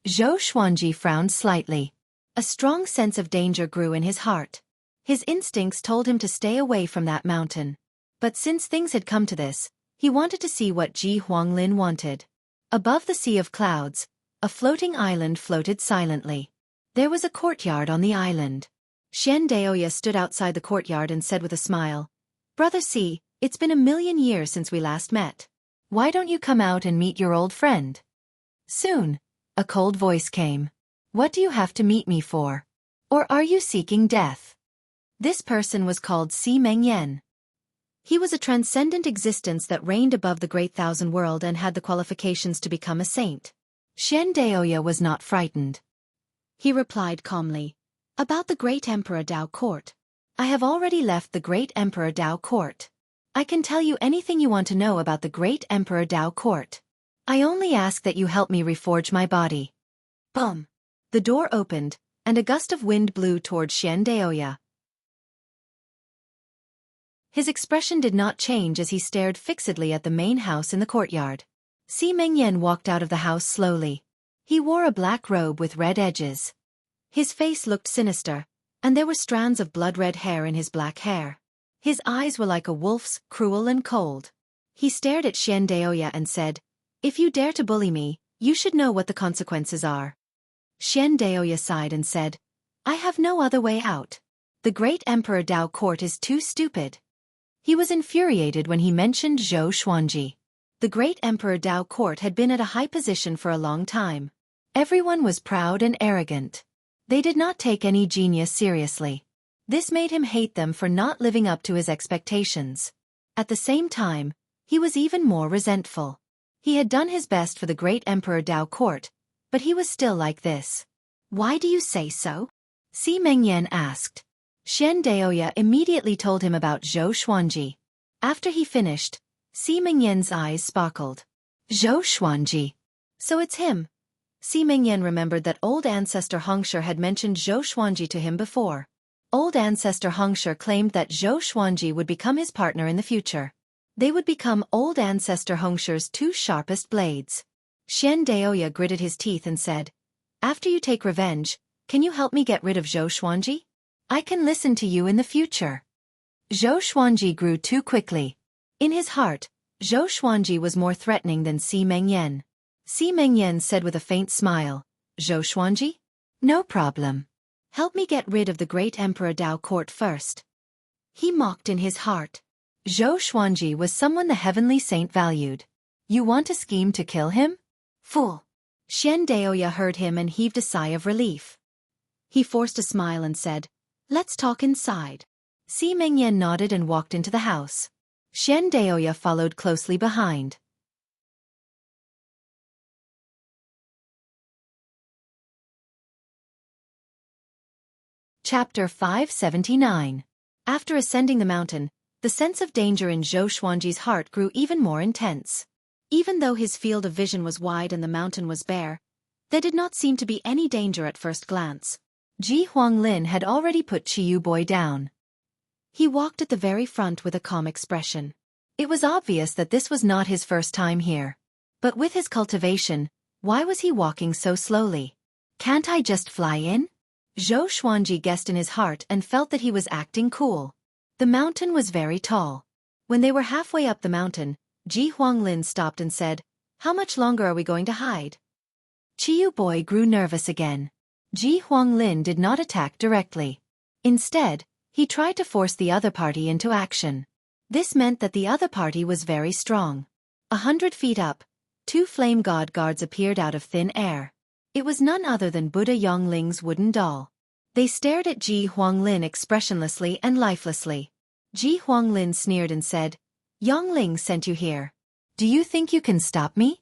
Zhou Xuanji frowned slightly. A strong sense of danger grew in his heart. His instincts told him to stay away from that mountain. But since things had come to this, he wanted to see what Ji Huanglin wanted. Above the sea of clouds, a floating island floated silently. There was a courtyard on the island. Xian Daoya stood outside the courtyard and said with a smile, Brother C, it's been 1,000,000 years since we last met. Why don't you come out and meet your old friend? Soon, a cold voice came. What do you have to meet me for? Or are you seeking death? This person was called Si Mengyan. He was a transcendent existence that reigned above the great thousand world and had the qualifications to become a saint. Xian Daoya was not frightened. He replied calmly, "About the great Emperor Dao Court. I have already left the great Emperor Dao Court. I can tell you anything you want to know about the great Emperor Dao Court. I only ask that you help me reforge my body." Boom! The door opened, and a gust of wind blew toward Xian Daoya. His expression did not change as he stared fixedly at the main house in the courtyard. Si Mengyan walked out of the house slowly. He wore a black robe with red edges. His face looked sinister, and there were strands of blood-red hair in his black hair. His eyes were like a wolf's, cruel and cold. He stared at Xian Daoya and said, "If you dare to bully me, you should know what the consequences are." Xian Daoya sighed and said, "I have no other way out. The great Emperor Dao Court is too stupid." He was infuriated when he mentioned Zhou Xuanji. The great Emperor Dao Court had been at a high position for a long time. Everyone was proud and arrogant. They did not take any genius seriously. This made him hate them for not living up to his expectations. At the same time, he was even more resentful. He had done his best for the great Emperor Dao Court, but he was still like this. "Why do you say so?" Si Mengyan asked. Xian Daoya immediately told him about Zhou Xuanji. After he finished, Si Mengyan's eyes sparkled. "Zhou Xuanji. So it's him." Si Mengyan remembered that old ancestor Hongsher had mentioned Zhou Xuanji to him before. Old ancestor Hongsher claimed that Zhou Xuanji would become his partner in the future. They would become old ancestor Hongsher's two sharpest blades. Xian Daoya gritted his teeth and said, "After you take revenge, can you help me get rid of Zhou Xuanji? I can listen to you in the future." Zhou Xuanji grew too quickly. In his heart, Zhou Xuanji was more threatening than Si Mengyan. Si Mengyan said with a faint smile, "Zhou Xuanji? No problem. Help me get rid of the great Emperor Dao Court first." He mocked in his heart. Zhou Xuanji was someone the heavenly saint valued. You want a scheme to kill him? Fool. Xian Daoya heard him and heaved a sigh of relief. He forced a smile and said, "Let's talk inside." Si Mengyan nodded and walked into the house. Xian Daoya followed closely behind. Chapter 579. After ascending the mountain, the sense of danger in Zhou Xuanji's heart grew even more intense. Even though his field of vision was wide and the mountain was bare, there did not seem to be any danger at first glance. Ji Huanglin had already put Qiyu Boy down. He walked at the very front with a calm expression. It was obvious that this was not his first time here. But with his cultivation, why was he walking so slowly? "Can't I just fly in?" Zhou Xuanji guessed in his heart and felt that he was acting cool. The mountain was very tall. When they were halfway up the mountain, Ji Huanglin stopped and said, "How much longer are we going to hide?" Qiyu Boy grew nervous again. Ji Huanglin did not attack directly. Instead, he tried to force the other party into action. This meant that the other party was very strong. 100 feet up, two flame god guards appeared out of thin air. It was none other than Buddha Yongling's wooden doll. They stared at Ji Huanglin expressionlessly and lifelessly. Ji Huanglin sneered and said, "Yongling sent you here. Do you think you can stop me?"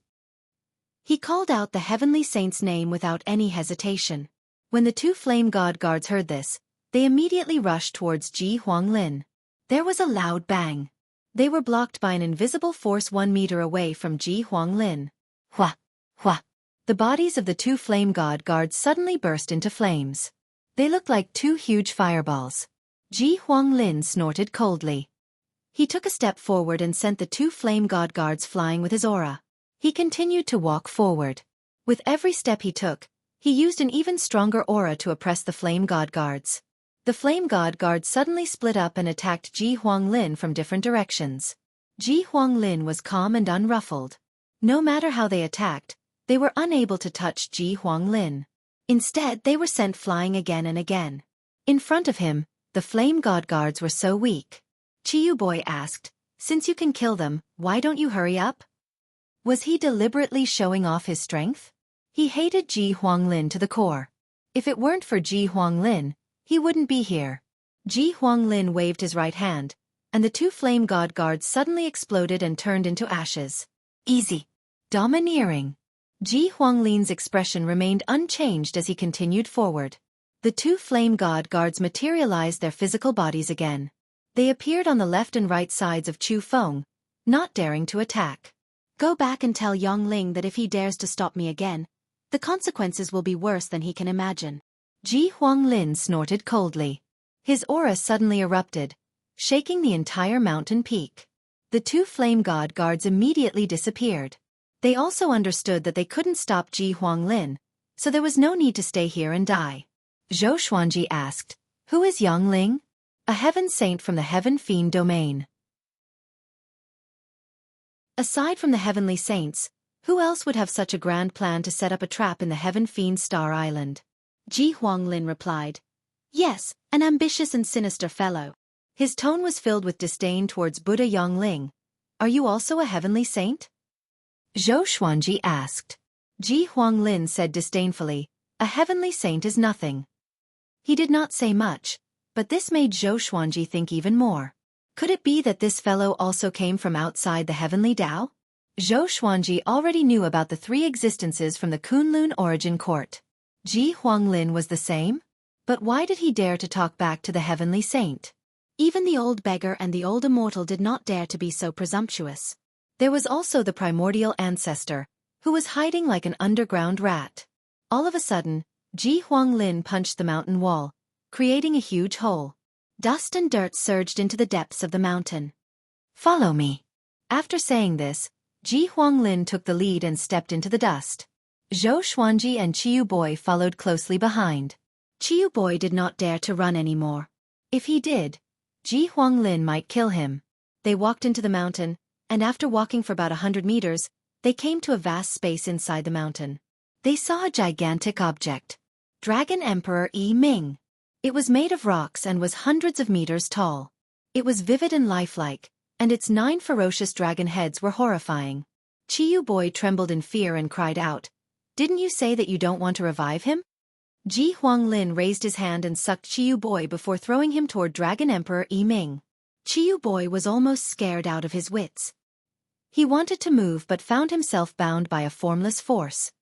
He called out the heavenly saint's name without any hesitation. When the two flame god guards heard this, they immediately rushed towards Ji Huanglin. There was a loud bang. They were blocked by an invisible force 1 meter away from Ji Huanglin. Hua! Hua! The bodies of the two flame god guards suddenly burst into flames. They looked like two huge fireballs. Ji Huanglin snorted coldly. He took a step forward and sent the two flame god guards flying with his aura. He continued to walk forward. With every step he took, he used an even stronger aura to oppress the flame god guards. The flame god guards suddenly split up and attacked Ji Huanglin from different directions. Ji Huanglin was calm and unruffled. No matter how they attacked, they were unable to touch Ji Huanglin. Instead, they were sent flying again and again. In front of him, the flame god guards were so weak. Qiyu Boy asked, "Since you can kill them, why don't you hurry up?" Was he deliberately showing off his strength? He hated Ji Huanglin to the core. If it weren't for Ji Huanglin, he wouldn't be here. Ji Huanglin waved his right hand, and the two flame god guards suddenly exploded and turned into ashes. Easy. Domineering. Ji Huanglin's expression remained unchanged as he continued forward. The two flame god guards materialized their physical bodies again. They appeared on the left and right sides of Chu Feng, not daring to attack. Go back and tell Yongling that if he dares to stop me again, the consequences will be worse than he can imagine. Ji Huanglin snorted coldly. His aura suddenly erupted, shaking the entire mountain peak. The two flame god guards immediately disappeared. They also understood that they couldn't stop Ji Huanglin, so there was no need to stay here and die. Zhou Xuanji asked, "Who is Yongling?" "A heaven saint from the Heaven Fiend domain." Aside from the heavenly saints, who else would have such a grand plan to set up a trap in the Heaven Fiend Star Island? Ji Huanglin replied. Yes, an ambitious and sinister fellow. His tone was filled with disdain towards Buddha Yongling. Are you also a heavenly saint? Zhou Xuanji asked. Ji Huanglin said disdainfully, a heavenly saint is nothing. He did not say much, but this made Zhou Xuanji think even more. Could it be that this fellow also came from outside the heavenly Tao? Zhou Xuanji already knew about the three existences from the Kunlun origin court. Ji Huanglin was the same? But why did he dare to talk back to the heavenly saint? Even the old beggar and the old immortal did not dare to be so presumptuous. There was also the primordial ancestor, who was hiding like an underground rat. All of a sudden, Ji Huanglin punched the mountain wall, creating a huge hole. Dust and dirt surged into the depths of the mountain. Follow me. After saying this, Ji Huanglin took the lead and stepped into the dust. Zhou Xuanji and Qiu Boi followed closely behind. Qiu Boi did not dare to run anymore. If he did, Ji Huanglin might kill him. They walked into the mountain, and after walking for about 100 meters, they came to a vast space inside the mountain. They saw a gigantic object. Dragon Emperor Yi Ming. It was made of rocks and was hundreds of meters tall. It was vivid and lifelike, and its 9 ferocious dragon heads were horrifying. Qiu Boi trembled in fear and cried out, "Didn't you say that you don't want to revive him?" Ji Huanglin raised his hand and sucked Qiu Boi before throwing him toward Dragon Emperor Yi Ming. Qiu Boi was almost scared out of his wits. He wanted to move but found himself bound by a formless force.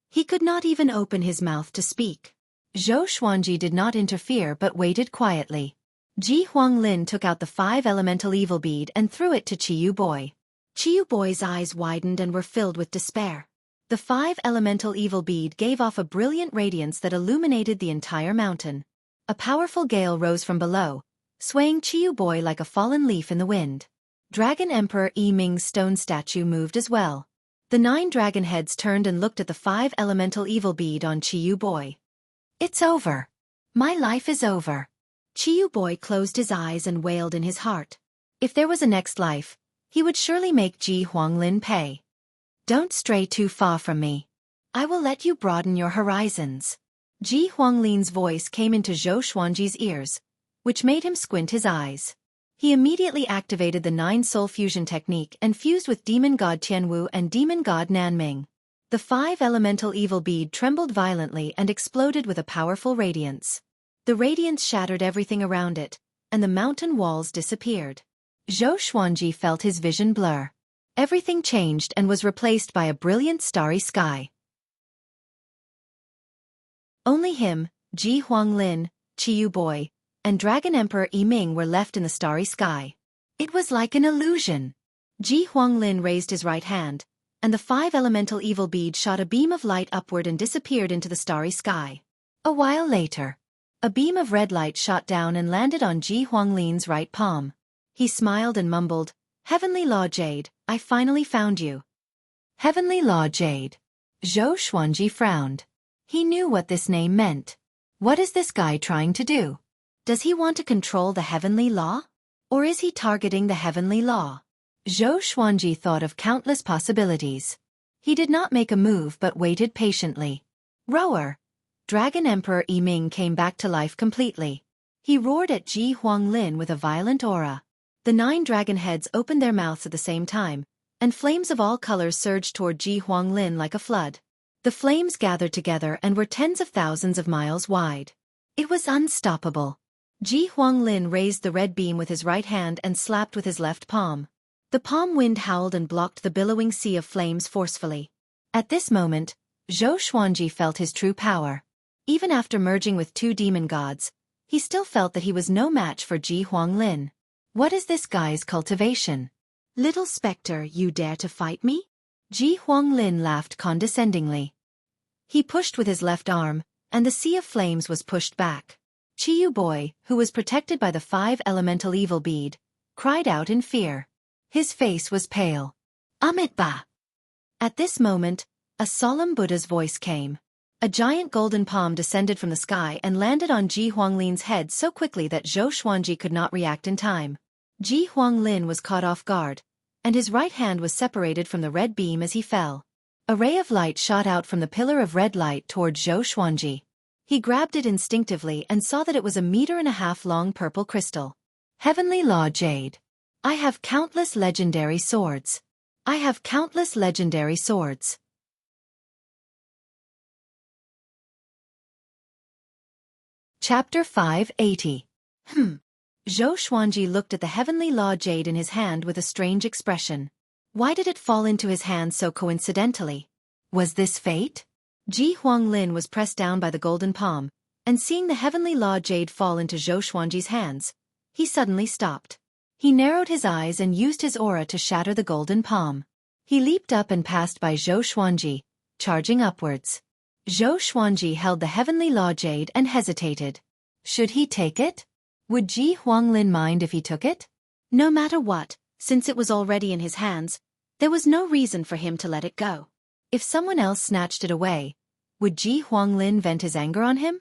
He could not even open his mouth to speak. Zhou Xuanji did not interfere but waited quietly. Ji Huanglin took out the 5 elemental evil bead and threw it to Qiu Boi. Qiu Boi's eyes widened and were filled with despair. The 5 elemental evil bead gave off a brilliant radiance that illuminated the entire mountain. A powerful gale rose from below, swaying Qiu Boi like a fallen leaf in the wind. Dragon Emperor Yi Ming's stone statue moved as well. The 9 dragon heads turned and looked at the 5 elemental evil bead on Qiu Boi. It's over. My life is over. Qiu Boi closed his eyes and wailed in his heart. If there was a next life, he would surely make Ji Huanglin pay. Don't stray too far from me. I will let you broaden your horizons. Ji Huanglin's voice came into Zhou Xuanji's ears, which made him squint his eyes. He immediately activated the 9 soul fusion technique and fused with demon god Tianwu and demon god Nanming. The 5 elemental evil bead trembled violently and exploded with a powerful radiance. The radiance shattered everything around it, and the mountain walls disappeared. Zhou Xuanji felt his vision blur. Everything changed and was replaced by a brilliant starry sky. Only him, Ji Huanglin, Qiu Boi, and Dragon Emperor Yi Ming were left in the starry sky. It was like an illusion. Ji Huanglin raised his right hand, and the 5 elemental evil bead shot a beam of light upward and disappeared into the starry sky. A while later, a beam of red light shot down and landed on Ji Huanglin's right palm. He smiled and mumbled, "Heavenly Law Jade, I finally found you." Heavenly Law Jade. Zhou Xuanji frowned. He knew what this name meant. What is this guy trying to do? Does he want to control the heavenly law? Or is he targeting the heavenly law? Zhou Xuanji thought of countless possibilities. He did not make a move but waited patiently. Roar! Dragon Emperor Yi Ming came back to life completely. He roared at Ji Huanglin with a violent aura. The 9 dragon heads opened their mouths at the same time, and flames of all colors surged toward Ji Huanglin like a flood. The flames gathered together and were tens of thousands of miles wide. It was unstoppable. Ji Huanglin raised the red beam with his right hand and slapped with his left palm. The palm wind howled and blocked the billowing sea of flames forcefully. At this moment, Zhou Xuanji felt his true power. Even after merging with two demon gods, he still felt that he was no match for Ji Huanglin. What is this guy's cultivation? Little specter, you dare to fight me? Ji Huanglin laughed condescendingly. He pushed with his left arm, and the sea of flames was pushed back. Qiyu Boy, who was protected by the 5 elemental evil bead, cried out in fear. His face was pale. Amitba! At this moment, a solemn Buddha's voice came. A giant golden palm descended from the sky and landed on Ji Huanglin's head so quickly that Zhou Xuanji could not react in time. Ji Huanglin was caught off guard, and his right hand was separated from the red beam as he fell. A ray of light shot out from the pillar of red light toward Zhou Xuanji. He grabbed it instinctively and saw that it was a 1.5 meter long purple crystal. Heavenly Law Jade. I have countless legendary swords. I have countless legendary swords. Chapter 580. Zhou Xuanji looked at the Heavenly Law Jade in his hand with a strange expression. Why did it fall into his hand so coincidentally? Was this fate? Ji Huanglin was pressed down by the golden palm, and seeing the Heavenly Law Jade fall into Zhou Xuanji's hands, he suddenly stopped. He narrowed his eyes and used his aura to shatter the golden palm. He leaped up and passed by Zhou Xuanji, charging upwards. Zhou Xuanji held the Heavenly Law Jade and hesitated. Should he take it? Would Ji Huanglin mind if he took it? No matter what, since it was already in his hands, there was no reason for him to let it go. If someone else snatched it away, would Ji Huanglin vent his anger on him?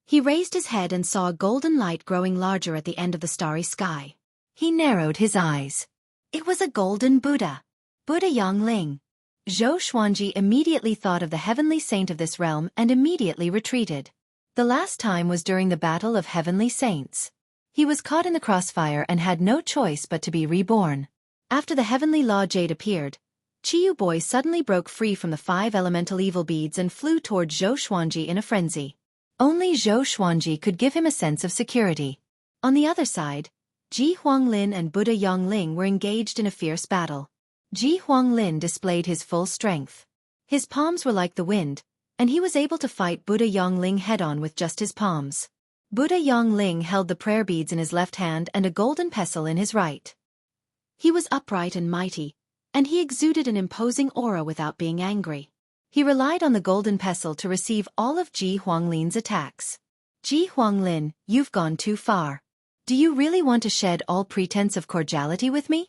He raised his head and saw a golden light growing larger at the end of the starry sky. He narrowed his eyes. It was a golden Buddha. Buddha Yangling. Zhou Xuanji immediately thought of the heavenly saint of this realm and immediately retreated. The last time was during the Battle of Heavenly Saints. He was caught in the crossfire and had no choice but to be reborn. After the Heavenly Law Jade appeared, Qiyu Boy suddenly broke free from the 5 elemental evil beads and flew toward Zhou Xuanji in a frenzy. Only Zhou Xuanji could give him a sense of security. On the other side, Ji Huanglin and Buddha Yangling were engaged in a fierce battle. Ji Huanglin displayed his full strength. His palms were like the wind, and he was able to fight Buddha Yangling head-on with just his palms. Buddha Yangling held the prayer beads in his left hand and a golden pestle in his right. He was upright and mighty, and he exuded an imposing aura without being angry. He relied on the golden pestle to receive all of Ji Huanglin's attacks. Ji Huanglin, you've gone too far. Do you really want to shed all pretense of cordiality with me?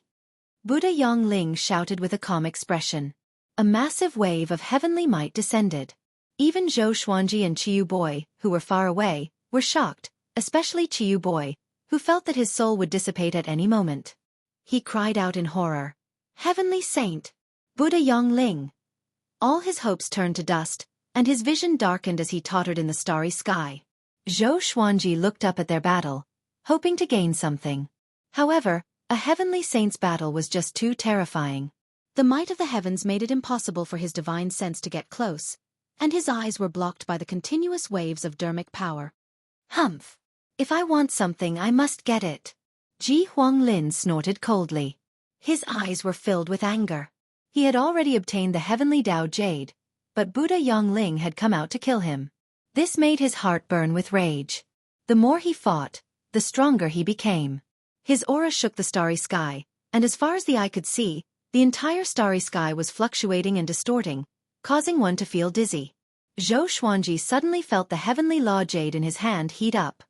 Buddha Yangling shouted with a calm expression. A massive wave of heavenly might descended. Even Zhou Xuanji and Qiyu Boy, who were far away, were shocked, especially Qiyu Boy, who felt that his soul would dissipate at any moment. He cried out in horror. Heavenly Saint! Buddha Yangling! All his hopes turned to dust, and his vision darkened as he tottered in the starry sky. Zhou Xuanji looked up at their battle, hoping to gain something. However, a heavenly saint's battle was just too terrifying. The might of the heavens made it impossible for his divine sense to get close, and his eyes were blocked by the continuous waves of dermic power. Humph! If I want something, I must get it. Ji Huanglin snorted coldly. His eyes were filled with anger. He had already obtained the heavenly Tao Jade, but Buddha Yangling had come out to kill him. This made his heart burn with rage. The more he fought, the stronger he became. His aura shook the starry sky, and as far as the eye could see, the entire starry sky was fluctuating and distorting, causing one to feel dizzy. Zhou Xuanji suddenly felt the Heavenly Law Jade in his hand heat up.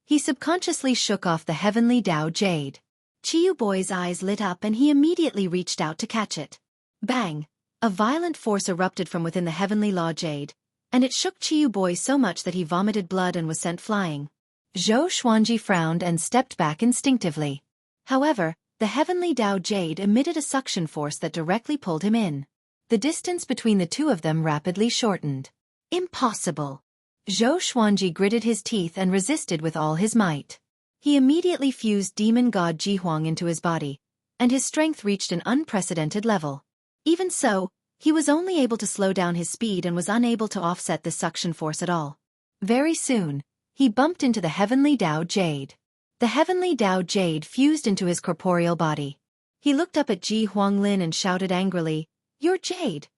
He subconsciously shook off the Heavenly Tao Jade. Qiyu Boy's eyes lit up and he immediately reached out to catch it. Bang! A violent force erupted from within the Heavenly Law Jade, and it shook Qiyu Boy so much that he vomited blood and was sent flying. Zhou Xuanji frowned and stepped back instinctively. However, the Heavenly Tao Jade emitted a suction force that directly pulled him in. The distance between the two of them rapidly shortened. Impossible! Zhou Xuanji gritted his teeth and resisted with all his might. He immediately fused demon god Jihuang into his body, and his strength reached an unprecedented level. Even so, he was only able to slow down his speed and was unable to offset this suction force at all. Very soon, he bumped into the heavenly Tao Jade. The heavenly Tao Jade fused into his corporeal body. He looked up at Ji Huanglin and shouted angrily, "You're Jade!"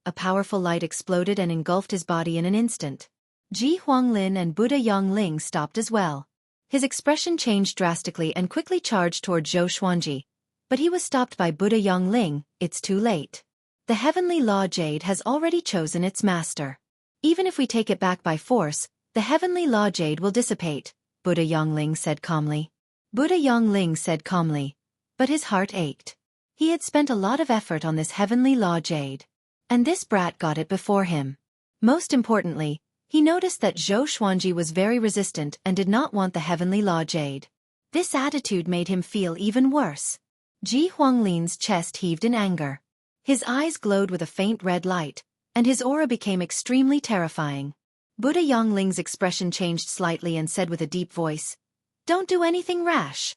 A powerful light exploded and engulfed his body in an instant. Ji Huanglin and Buddha Yongling stopped as well. His expression changed drastically and quickly charged toward Zhou Xuanji. But he was stopped by Buddha Yongling. "It's too late. The heavenly law Jade has already chosen its master. Even if we take it back by force, the heavenly law Jade will dissipate," Buddha Yongling said calmly. Buddha Yongling said calmly, but his heart ached. He had spent a lot of effort on this heavenly law Jade. And this brat got it before him. Most importantly, he noticed that Zhou Xuanji was very resistant and did not want the heavenly law Jade. This attitude made him feel even worse. Ji Huanglin's chest heaved in anger. His eyes glowed with a faint red light, and his aura became extremely terrifying. Buddha Yongling's expression changed slightly and said with a deep voice, "Don't do anything rash."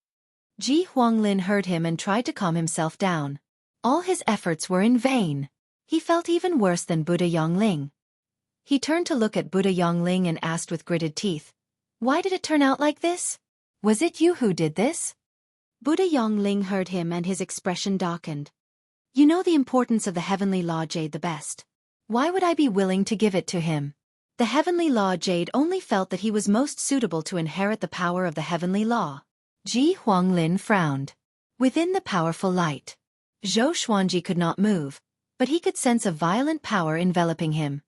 Ji Huanglin heard him and tried to calm himself down. All his efforts were in vain. He felt even worse than Buddha Yongling. He turned to look at Buddha Yongling and asked with gritted teeth, "Why did it turn out like this? Was it you who did this?" Buddha Yongling heard him and his expression darkened. "You know the importance of the heavenly law Jade the best. Why would I be willing to give it to him?" The heavenly law Jade only felt that he was most suitable to inherit the power of the heavenly law. Ji Huanglin frowned. Within the powerful light, Zhou Xuanji could not move, but he could sense a violent power enveloping him.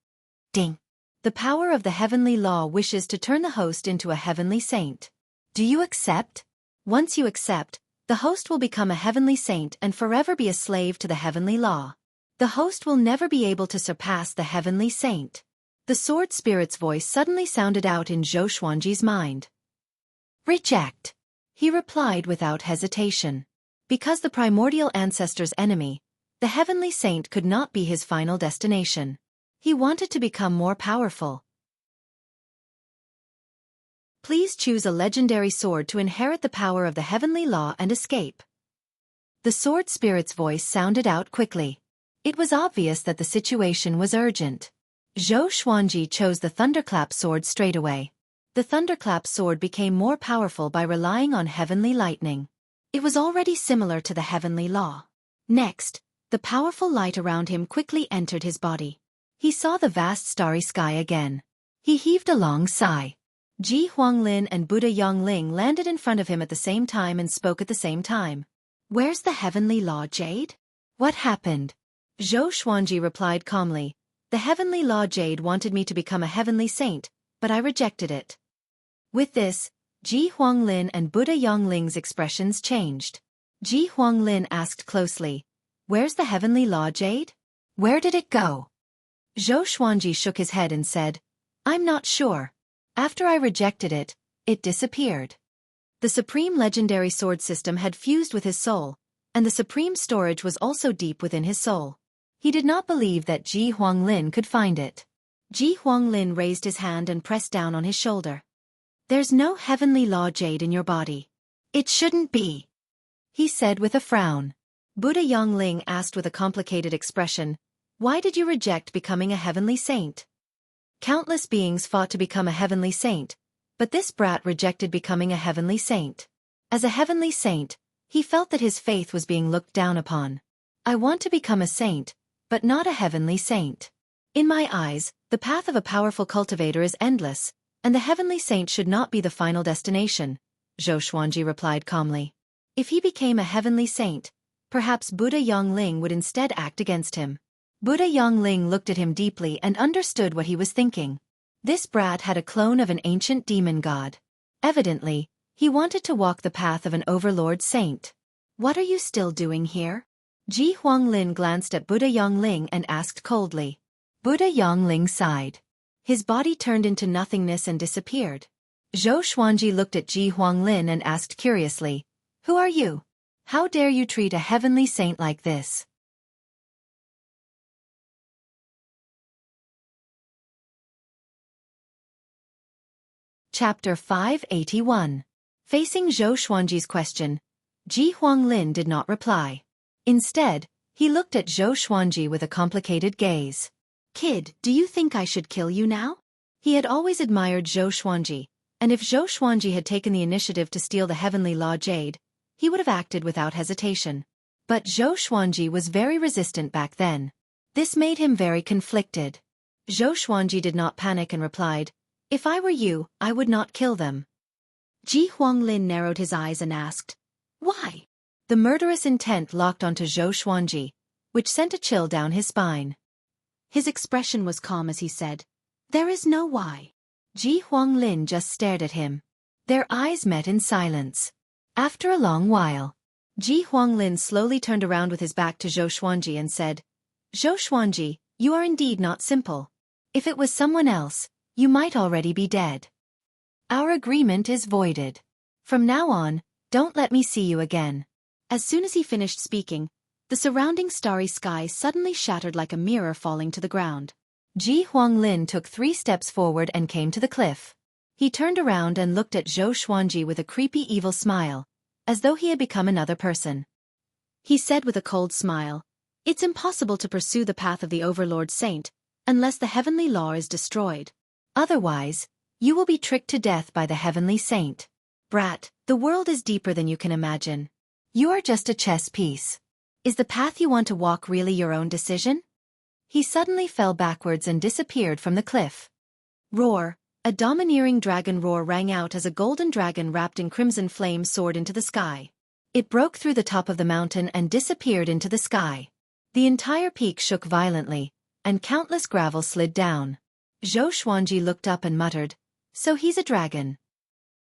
Ding! The power of the heavenly law wishes to turn the host into a heavenly saint. Do you accept? Once you accept, the host will become a heavenly saint and forever be a slave to the heavenly law. The host will never be able to surpass the heavenly saint. The sword spirit's voice suddenly sounded out in Zhou Xuanji's mind. "Reject," he replied without hesitation. Because the primordial ancestor's enemy, the heavenly saint could not be his final destination. He wanted to become more powerful. Please choose a legendary sword to inherit the power of the heavenly law and escape. The sword spirit's voice sounded out quickly. It was obvious that the situation was urgent. Zhou Xuanji chose the thunderclap sword straight away. The thunderclap sword became more powerful by relying on heavenly lightning. It was already similar to the heavenly law. Next, the powerful light around him quickly entered his body. He saw the vast starry sky again. He heaved a long sigh. Ji Huanglin and Buddha Yongling landed in front of him at the same time and spoke at the same time. "Where's the heavenly law Jade? What happened?" Zhou Xuanji replied calmly, "The heavenly law Jade wanted me to become a heavenly saint, but I rejected it." With this, Ji Huanglin and Buddha Yongling's expressions changed. Ji Huanglin asked closely, "Where's the heavenly law Jade? Where did it go?" Zhou Xuanji shook his head and said, "I'm not sure. After I rejected it, it disappeared." The supreme legendary sword system had fused with his soul, and the supreme storage was also deep within his soul. He did not believe that Ji Huanglin could find it. Ji Huanglin raised his hand and pressed down on his shoulder. "There's no heavenly law Jade in your body. It shouldn't be," he said with a frown. Buddha Yongling asked with a complicated expression, "Why did you reject becoming a heavenly saint?" Countless beings fought to become a heavenly saint, but this brat rejected becoming a heavenly saint. As a heavenly saint, he felt that his faith was being looked down upon. "I want to become a saint, but not a heavenly saint. In my eyes, the path of a powerful cultivator is endless, and the heavenly saint should not be the final destination," Zhou Xuanji replied calmly. If he became a heavenly saint, perhaps Buddha Yongling would instead act against him. Buddha Yongling looked at him deeply and understood what he was thinking. This brat had a clone of an ancient demon god. Evidently, he wanted to walk the path of an overlord saint. "What are you still doing here?" Ji Huanglin glanced at Buddha Yongling and asked coldly. Buddha Yongling sighed. His body turned into nothingness and disappeared. Zhou Xuanji looked at Ji Huanglin and asked curiously, "Who are you? How dare you treat a heavenly saint like this?" Chapter 581. Facing Zhou Xuanji's question, Ji Huanglin did not reply. Instead, he looked at Zhou Xuanji with a complicated gaze. "Kid, do you think I should kill you now?" He had always admired Zhou Xuanji, and if Zhou Xuanji had taken the initiative to steal the Heavenly Law Jade, he would have acted without hesitation. But Zhou Xuanji was very resistant back then. This made him very conflicted. Zhou Xuanji did not panic and replied, "If I were you, I would not kill them." Ji Huanglin narrowed his eyes and asked, "Why?" The murderous intent locked onto Zhou Xuanji, which sent a chill down his spine. His expression was calm as he said, "There is no why." Ji Huanglin just stared at him. Their eyes met in silence. After a long while, Ji Huanglin slowly turned around with his back to Zhou Xuanji and said, "Zhou Xuanji, you are indeed not simple. If it was someone else, you might already be dead. Our agreement is voided. From now on, don't let me see you again." As soon as he finished speaking, the surrounding starry sky suddenly shattered like a mirror falling to the ground. Ji Huanglin took 3 steps forward and came to the cliff. He turned around and looked at Zhou Xuanji with a creepy evil smile, as though he had become another person. He said with a cold smile, "It's impossible to pursue the path of the Overlord Saint, unless the heavenly law is destroyed. Otherwise, you will be tricked to death by the heavenly saint. Brat, the world is deeper than you can imagine. You are just a chess piece. Is the path you want to walk really your own decision?" He suddenly fell backwards and disappeared from the cliff. Roar! A domineering dragon roar rang out as a golden dragon wrapped in crimson flame soared into the sky. It broke through the top of the mountain and disappeared into the sky. The entire peak shook violently, and countless gravel slid down. Zhou Xuanji looked up and muttered, "So he's a dragon."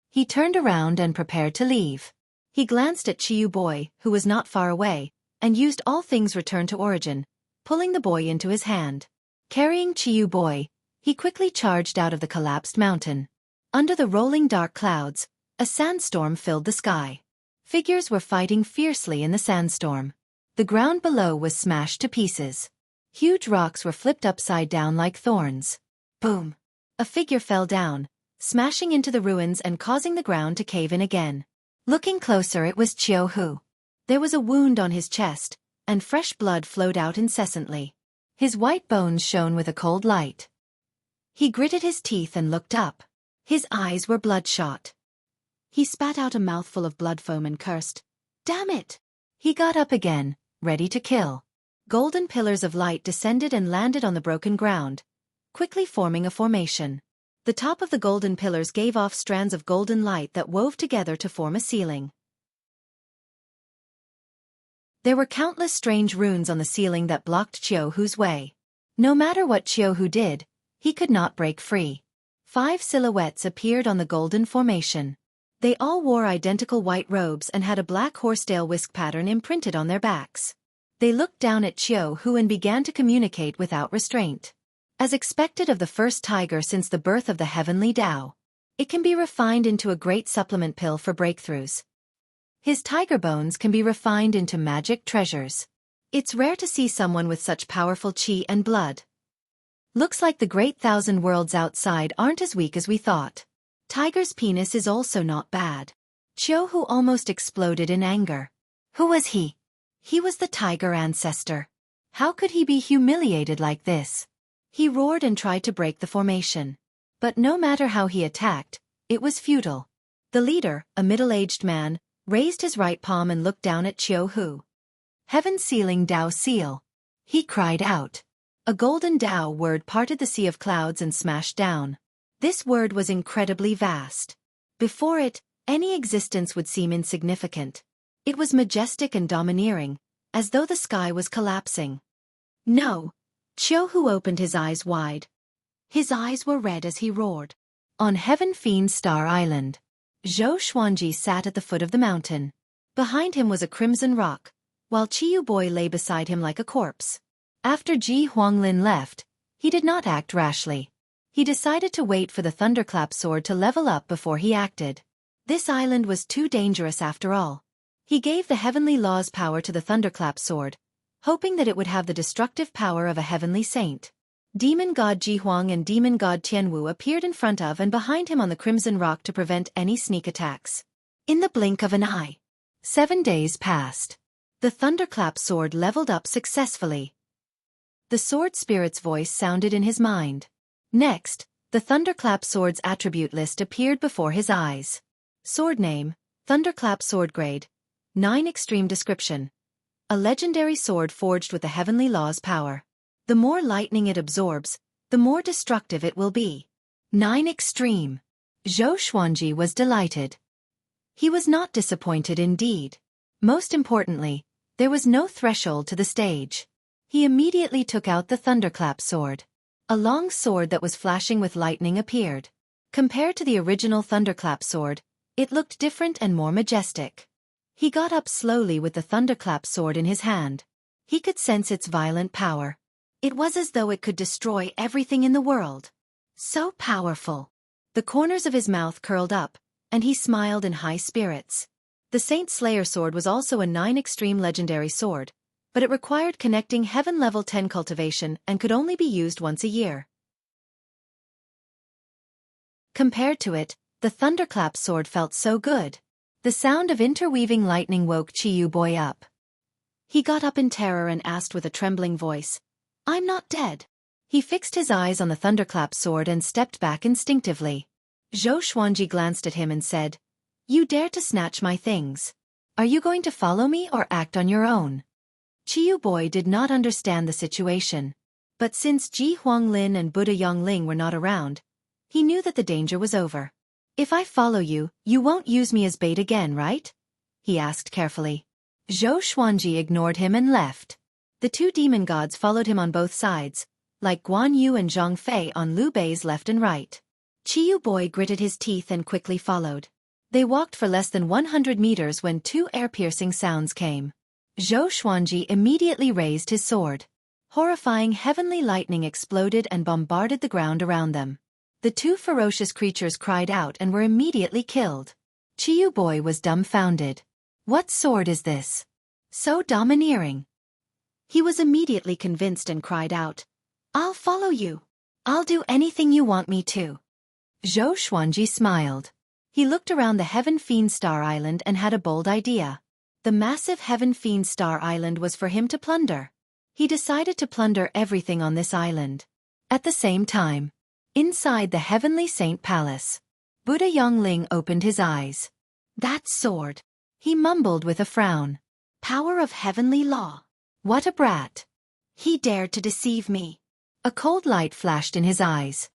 He turned around and prepared to leave. He glanced at Qiyu Boy, who was not far away, and used all things return to origin, pulling the boy into his hand. Carrying Qiyu Boy, he quickly charged out of the collapsed mountain. Under the rolling dark clouds, a sandstorm filled the sky. Figures were fighting fiercely in the sandstorm. The ground below was smashed to pieces. Huge rocks were flipped upside down like thorns. Boom! A figure fell down, smashing into the ruins and causing the ground to cave in again. Looking closer, it was Qiu Hu. There was a wound on his chest, and fresh blood flowed out incessantly. His white bones shone with a cold light. He gritted his teeth and looked up. His eyes were bloodshot. He spat out a mouthful of blood foam and cursed, "Damn it!" He got up again, ready to kill. Golden pillars of light descended and landed on the broken ground, quickly forming a formation. The top of the golden pillars gave off strands of golden light that wove together to form a ceiling. There were countless strange runes on the ceiling that blocked Qiu Hu's way. No matter what Qiu Hu did, he could not break free. 5 silhouettes appeared on the golden formation. They all wore identical white robes and had a black horsetail whisk pattern imprinted on their backs. They looked down at Qiu Hu and began to communicate without restraint. As expected of the first tiger since the birth of the heavenly Tao, it can be refined into a great supplement pill for breakthroughs. His tiger bones can be refined into magic treasures. It's rare to see someone with such powerful qi and blood. Looks like the great 1,000 worlds outside aren't as weak as we thought. Tiger's penis is also not bad. Qiu Hu almost exploded in anger. Who was he? He was the tiger ancestor. How could he be humiliated like this? He roared and tried to break the formation. But no matter how he attacked, it was futile. The leader, a middle-aged man, raised his right palm and looked down at Qiu Hu. "Heaven sealing Tao seal." He cried out. A golden Tao word parted the sea of clouds and smashed down. This word was incredibly vast. Before it, any existence would seem insignificant. It was majestic and domineering, as though the sky was collapsing. "No!" Qiu Hu opened his eyes wide. His eyes were red as he roared. On Heaven Fiend Star Island, Zhou Xuanji sat at the foot of the mountain. Behind him was a crimson rock, while Qiyu Boy lay beside him like a corpse. After Ji Huanglin left, he did not act rashly. He decided to wait for the thunderclap sword to level up before he acted. This island was too dangerous after all. He gave the heavenly law's power to the thunderclap sword, hoping that it would have the destructive power of a heavenly saint. Demon god Ji Huang and demon god Tianwu appeared in front of and behind him on the crimson rock to prevent any sneak attacks. In the blink of an eye, 7 days passed. The thunderclap sword leveled up successfully. The sword spirit's voice sounded in his mind. Next, The Thunderclap Sword's attribute list appeared before his eyes. Sword name, Thunderclap Sword grade, 9 extreme description. A legendary sword forged with the heavenly law's power. The more lightning it absorbs, the more destructive it will be. 9 extreme. Zhou Xuanji was delighted. He was not disappointed indeed. Most importantly, there was no threshold to the stage. He immediately took out the Thunderclap Sword. A long sword that was flashing with lightning appeared. Compared to the original Thunderclap Sword, it looked different and more majestic. He got up slowly with the Thunderclap Sword in his hand. He could sense its violent power. It was as though it could destroy everything in the world. So powerful. The corners of his mouth curled up, and he smiled in high spirits. The Saint Slayer Sword was also a 9 extreme legendary sword, but it required connecting Heaven Level 10 cultivation and could only be used once a year. Compared to it, the Thunderclap Sword felt so good. The sound of interweaving lightning woke Qiyu Boy up. He got up in terror and asked with a trembling voice, "I'm not dead." He fixed his eyes on the Thunderclap Sword and stepped back instinctively. Zhou Xuanji glanced at him and said, "You dare to snatch my things. Are you going to follow me or act on your own?" Qiyu Boy did not understand the situation. But since Ji Huanglin and Buddha Yongling were not around, he knew that the danger was over. "If I follow you, you won't use me as bait again, right?" he asked carefully. Zhou Xuanji ignored him and left. The 2 demon gods followed him on both sides, like Guan Yu and Zhang Fei on Liu Bei's left and right. Qiyu Boy gritted his teeth and quickly followed. They walked for less than 100 meters when 2 ear-piercing sounds came. Zhou Xuanji immediately raised his sword. Horrifying heavenly lightning exploded and bombarded the ground around them. The 2 ferocious creatures cried out and were immediately killed. Qiyu Boy was dumbfounded. What sword is this? So domineering. He was immediately convinced and cried out, "I'll follow you. I'll do anything you want me to." Zhou Xuanji smiled. He looked around the Heaven Fiend Star Island and had a bold idea. The massive Heaven Fiend Star Island was for him to plunder. He decided to plunder everything on this island. At the same time, inside the Heavenly Saint Palace, Buddha Yongling opened his eyes. "That sword," he mumbled with a frown. "Power of heavenly law. What a brat. He dared to deceive me." A cold light flashed in his eyes.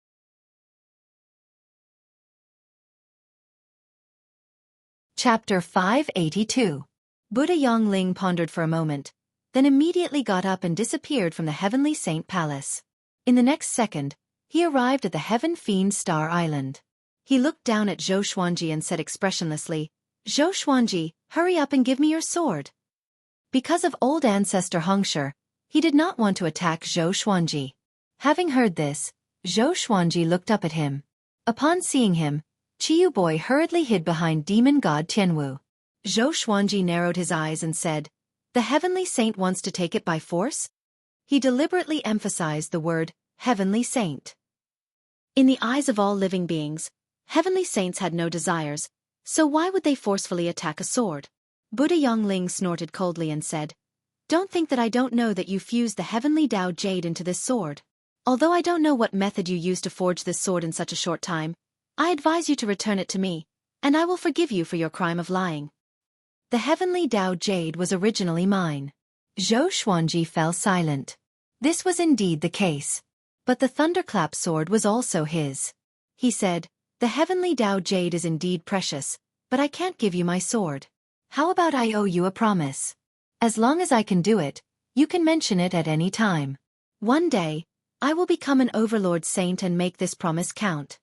Chapter 582. Buddha Yongling pondered for a moment, then immediately got up and disappeared from the Heavenly Saint Palace. In the next second, he arrived at the Heaven Fiend Star Island. He looked down at Zhou Xuanji and said expressionlessly, "Zhou Xuanji, hurry up and give me your sword." Because of old ancestor Hongshi, he did not want to attack Zhou Xuanji. Having heard this, Zhou Xuanji looked up at him. Upon seeing him, Qiyu Boy hurriedly hid behind demon god Tianwu. Zhou Xuanji narrowed his eyes and said, "The Heavenly Saint wants to take it by force?" He deliberately emphasized the word, Heavenly Saint. In the eyes of all living beings, Heavenly Saints had no desires, so why would they forcefully attack a sword? Buddha Yongling snorted coldly and said, "Don't think that I don't know that you fused the Heavenly Tao Jade into this sword. Although I don't know what method you used to forge this sword in such a short time, I advise you to return it to me, and I will forgive you for your crime of lying. The Heavenly Tao Jade was originally mine." Zhou Xuanji fell silent. This was indeed the case. But the Thunderclap Sword was also his. He said, "The Heavenly Tao Jade is indeed precious, but I can't give you my sword. How about I owe you a promise? As long as I can do it, you can mention it at any time. One day, I will become an Overlord Saint and make this promise count."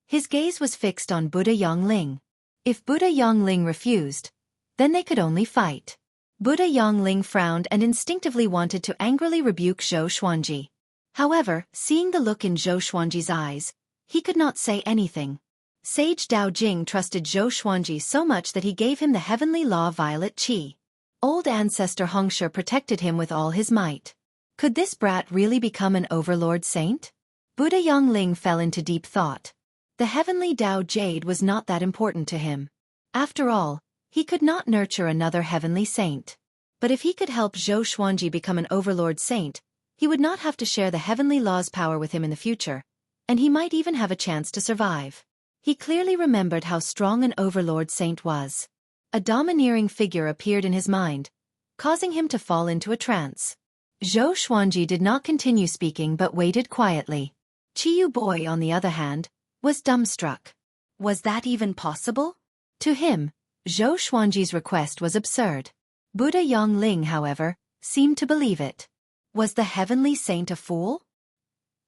His gaze was fixed on Buddha Yongling. If Buddha Yongling refused, then they could only fight. Buddha Yongling frowned and instinctively wanted to angrily rebuke Zhou Xuanji. However, seeing the look in Zhou Xuanji's eyes, he could not say anything. Sage Dao Jing trusted Zhou Xuanji so much that he gave him the heavenly law Violet Qi. Old ancestor Hongshi protected him with all his might. Could this brat really become an Overlord Saint? Buddha Yongling fell into deep thought. The Heavenly Tao Jade was not that important to him. After all, he could not nurture another Heavenly Saint. But if he could help Zhou Xuanji become an Overlord Saint, he would not have to share the Heavenly Law's power with him in the future, and he might even have a chance to survive. He clearly remembered how strong an overlord saint was. A domineering figure appeared in his mind, causing him to fall into a trance. Zhou Xuanji did not continue speaking but waited quietly. Qiyu Boy, on the other hand, was dumbstruck. Was that even possible? To him, Zhou Xuanji's request was absurd. Buddha Yongling, however, seemed to believe it. Was the heavenly saint a fool?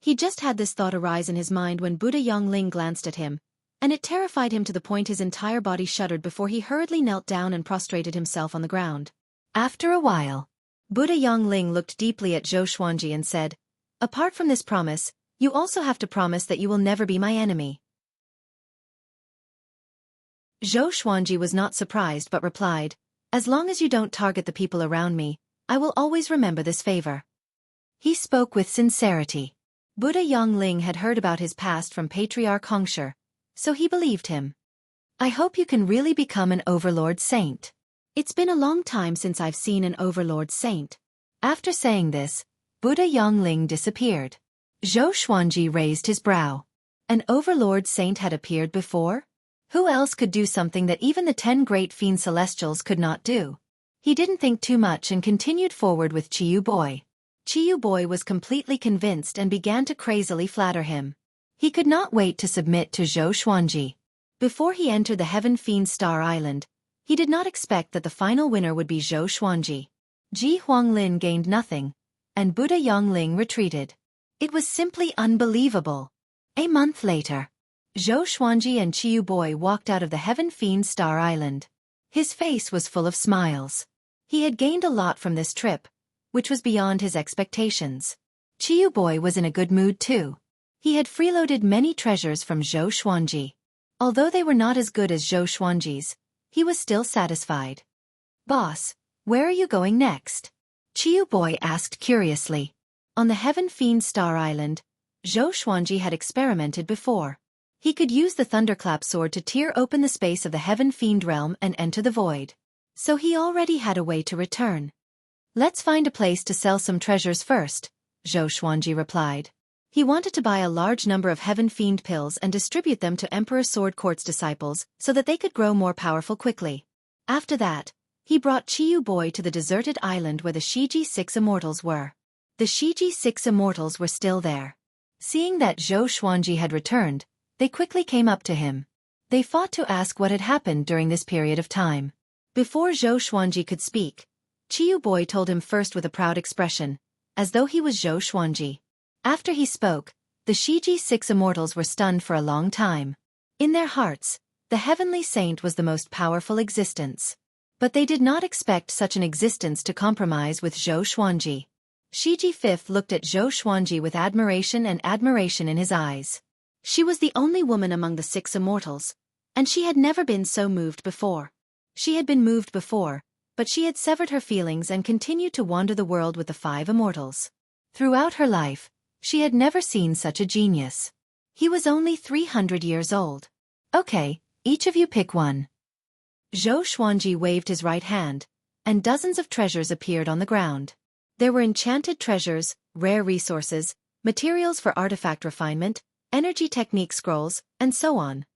He just had this thought arise in his mind when Buddha Yongling glanced at him, and it terrified him to the point his entire body shuddered before he hurriedly knelt down and prostrated himself on the ground. After a while, Buddha Yongling looked deeply at Zhou Xuanji and said, "Apart from this promise, you also have to promise that you will never be my enemy." Zhou Xuanji was not surprised but replied, "As long as you don't target the people around me, I will always remember this favor." He spoke with sincerity. Buddha Yongling had heard about his past from Patriarch Hongshe, so he believed him. "I hope you can really become an overlord saint. It's been a long time since I've seen an overlord saint." After saying this, Buddha Yongling disappeared. Zhou Xuanji raised his brow. An overlord saint had appeared before? Who else could do something that even the 10 great fiend celestials could not do? He didn't think too much and continued forward with Qiyu Boy. Qiyu Boy was completely convinced and began to crazily flatter him. He could not wait to submit to Zhou Xuanji. Before he entered the Heaven Fiend Star Island, he did not expect that the final winner would be Zhou Xuanji. Ji Huanglin gained nothing, and Buddha Yongling retreated. It was simply unbelievable. A month later, Zhou Xuanji and Qiyu Boy walked out of the Heaven Fiend Star Island. His face was full of smiles. He had gained a lot from this trip, which was beyond his expectations. Qiyu Boy was in a good mood too. He had freeloaded many treasures from Zhou Xuanji. Although they were not as good as Zhou Xuanji's, he was still satisfied. "Boss, where are you going next?" Qiyu Boy asked curiously. On the Heaven Fiend Star Island, Zhou Xuanji had experimented before. He could use the Thunderclap sword to tear open the space of the Heaven Fiend realm and enter the void. So he already had a way to return. "Let's find a place to sell some treasures first," Zhou Xuanji replied. He wanted to buy a large number of Heaven Fiend pills and distribute them to Emperor Sword Court's disciples so that they could grow more powerful quickly. After that, he brought Qiyu Boy to the deserted island where the Shiji 6 immortals were. The Shiji 6 immortals were still there. Seeing that Zhou Xuanji had returned, they quickly came up to him. They fought to ask what had happened during this period of time. Before Zhou Xuanji could speak, Qiyu Boy told him first with a proud expression, as though he was Zhou Xuanji. After he spoke, the Shiji 6 immortals were stunned for a long time. In their hearts, the heavenly saint was the most powerful existence. But they did not expect such an existence to compromise with Zhou Xuanji. Shiji 5 looked at Zhou Xuanji with admiration in his eyes. She was the only woman among the 6 immortals, and she had never been so moved before. She had been moved before, but she had severed her feelings and continued to wander the world with the 5 immortals. Throughout her life, she had never seen such a genius. He was only 300 years old. "Okay, each of you pick one." Zhou Xuanji waved his right hand, and dozens of treasures appeared on the ground. There were enchanted treasures, rare resources, materials for artifact refinement, energy technique scrolls, and so on.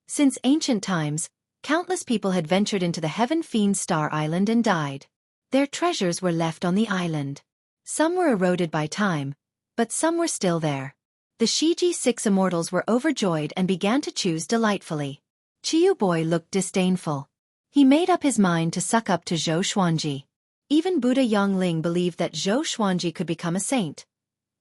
Since ancient times, countless people had ventured into the Heaven Fiend Star Island and died. Their treasures were left on the island. Some were eroded by time, but some were still there. The Shiji 6 immortals were overjoyed and began to choose delightfully. Qiyu Boy looked disdainful. He made up his mind to suck up to Zhou Xuanji. Even Buddha Yongling believed that Zhou Xuanji could become a saint.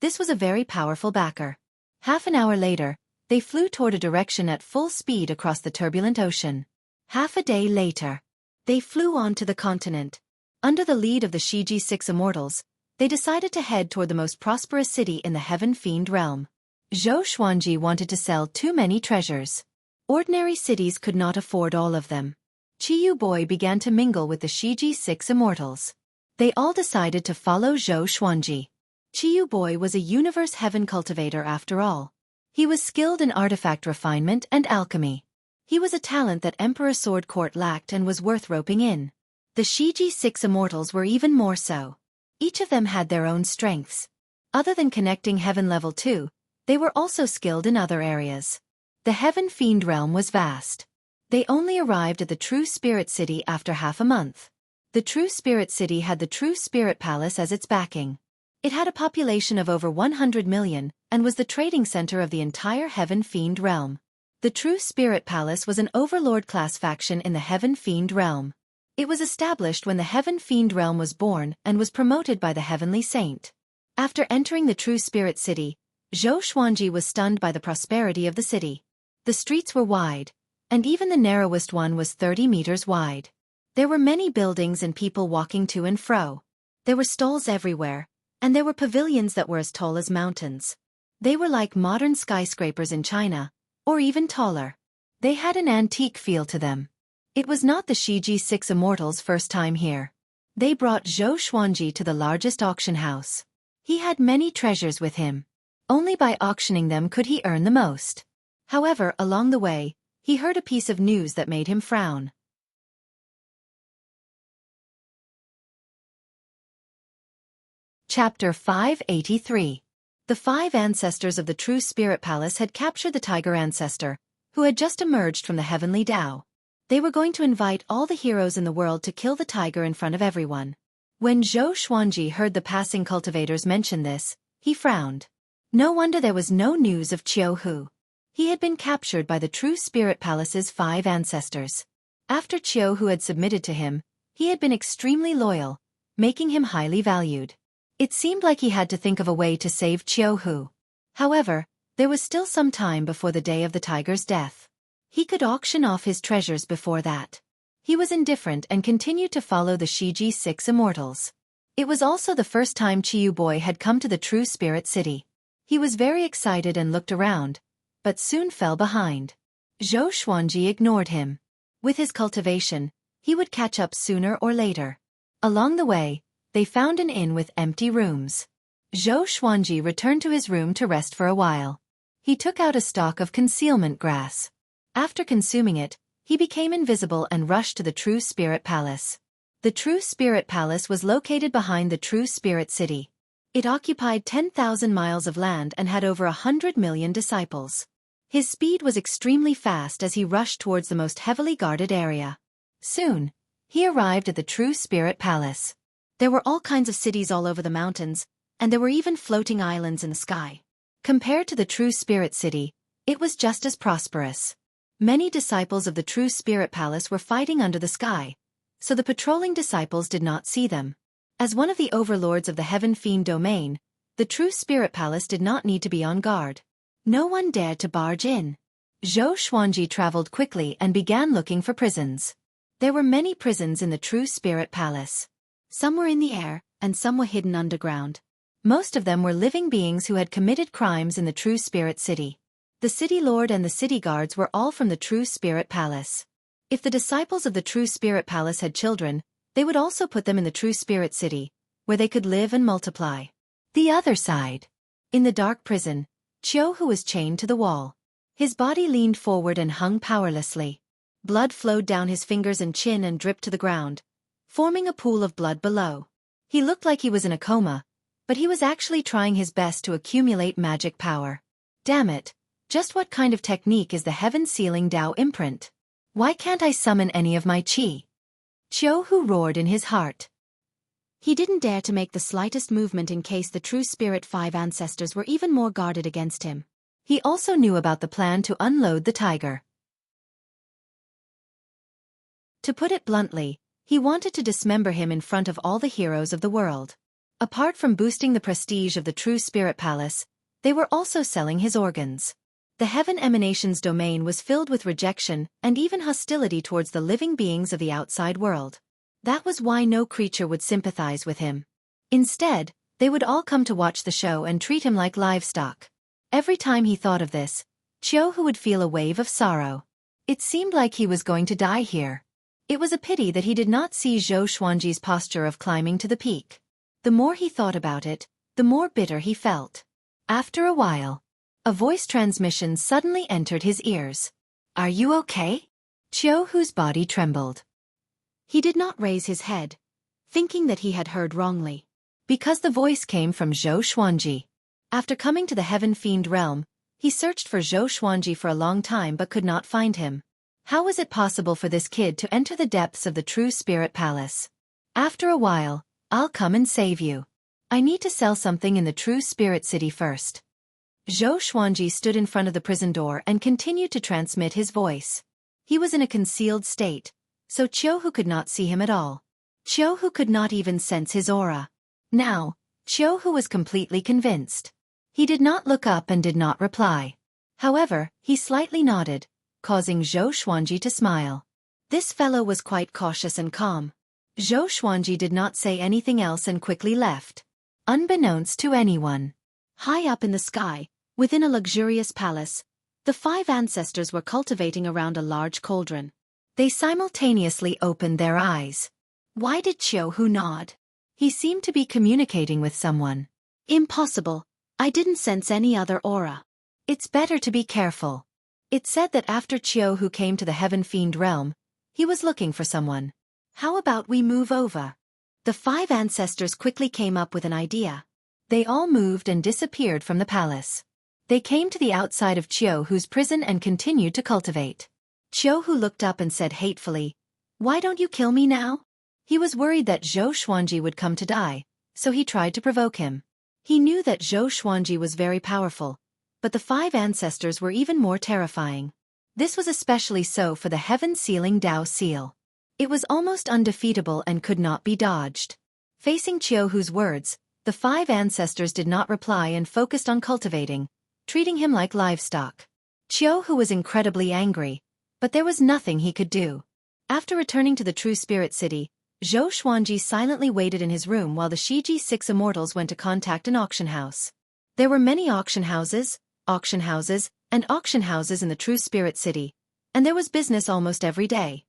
This was a very powerful backer. Half an hour later, they flew toward a direction at full speed across the turbulent ocean. Half a day later, they flew on to the continent. Under the lead of the Shiji 6 immortals, they decided to head toward the most prosperous city in the Heaven Fiend realm. Zhou Xuanji wanted to sell too many treasures. Ordinary cities could not afford all of them. Qiyu Boy began to mingle with the Shiji 6 immortals. They all decided to follow Zhou Xuanji. Qiyu Boy was a universe heaven cultivator after all. He was skilled in artifact refinement and alchemy. He was a talent that Emperor Sword Court lacked and was worth roping in. The Shiji 6 immortals were even more so. Each of them had their own strengths. Other than connecting Heaven Level 2, they were also skilled in other areas. The Heaven Fiend realm was vast. They only arrived at the True Spirit City after half a month. The True Spirit City had the True Spirit Palace as its backing. It had a population of over 100 million and was the trading center of the entire Heaven Fiend realm. The True Spirit Palace was an overlord-class faction in the Heaven Fiend realm. It was established when the Heaven Fiend realm was born and was promoted by the Heavenly Saint. After entering the True Spirit City, Xueqi was stunned by the prosperity of the city. The streets were wide, and even the narrowest one was 30 meters wide. There were many buildings and people walking to and fro. There were stalls everywhere, and there were pavilions that were as tall as mountains. They were like modern skyscrapers in China, or even taller. They had an antique feel to them. It was not the Xueqi 6 immortals' first time here. They brought Xueqi to the largest auction house. He had many treasures with him. Only by auctioning them could he earn the most. However, along the way, he heard a piece of news that made him frown. Chapter 583. The 5 ancestors of the True Spirit Palace had captured the Tiger Ancestor, who had just emerged from the Heavenly Tao. They were going to invite all the heroes in the world to kill the tiger in front of everyone. When Xueqi heard the passing cultivators mention this, he frowned. No wonder there was no news of Xueqi. He had been captured by the True Spirit Palace's 5 ancestors. After Xueqi had submitted to him, he had been extremely loyal, making him highly valued. It seemed like he had to think of a way to save Xueqi. However, there was still some time before the day of the tiger's death. He could auction off his treasures before that. He was indifferent and continued to follow the Xueqi 6 immortals. It was also the first time Qiu Boy had come to the True Spirit City. He was very excited and looked around, but soon fell behind. Xueqi ignored him. With his cultivation, he would catch up sooner or later. Along the way, they found an inn with empty rooms. Xueqi returned to his room to rest for a while. He took out a stalk of concealment grass. After consuming it, he became invisible and rushed to the True Spirit Palace. The True Spirit Palace was located behind the True Spirit City. It occupied 10,000 miles of land and had over 100 million disciples. His speed was extremely fast as he rushed towards the most heavily guarded area. Soon, he arrived at the True Spirit Palace. There were all kinds of cities all over the mountains, and there were even floating islands in the sky. Compared to the True Spirit City, it was just as prosperous. Many disciples of the True Spirit Palace were fighting under the sky, so the patrolling disciples did not see them. As one of the overlords of the Heaven Fiend domain, the True Spirit Palace did not need to be on guard. No one dared to barge in. Xueqi traveled quickly and began looking for prisons. There were many prisons in the True Spirit Palace. Some were in the air, and some were hidden underground. Most of them were living beings who had committed crimes in the True Spirit City. The city lord and the city guards were all from the True Spirit Palace. If the disciples of the True Spirit Palace had children, they would also put them in the True Spirit City, where they could live and multiply. The other side. In the dark prison, Xueqi was chained to the wall. His body leaned forward and hung powerlessly. Blood flowed down his fingers and chin and dripped to the ground, forming a pool of blood below. He looked like he was in a coma, but he was actually trying his best to accumulate magic power. Damn it, just what kind of technique is the Heaven Sealing Tao imprint? Why can't I summon any of my qi? Xueqi roared in his heart. He didn't dare to make the slightest movement in case the True Spirit 5 ancestors were even more guarded against him. He also knew about the plan to unload the tiger. To put it bluntly, he wanted to dismember him in front of all the heroes of the world. Apart from boosting the prestige of the True Spirit Palace, they were also selling his organs. The Heaven Emanations domain was filled with rejection and even hostility towards the living beings of the outside world. That was why no creature would sympathize with him. Instead, they would all come to watch the show and treat him like livestock. Every time he thought of this, Xueqi would feel a wave of sorrow. It seemed like he was going to die here. It was a pity that he did not see Xueqi's posture of climbing to the peak. The more he thought about it, the more bitter he felt. After a while, a voice transmission suddenly entered his ears. "Are you okay?" Xueqi's body trembled. He did not raise his head, thinking that he had heard wrongly. because the voice came from Xueqi. After coming to the Heaven Fiend realm, he searched for Xueqi for a long time but could not find him. How was it possible for this kid to enter the depths of the True Spirit Palace? After a while, I'll come and save you. I need to sell something in the True Spirit City first. Xueqi stood in front of the prison door and continued to transmit his voice. He was in a concealed state, so Xueqi could not see him at all. Xueqi could not even sense his aura. Now, Xueqi was completely convinced. He did not look up and did not reply. However, he slightly nodded, causing Xueqi to smile. This fellow was quite cautious and calm. Xueqi did not say anything else and quickly left. Unbeknownst to anyone, high up in the sky, within a luxurious palace, the 5 ancestors were cultivating around a large cauldron. They simultaneously opened their eyes. Why did Xueqi nod? He seemed to be communicating with someone. Impossible. I didn't sense any other aura. It's better to be careful. It said that after Xueqi came to the Heaven Fiend realm, he was looking for someone. How about we move over? The 5 ancestors quickly came up with an idea. They all moved and disappeared from the palace. They came to the outside of Xueqi's prison and continued to cultivate. Xueqi looked up and said hatefully, "Why don't you kill me now?" He was worried that Xueqi would come to die, so he tried to provoke him. He knew that Xueqi was very powerful, but the 5 ancestors were even more terrifying. This was especially so for the Heaven Sealing Dao Seal. It was almost undefeatable and could not be dodged. Facing Xueqi's words, the 5 ancestors did not reply and focused on cultivating, treating him like livestock. Xueqi was incredibly angry, but there was nothing he could do. After returning to the True Spirit City, Xueqi silently waited in his room while the Xueqi 6 immortals went to contact an auction house. There were many auction houses, and auction houses in the True Spirit City, and there was business almost every day.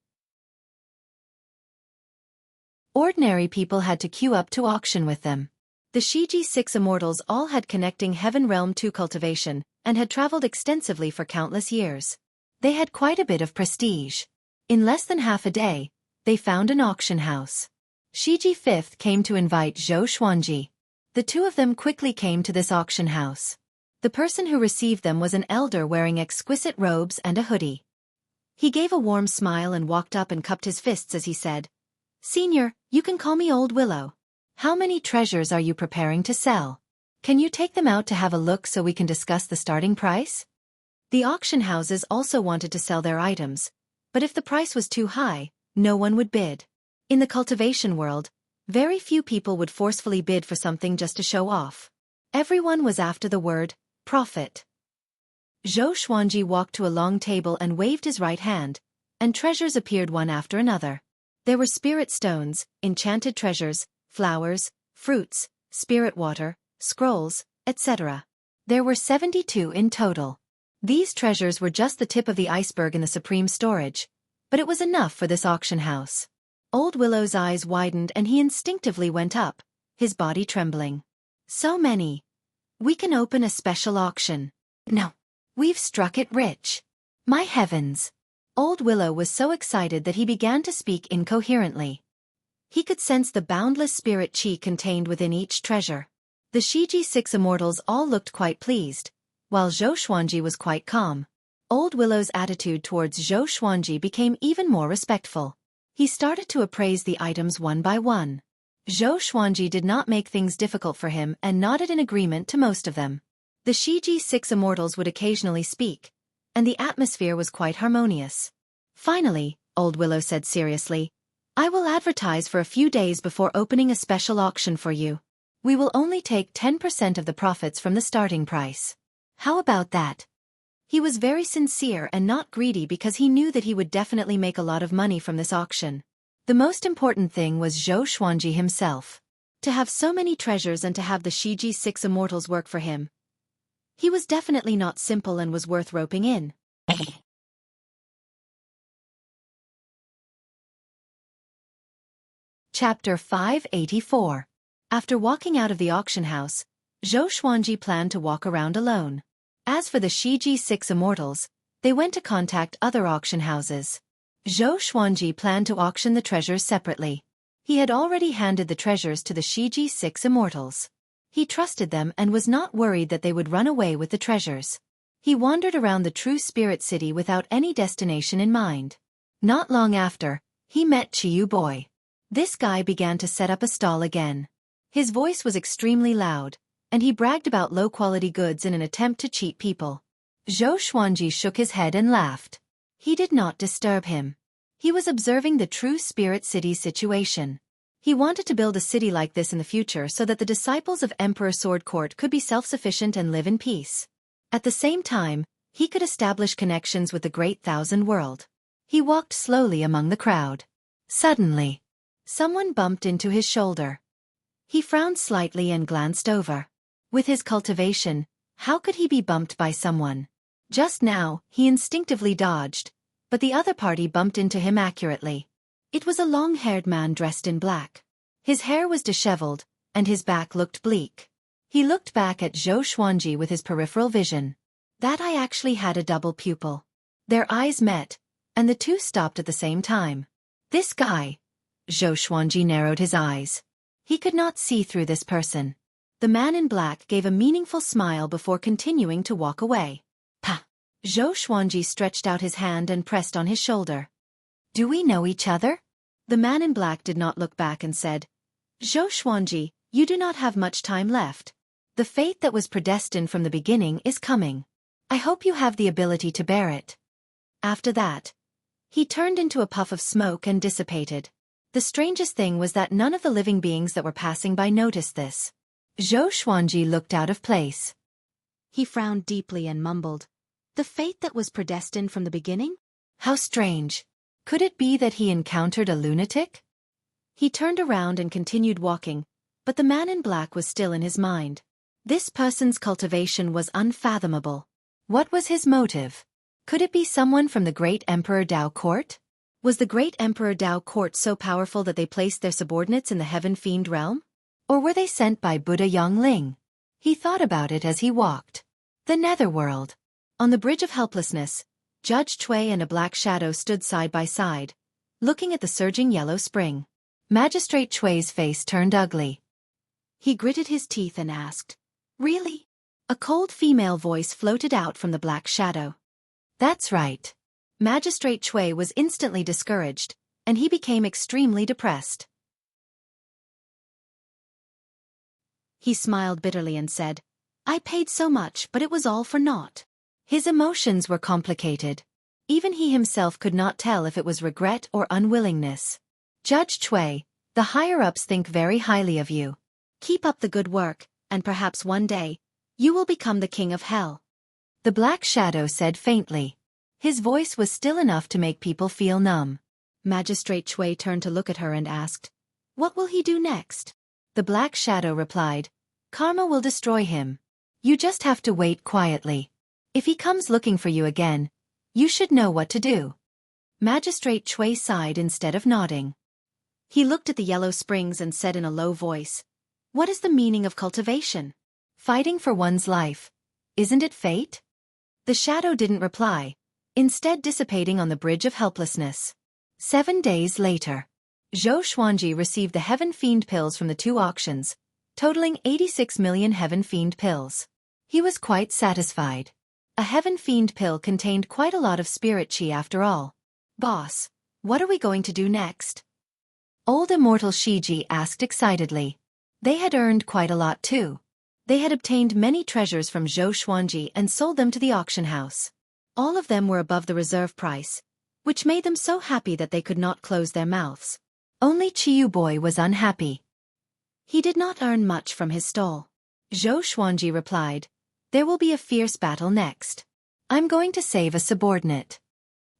Ordinary people had to queue up to auction with them. The Xueqi 6 immortals all had connecting Heaven Realm 2 cultivation, and had traveled extensively for countless years. They had quite a bit of prestige. In less than half a day, they found an auction house. Xueqi 5th came to invite Xueqi. The 2 of them quickly came to this auction house. The person who received them was an elder wearing exquisite robes and a hoodie. He gave a warm smile and walked up and cupped his fists as he said, "Senior, you can call me Old Willow. How many treasures are you preparing to sell? Can you take them out to have a look so we can discuss the starting price?" The auction houses also wanted to sell their items, but if the price was too high, no one would bid. In the cultivation world, very few people would forcefully bid for something just to show off. Everyone was after the word profit. Xueqi walked to a long table and waved his right hand, and treasures appeared one after another. There were spirit stones, enchanted treasures, flowers, fruits, spirit water, scrolls, etc. There were 72 in total. These treasures were just the tip of the iceberg in the supreme storage, but it was enough for this auction house. Old Willow's eyes widened and he instinctively went up, his body trembling. "So many. We can open a special auction." "No. We've struck it rich. My heavens." Old Willow was so excited that he began to speak incoherently. He could sense the boundless spirit chi contained within each treasure. The Xueqi 6 immortals all looked quite pleased, while Xueqi was quite calm. Old Willow's attitude towards Xueqi became even more respectful. He started to appraise the items one by one. Xueqi did not make things difficult for him and nodded in agreement to most of them. The Xueqi 6 immortals would occasionally speak, and the atmosphere was quite harmonious. Finally, Old Willow said seriously, "I will advertise for a few days before opening a special auction for you. We will only take 10% of the profits from the starting price. How about that?" He was very sincere and not greedy because he knew that he would definitely make a lot of money from this auction. The most important thing was Xueqi himself. To have so many treasures and to have the Xueqi 6 immortals work for him. He was definitely not simple and was worth roping in. Chapter 584. After walking out of the auction house, Xueqi planned to walk around alone. As for the Xueqi 6 immortals, they went to contact other auction houses. Xueqi planned to auction the treasures separately. He had already handed the treasures to the Xueqi 6 immortals. He trusted them and was not worried that they would run away with the treasures. He wandered around the true spirit city without any destination in mind. Not long after, he met Chiyu Boy. This guy began to set up a stall again. His voice was extremely loud, and he bragged about low-quality goods in an attempt to cheat people. Xueqi shook his head and laughed. He did not disturb him. He was observing the true spirit city situation. He wanted to build a city like this in the future so that the disciples of Emperor Sword Court could be self-sufficient and live in peace. At the same time, he could establish connections with the Great Thousand World. He walked slowly among the crowd. Suddenly, someone bumped into his shoulder. He frowned slightly and glanced over. With his cultivation, how could he be bumped by someone? Just now, he instinctively dodged, but the other party bumped into him accurately. It was a long-haired man dressed in black. His hair was disheveled, and his back looked bleak. He looked back at Xueqi with his peripheral vision. That eye actually had a double pupil. Their eyes met, and the two stopped at the same time. This guy. Xueqi narrowed his eyes. He could not see through this person. The man in black gave a meaningful smile before continuing to walk away. Pa! Xueqi stretched out his hand and pressed on his shoulder. Do we know each other? The man in black did not look back and said, Xueqi, you do not have much time left. The fate that was predestined from the beginning is coming. I hope you have the ability to bear it. After that, he turned into a puff of smoke and dissipated. The strangest thing was that none of the living beings that were passing by noticed this. Xueqi looked out of place. He frowned deeply and mumbled, The fate that was predestined from the beginning? How strange. Could it be that he encountered a lunatic? He turned around and continued walking, but the man in black was still in his mind. This person's cultivation was unfathomable. What was his motive? Could it be someone from the great Emperor Dao Court? Was the great Emperor Dao Court so powerful that they placed their subordinates in the Heaven Fiend realm? Or were they sent by Buddha Yongling? He thought about it as he walked. The Netherworld. On the Bridge of Helplessness, Judge Xueqi and a black shadow stood side by side, looking at the surging yellow spring. Magistrate Xueqi's face turned ugly. He gritted his teeth and asked, Really? A cold female voice floated out from the black shadow. That's right. Magistrate Xueqi was instantly discouraged, and he became extremely depressed. He smiled bitterly and said, I paid so much, but it was all for naught. His emotions were complicated. Even he himself could not tell if it was regret or unwillingness. Judge Xueqi, the higher-ups think very highly of you. Keep up the good work, and perhaps one day, you will become the king of hell. The black shadow said faintly. His voice was still enough to make people feel numb. Magistrate Xueqi turned to look at her and asked, What will he do next? The black shadow replied, Karma will destroy him. You just have to wait quietly. If he comes looking for you again, you should know what to do. Magistrate Xueqi sighed instead of nodding. He looked at the yellow springs and said in a low voice, What is the meaning of cultivation? Fighting for one's life. Isn't it fate? The shadow didn't reply, instead dissipating on the Bridge of Helplessness. 7 days later, Xueqi received the Heaven Fiend pills from the 2 auctions, totaling 86 million Heaven Fiend pills. He was quite satisfied. A Heaven Fiend pill contained quite a lot of spirit chi after all. Boss, what are we going to do next? Old Immortal Xueqi asked excitedly. They had earned quite a lot too. They had obtained many treasures from Xueqi and sold them to the auction house. All of them were above the reserve price, which made them so happy that they could not close their mouths. Only Chiyu Boy was unhappy. He did not earn much from his stall. Xueqi replied, There will be a fierce battle next. I'm going to save a subordinate.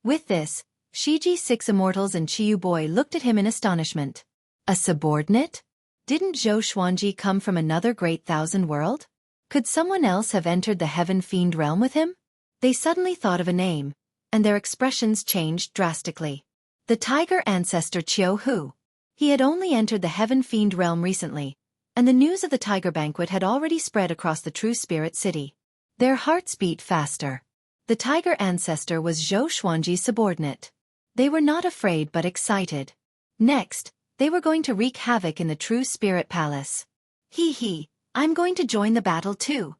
With this, Xueqi 6 immortals and Chiyu Boy looked at him in astonishment. A subordinate? Didn't Xueqi come from another Great Thousand World? Could someone else have entered the Heaven Fiend realm with him? They suddenly thought of a name, and their expressions changed drastically. The tiger ancestor Xueqi. He had only entered the Heaven Fiend realm recently, and the news of the tiger banquet had already spread across the true spirit city. Their hearts beat faster. The tiger ancestor was Xueqi's subordinate. They were not afraid but excited. Next, They were going to wreak havoc in the True Spirit Palace. Hee, I'm going to join the battle too.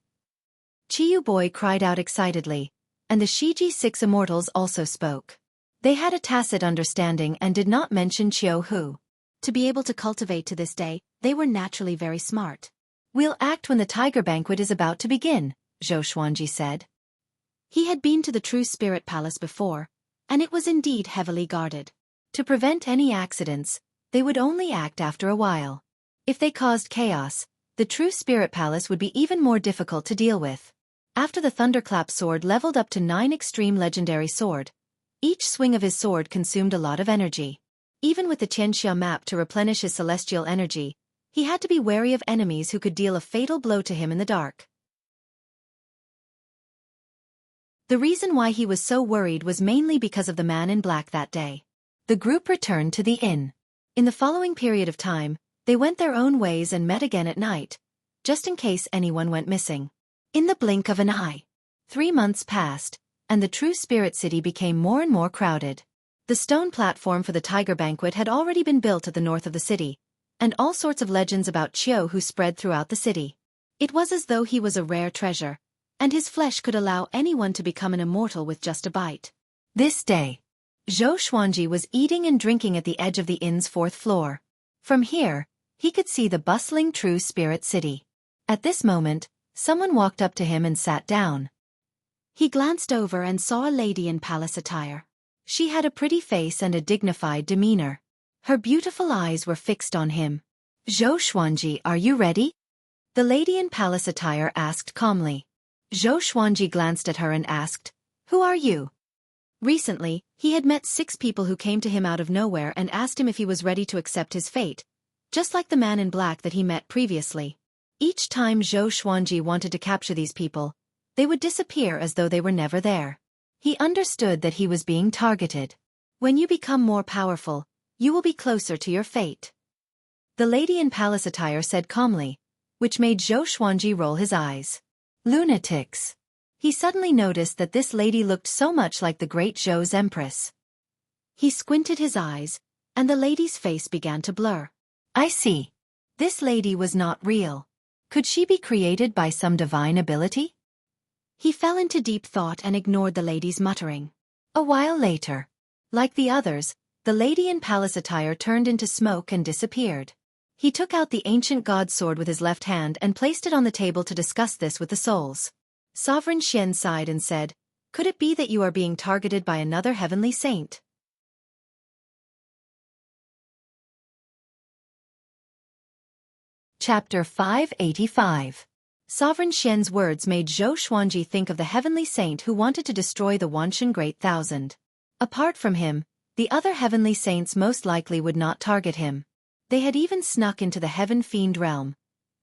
Chiyu Boy cried out excitedly, and the Shiji 6 immortals also spoke. They had a tacit understanding and did not mention Chiu Hu. To be able to cultivate to this day, they were naturally very smart. We'll act when the tiger banquet is about to begin, Zhou Xuanji said. He had been to the True Spirit Palace before, and it was indeed heavily guarded. To prevent any accidents, they would only act after a while. If they caused chaos, the True Spirit Palace would be even more difficult to deal with. After the Thunderclap sword leveled up to 9 extreme legendary sword, each swing of his sword consumed a lot of energy. Even with the Qianxia map to replenish his celestial energy, he had to be wary of enemies who could deal a fatal blow to him in the dark. The reason why he was so worried was mainly because of the man in black that day. The group returned to the inn. In the following period of time, they went their own ways and met again at night, just in case anyone went missing. In the blink of an eye, 3 months passed, and the True Spirit City became more and more crowded. The stone platform for the Tiger Banquet had already been built at the north of the city, and all sorts of legends about Chiu Hu spread throughout the city. It was as though he was a rare treasure, and his flesh could allow anyone to become an immortal with just a bite. This day, Zhou Xuanji was eating and drinking at the edge of the inn's 4th floor. From here, he could see the bustling True Spirit City. At this moment, someone walked up to him and sat down. He glanced over and saw a lady in palace attire. She had a pretty face and a dignified demeanor. Her beautiful eyes were fixed on him. Zhou Xuanji, are you ready? The lady in palace attire asked calmly. Zhou Xuanji glanced at her and asked, Who are you? Recently, he had met 6 people who came to him out of nowhere and asked him if he was ready to accept his fate, just like the man in black that he met previously. Each time Zhou Xuanji wanted to capture these people, they would disappear as though they were never there. He understood that he was being targeted. When you become more powerful, you will be closer to your fate. The lady in palace attire said calmly, which made Zhou Xuanji roll his eyes. Lunatics. He suddenly noticed that this lady looked so much like the great Zhou's empress. He squinted his eyes, and the lady's face began to blur. I see. This lady was not real. Could she be created by some divine ability? He fell into deep thought and ignored the lady's muttering. A while later, like the others, the lady in palace attire turned into smoke and disappeared. He took out the ancient god sword with his left hand and placed it on the table to discuss this with the souls. Sovereign Xian sighed and said, Could it be that you are being targeted by another heavenly saint? Chapter 585. Sovereign Xian's words made Zhou Xuanji think of the heavenly saint who wanted to destroy the Wanshan Great Thousand. Apart from him, the other heavenly saints most likely would not target him. They had even snuck into the Heaven Fiend realm.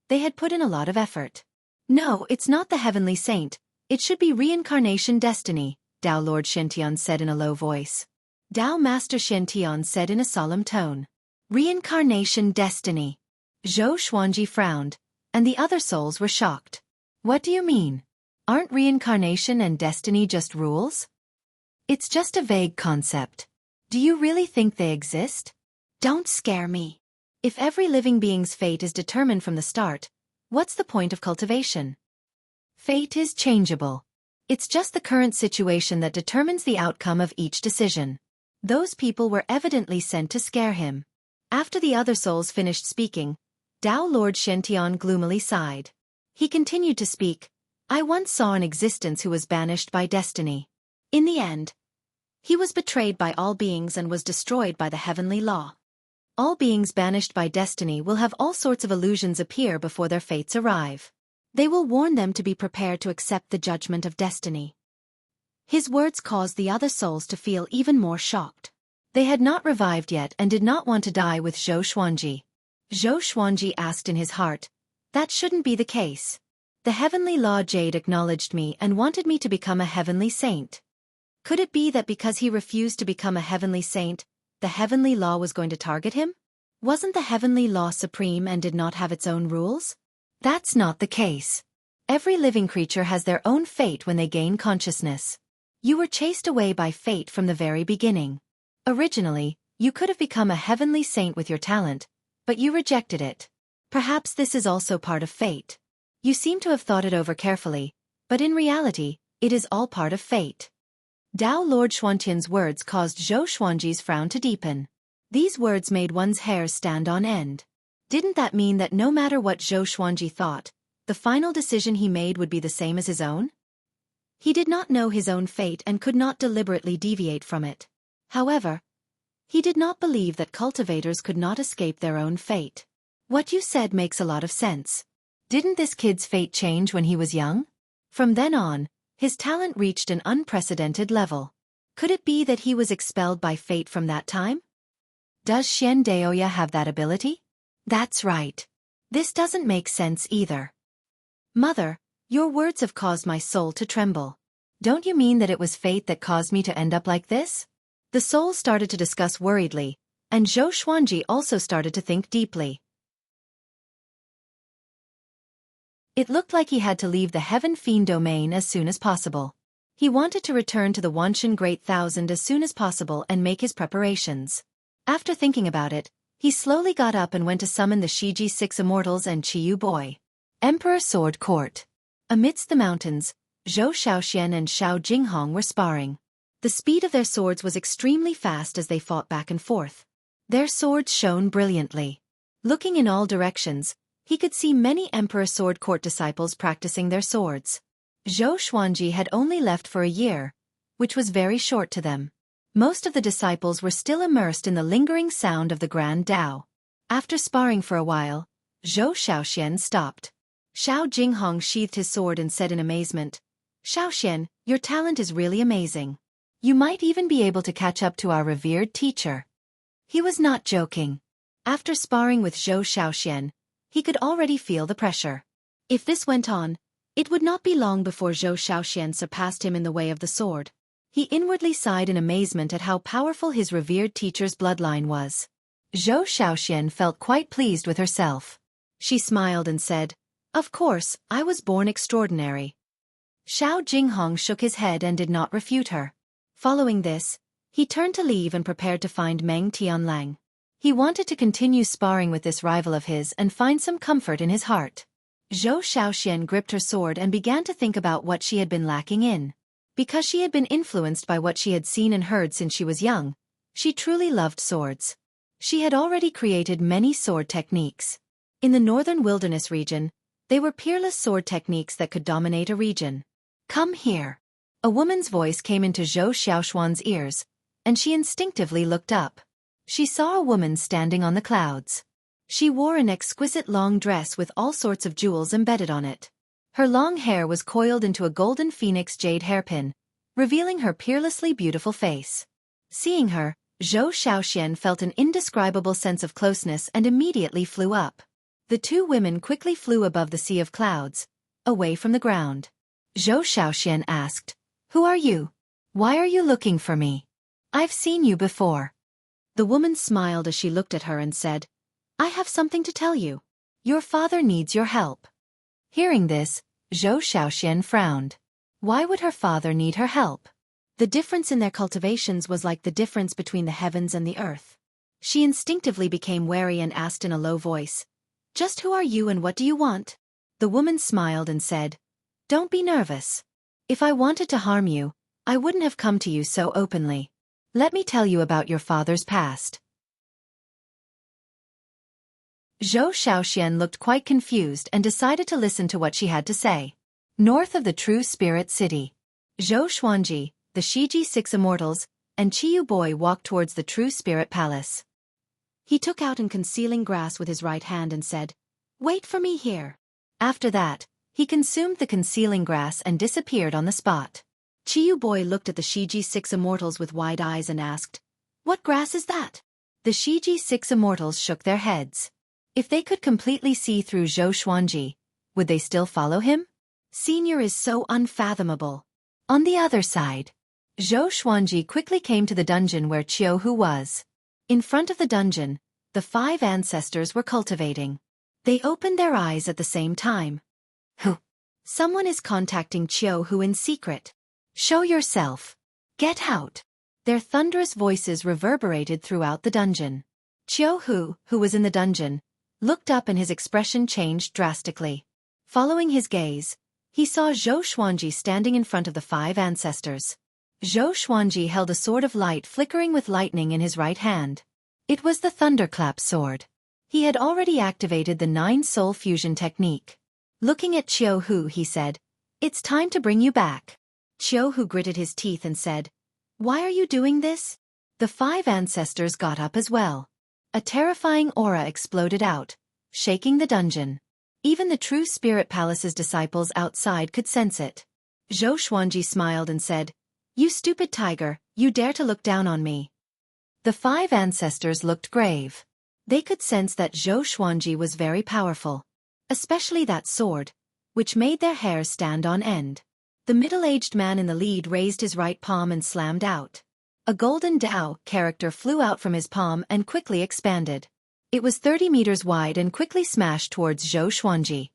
They had put in a lot of effort. No, it's not the heavenly saint, it should be reincarnation destiny, Dao Lord Shentian said in a low voice. Dao Master Shentian said in a solemn tone. Reincarnation destiny. Zhou Xuanji frowned, and the other souls were shocked. What do you mean? Aren't reincarnation and destiny just rules? It's just a vague concept. Do you really think they exist? Don't scare me. If every living being's fate is determined from the start, what's the point of cultivation? Fate is changeable. It's just the current situation that determines the outcome of each decision. Those people were evidently sent to scare him. After the other souls finished speaking, Dao Lord Shentian gloomily sighed. He continued to speak. I once saw an existence who was banished by destiny. In the end, he was betrayed by all beings and was destroyed by the heavenly law. All beings banished by destiny will have all sorts of illusions appear before their fates arrive. They will warn them to be prepared to accept the judgment of destiny. His words caused the other souls to feel even more shocked. They had not revived yet and did not want to die with Zhou Xuanji. Zhou Xuanji asked in his heart, That shouldn't be the case. The heavenly law Jade acknowledged me and wanted me to become a heavenly saint. Could it be that because he refused to become a heavenly saint, the heavenly law was going to target him? Wasn't the heavenly law supreme and did not have its own rules? That's not the case. Every living creature has their own fate when they gain consciousness. You were chased away by fate from the very beginning. Originally, You could have become a heavenly saint with your talent, but you rejected it. Perhaps this is also part of fate. You seem to have thought it over carefully, but in reality, it is all part of fate. Tao Lord Xuantian's words caused Zhou Xuanji's frown to deepen. These words made one's hairs stand on end. Didn't that mean that no matter what Zhou Xuanji thought, the final decision he made would be the same as his own? He did not know his own fate and could not deliberately deviate from it. However, he did not believe that cultivators could not escape their own fate. What you said makes a lot of sense. Didn't this kid's fate change when he was young? From then on, his talent reached an unprecedented level. Could it be that he was expelled by fate from that time? Does Xian Daoya have that ability? That's right. This doesn't make sense either. Mother, your words have caused my soul to tremble. Don't you mean that it was fate that caused me to end up like this? The soul started to discuss worriedly, and Zhou Xuanji also started to think deeply. It looked like he had to leave the Heaven Fiend domain as soon as possible. He wanted to return to the Wanshan Great Thousand as soon as possible and make his preparations. After thinking about it, he slowly got up and went to summon the Shiji Six Immortals and Qiyu Boy. Emperor Sword Court. Amidst the mountains, Zhou Shaoxian and Xiao Jinghong were sparring. The speed of their swords was extremely fast as they fought back and forth. Their swords shone brilliantly. Looking in all directions, he could see many Emperor Sword Court disciples practicing their swords. Zhou Xuanji had only left for a year, which was very short to them. Most of the disciples were still immersed in the lingering sound of the Grand Tao. After sparring for a while, Zhou Shaoxian stopped. Xiao Jinghong sheathed his sword and said in amazement, "Shaoxian, your talent is really amazing. You might even be able to catch up to our revered teacher." He was not joking. After sparring with Zhou Shaoxian, he could already feel the pressure. If this went on, it would not be long before Zhou Shaoxian surpassed him in the way of the sword. He inwardly sighed in amazement at how powerful his revered teacher's bloodline was. Zhou Shaoxian felt quite pleased with herself. She smiled and said, "Of course, I was born extraordinary." Xiao Jinghong shook his head and did not refute her. Following this, he turned to leave and prepared to find Meng Tianlang. He wanted to continue sparring with this rival of his and find some comfort in his heart. Zhou Shaoxian gripped her sword and began to think about what she had been lacking in. Because she had been influenced by what she had seen and heard since she was young, she truly loved swords. She had already created many sword techniques. In the northern wilderness region, they were peerless sword techniques that could dominate a region. "Come here." A woman's voice came into Zhou Xiaoshuan's ears, and she instinctively looked up. She saw a woman standing on the clouds. She wore an exquisite long dress with all sorts of jewels embedded on it. Her long hair was coiled into a golden phoenix jade hairpin, revealing her peerlessly beautiful face. Seeing her, Zhou Shaoxian felt an indescribable sense of closeness and immediately flew up. The two women quickly flew above the sea of clouds, away from the ground. Zhou Shaoxian asked, "Who are you? Why are you looking for me? I've seen you before." The woman smiled as she looked at her and said, "I have something to tell you. Your father needs your help." Hearing this, Zhou Shaoxian frowned. Why would her father need her help? The difference in their cultivations was like the difference between the heavens and the earth. She instinctively became wary and asked in a low voice, "Just who are you and what do you want?" The woman smiled and said, "Don't be nervous. If I wanted to harm you, I wouldn't have come to you so openly. Let me tell you about your father's past." Zhou Shaoxian looked quite confused and decided to listen to what she had to say. North of the True Spirit City, Zhou Xuanji, the Shiji Six Immortals, and Qiyu Boy walked towards the True Spirit Palace. He took out an concealing grass with his right hand and said, "Wait for me here." After that, he consumed the concealing grass and disappeared on the spot. Qiyu Boy looked at the Shiji Six Immortals with wide eyes and asked, "What grass is that?" The Shiji Six Immortals shook their heads. If they could completely see through Zhou Xuanji, would they still follow him? Senior is so unfathomable. On the other side, Zhou Xuanji quickly came to the dungeon where Qiuhu was. In front of the dungeon, the 5 ancestors were cultivating. They opened their eyes at the same time. "Who? Someone is contacting Qiuhu in secret. Show yourself. Get out." Their thunderous voices reverberated throughout the dungeon. Xueqi, who was in the dungeon, looked up and his expression changed drastically. Following his gaze, he saw Xueqi standing in front of the 5 ancestors. Xueqi held a sword of light flickering with lightning in his right hand. It was the thunderclap sword. He had already activated the 9-soul fusion technique. Looking at Xueqi, he said, "It's time to bring you back." Xueqi gritted his teeth and said, "Why are you doing this?" The 5 ancestors got up as well. A terrifying aura exploded out, shaking the dungeon. Even the true Spirit Palace's disciples outside could sense it. Xueqi smiled and said, "You stupid tiger, you dare to look down on me." The 5 ancestors looked grave. They could sense that Xueqi was very powerful. Especially that sword, which made their hairs stand on end. The middle-aged man in the lead raised his right palm and slammed out. A golden Dao character flew out from his palm and quickly expanded. It was 30 meters wide and quickly smashed towards Xueqi.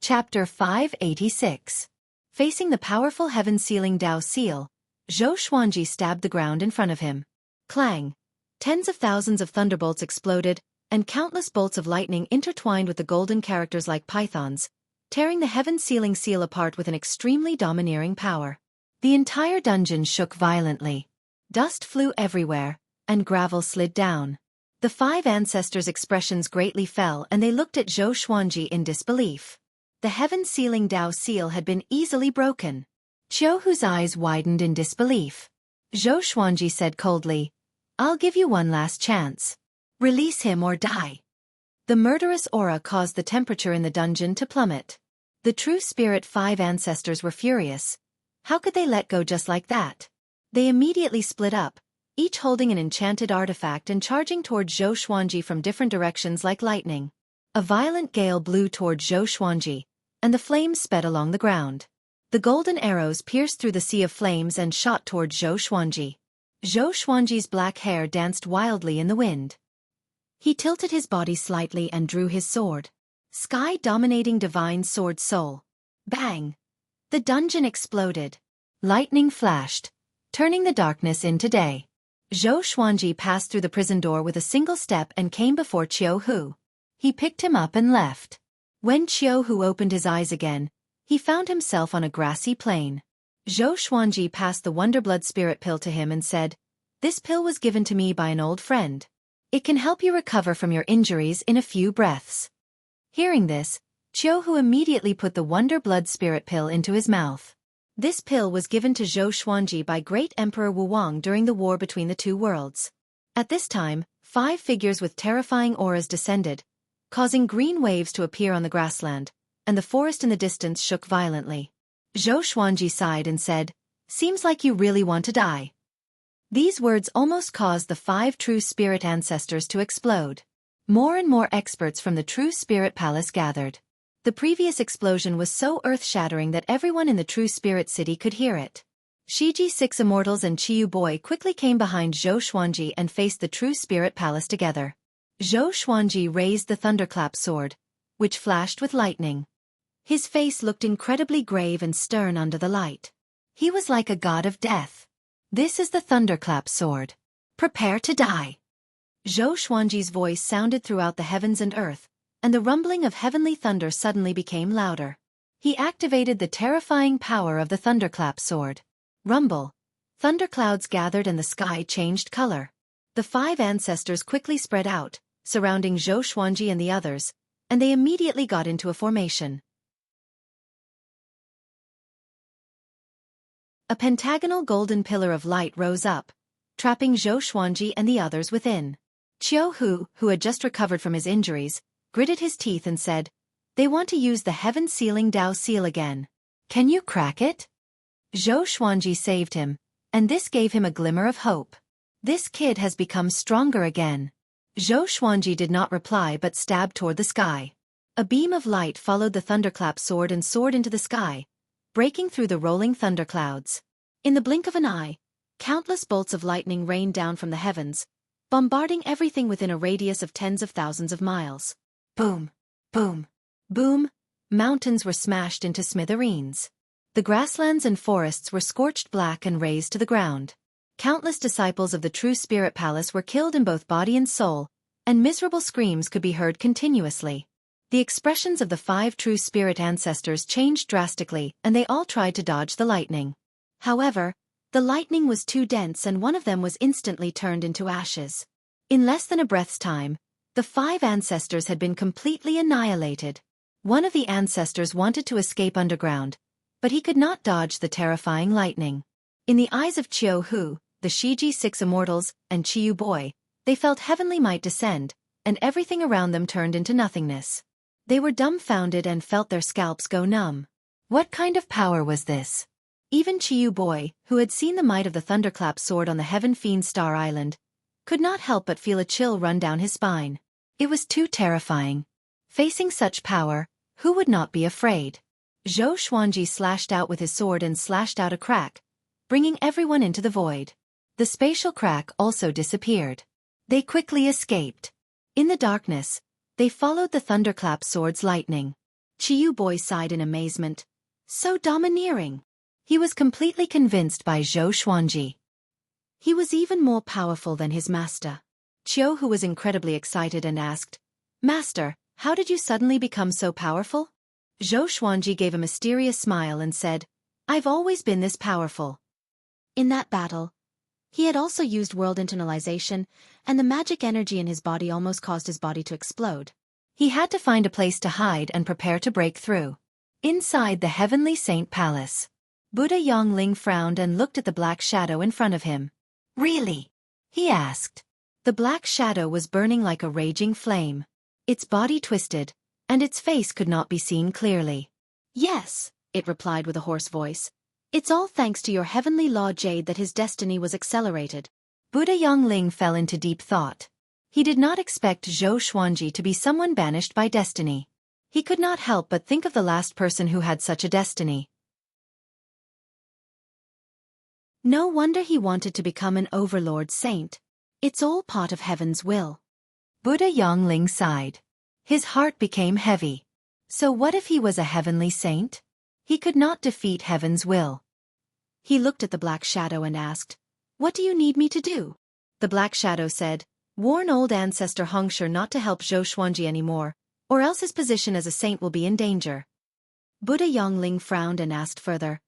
Chapter 586. Facing the powerful heaven-sealing Dao seal, Xueqi stabbed the ground in front of him. Clang! Tens of thousands of thunderbolts exploded, and countless bolts of lightning intertwined with the golden characters like pythons, tearing the heaven-sealing seal apart with an extremely domineering power. The entire dungeon shook violently. Dust flew everywhere, and gravel slid down. The 5 ancestors' expressions greatly fell and they looked at Xueqi in disbelief. The heaven-sealing Dao seal had been easily broken. Xueqi's eyes widened in disbelief. Xueqi said coldly, "I'll give you one last chance. Release him or die." The murderous aura caused the temperature in the dungeon to plummet. The true Spirit 5 ancestors were furious. How could they let go just like that? They immediately split up, each holding an enchanted artifact and charging toward Xueqi from different directions like lightning. A violent gale blew toward Xueqi, and the flames sped along the ground. The golden arrows pierced through the sea of flames and shot toward Xueqi. Xueqi's black hair danced wildly in the wind. He tilted his body slightly and drew his sword. Sky dominating divine sword soul. Bang! The dungeon exploded. Lightning flashed, turning the darkness into day. Xueqi passed through the prison door with a single step and came before Xueqi. He picked him up and left. When Xueqi opened his eyes again, he found himself on a grassy plain. Xueqi passed the Wonderblood Spirit Pill to him and said, "This pill was given to me by an old friend. It can help you recover from your injuries in a few breaths." Hearing this, Xueqi immediately put the Wonderblood Spirit Pill into his mouth. This pill was given to Xueqi by Great Emperor Wuwang during the war between the 2 worlds. At this time, 5 figures with terrifying auras descended, causing green waves to appear on the grassland, and the forest in the distance shook violently. Xueqi sighed and said, "Seems like you really want to die." These words almost caused the 5 true spirit ancestors to explode. More and more experts from the True Spirit Palace gathered. The previous explosion was so earth-shattering that everyone in the True Spirit City could hear it. Shiji 6 Immortals and Chiyu Boy quickly came behind Xueqi and faced the True Spirit Palace together. Xueqi raised the thunderclap sword, which flashed with lightning. His face looked incredibly grave and stern under the light. He was like a god of death. "This is the thunderclap sword. Prepare to die." Xueqi's voice sounded throughout the heavens and earth, and the rumbling of heavenly thunder suddenly became louder. He activated the terrifying power of the thunderclap sword. Rumble. Thunderclouds gathered and the sky changed color. The 5 ancestors quickly spread out, surrounding Xueqi and the others, and they immediately got into a formation. A pentagonal golden pillar of light rose up, trapping Xueqi and the others within. Xueqi, who had just recovered from his injuries, gritted his teeth and said, "They want to use the heaven-sealing Dao seal again. Can you crack it?" Xueqi saved him, and this gave him a glimmer of hope. This kid has become stronger again. Xueqi did not reply but stabbed toward the sky. A beam of light followed the thunderclap sword and soared into the sky, breaking through the rolling thunderclouds. In the blink of an eye, countless bolts of lightning rained down from the heavens, bombarding everything within a radius of tens of thousands of miles. Boom! Boom! Boom! Mountains were smashed into smithereens. The grasslands and forests were scorched black and razed to the ground. Countless disciples of the true Spirit Palace were killed in both body and soul, and miserable screams could be heard continuously. The expressions of the 5 true spirit ancestors changed drastically, and they all tried to dodge the lightning. However, the lightning was too dense and one of them was instantly turned into ashes. In less than a breath's time, the 5 ancestors had been completely annihilated. One of the ancestors wanted to escape underground, but he could not dodge the terrifying lightning. In the eyes of Xueqi, the Xueqi 6 immortals, and Qiyu Boy, they felt heavenly might descend, and everything around them turned into nothingness. They were dumbfounded and felt their scalps go numb. What kind of power was this? Even Qiyu Boy, who had seen the might of the thunderclap sword on the Heaven Fiend Star Island, could not help but feel a chill run down his spine. It was too terrifying. Facing such power, who would not be afraid? Xueqi slashed out with his sword and slashed out a crack, bringing everyone into the void. The spatial crack also disappeared. They quickly escaped. In the darkness, they followed the thunderclap sword's lightning. Qiyu Boy sighed in amazement. So domineering. He was completely convinced by Xueqi. He was even more powerful than his master. Xueqi was incredibly excited and asked, "Master, how did you suddenly become so powerful?" Xueqi gave a mysterious smile and said, "I've always been this powerful." In that battle, he had also used world internalization, and the magic energy in his body almost caused his body to explode. He had to find a place to hide and prepare to break through. Inside the Heavenly Saint Palace, Buddha Yongling frowned and looked at the black shadow in front of him. "Really?" he asked. The black shadow was burning like a raging flame. Its body twisted, and its face could not be seen clearly. "Yes," it replied with a hoarse voice. "It's all thanks to your heavenly law Jade that his destiny was accelerated." Buddha Yongling fell into deep thought. He did not expect Xueqi to be someone banished by destiny. He could not help but think of the last person who had such a destiny. No wonder he wanted to become an overlord saint. It's all part of heaven's will. Buddha Yongling sighed. His heart became heavy. So what if he was a heavenly saint? He could not defeat heaven's will. He looked at the black shadow and asked, "What do you need me to do?" The black shadow said, "Warn old ancestor Hongsher not to help Xueqi anymore, or else his position as a saint will be in danger." Buddha Yongling frowned and asked further,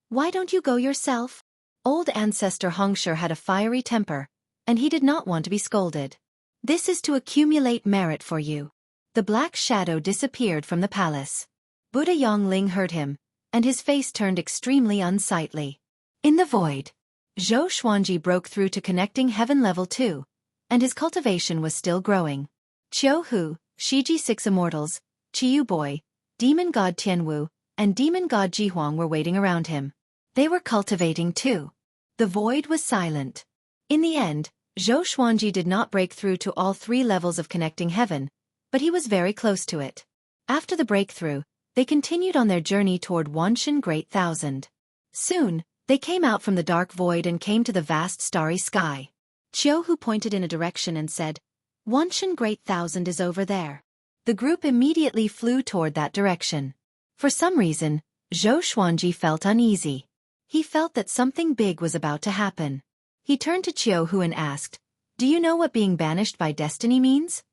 "Why don't you go yourself?" Old ancestor Hongsher had a fiery temper, and he did not want to be scolded. "This is to accumulate merit for you." The black shadow disappeared from the palace. Buddha Yongling heard him, and his face turned extremely unsightly. In the void, Xueqi broke through to connecting heaven level 2, and his cultivation was still growing. Xueqi, Xueqi 6 immortals, Qiyu Boy, demon god Tianwu, and demon god Jihuang were waiting around him. They were cultivating too. The void was silent. In the end, Xueqi did not break through to all 3 levels of connecting heaven, but he was very close to it. After the breakthrough, they continued on their journey toward Wanshan Great Thousand. Soon, they came out from the dark void and came to the vast starry sky. Xueqi pointed in a direction and said, "Wanshan Great Thousand is over there." The group immediately flew toward that direction. For some reason, Xueqi felt uneasy. He felt that something big was about to happen. He turned to Xueqi and asked, "Do you know what being banished by destiny means?"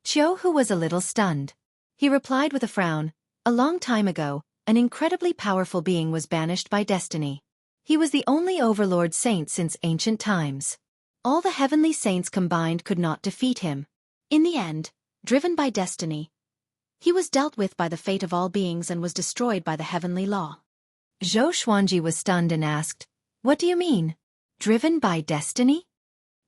Xueqi was a little stunned. He replied with a frown, "A long time ago, an incredibly powerful being was banished by destiny. He was the only overlord saint since ancient times. All the heavenly saints combined could not defeat him. In the end, driven by destiny, he was dealt with by the fate of all beings and was destroyed by the heavenly law." Xueqi was stunned and asked, "What do you mean? Driven by destiny?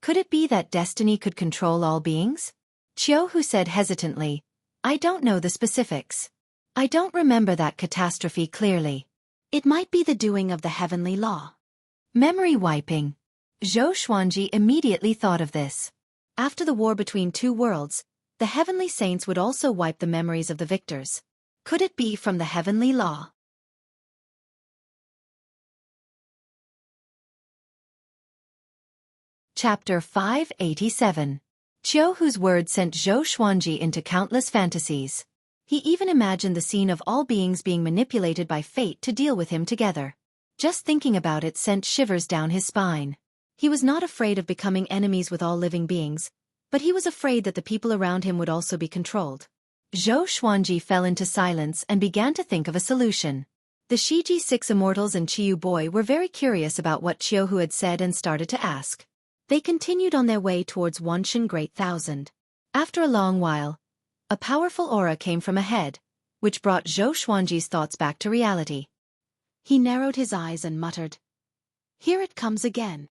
Could it be that destiny could control all beings?" Xueqi said hesitantly, "I don't know the specifics. I don't remember that catastrophe clearly. It might be the doing of the heavenly law." Memory wiping. Xueqi immediately thought of this. After the war between 2 worlds, the heavenly saints would also wipe the memories of the victors. Could it be from the heavenly law? Chapter 587. Xueqi's words sent Xueqi into countless fantasies. He even imagined the scene of all beings being manipulated by fate to deal with him together. Just thinking about it sent shivers down his spine. He was not afraid of becoming enemies with all living beings, but he was afraid that the people around him would also be controlled. Zhou Xuanji fell into silence and began to think of a solution. The Shiji Six Immortals and Qiyu Boy were very curious about what Qiuhu had said and started to ask. They continued on their way towards Wanshan Great Thousand. After a long while, a powerful aura came from ahead, which brought Zhou Xuanji's thoughts back to reality. He narrowed his eyes and muttered, "Here it comes again."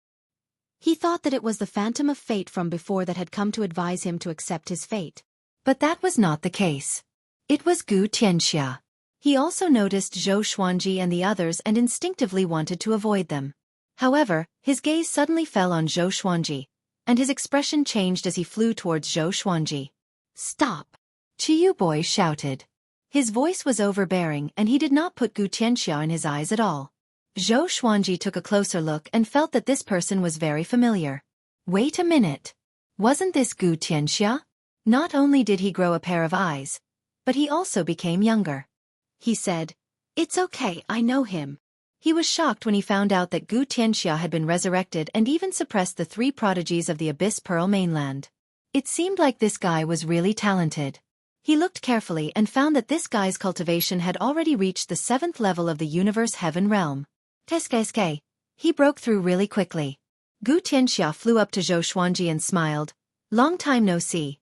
He thought that it was the phantom of fate from before that had come to advise him to accept his fate. But that was not the case. It was Gu Tianxia. He also noticed Zhou Xuanji and the others and instinctively wanted to avoid them. However, his gaze suddenly fell on Zhou Xuanji, and his expression changed as he flew towards Zhou Xuanji. "Stop!" Qiyu Boy shouted. His voice was overbearing and he did not put Gu Tianxia in his eyes at all. Zhou Xuanji took a closer look and felt that this person was very familiar. Wait a minute. Wasn't this Gu Tianxia? Not only did he grow a pair of eyes, but he also became younger. He said, "It's okay, I know him." He was shocked when he found out that Gu Tianxia had been resurrected and even suppressed the three prodigies of the Abyss Pearl mainland. It seemed like this guy was really talented. He looked carefully and found that this guy's cultivation had already reached the 7th level of the Universe Heaven Realm. Teskeske. He broke through really quickly. Gu Tianxia flew up to Zhou Xuanji and smiled. "Long time no see."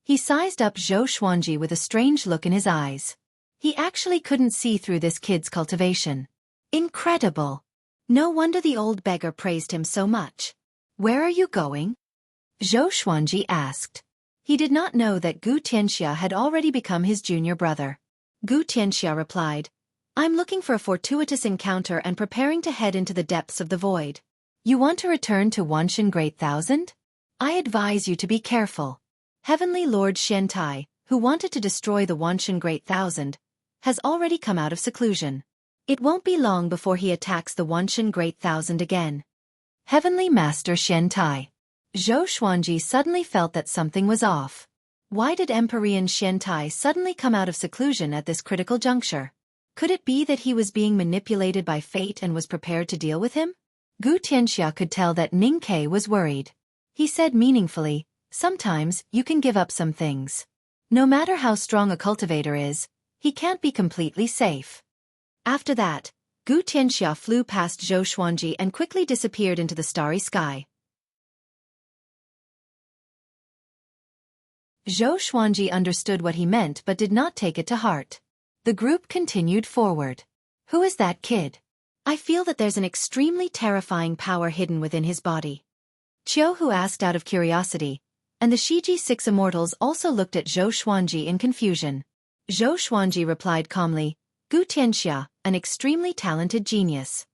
He sized up Zhou Xuanji with a strange look in his eyes. He actually couldn't see through this kid's cultivation. Incredible! No wonder the old beggar praised him so much. "Where are you going?" Zhou Xuanji asked. He did not know that Gu Tianxia had already become his junior brother. Gu Tianxia replied, "I'm looking for a fortuitous encounter and preparing to head into the depths of the void." "You want to return to Wanshan Great Thousand? I advise you to be careful. Heavenly Lord Xiantai, who wanted to destroy the Wanshan Great Thousand, has already come out of seclusion. It won't be long before he attacks the Wanshan Great Thousand again." Heavenly Master Xiantai. Zhou Xuanji suddenly felt that something was off. Why did Emperor Xiantai suddenly come out of seclusion at this critical juncture? Could it be that he was being manipulated by fate and was prepared to deal with him? Gu Tianxia could tell that Ning Ke was worried. He said meaningfully, "Sometimes you can give up some things. No matter how strong a cultivator is, he can't be completely safe." After that, Gu Tianxia flew past Zhou Xuanji and quickly disappeared into the starry sky. Zhou Xuanji understood what he meant but did not take it to heart. The group continued forward. "Who is that kid? I feel that there's an extremely terrifying power hidden within his body." Qiuhu asked out of curiosity, and the Shiji Six Immortals also looked at Zhou Xuanji in confusion. Zhou Xuanji replied calmly, "Gu Tianxia, an extremely talented genius."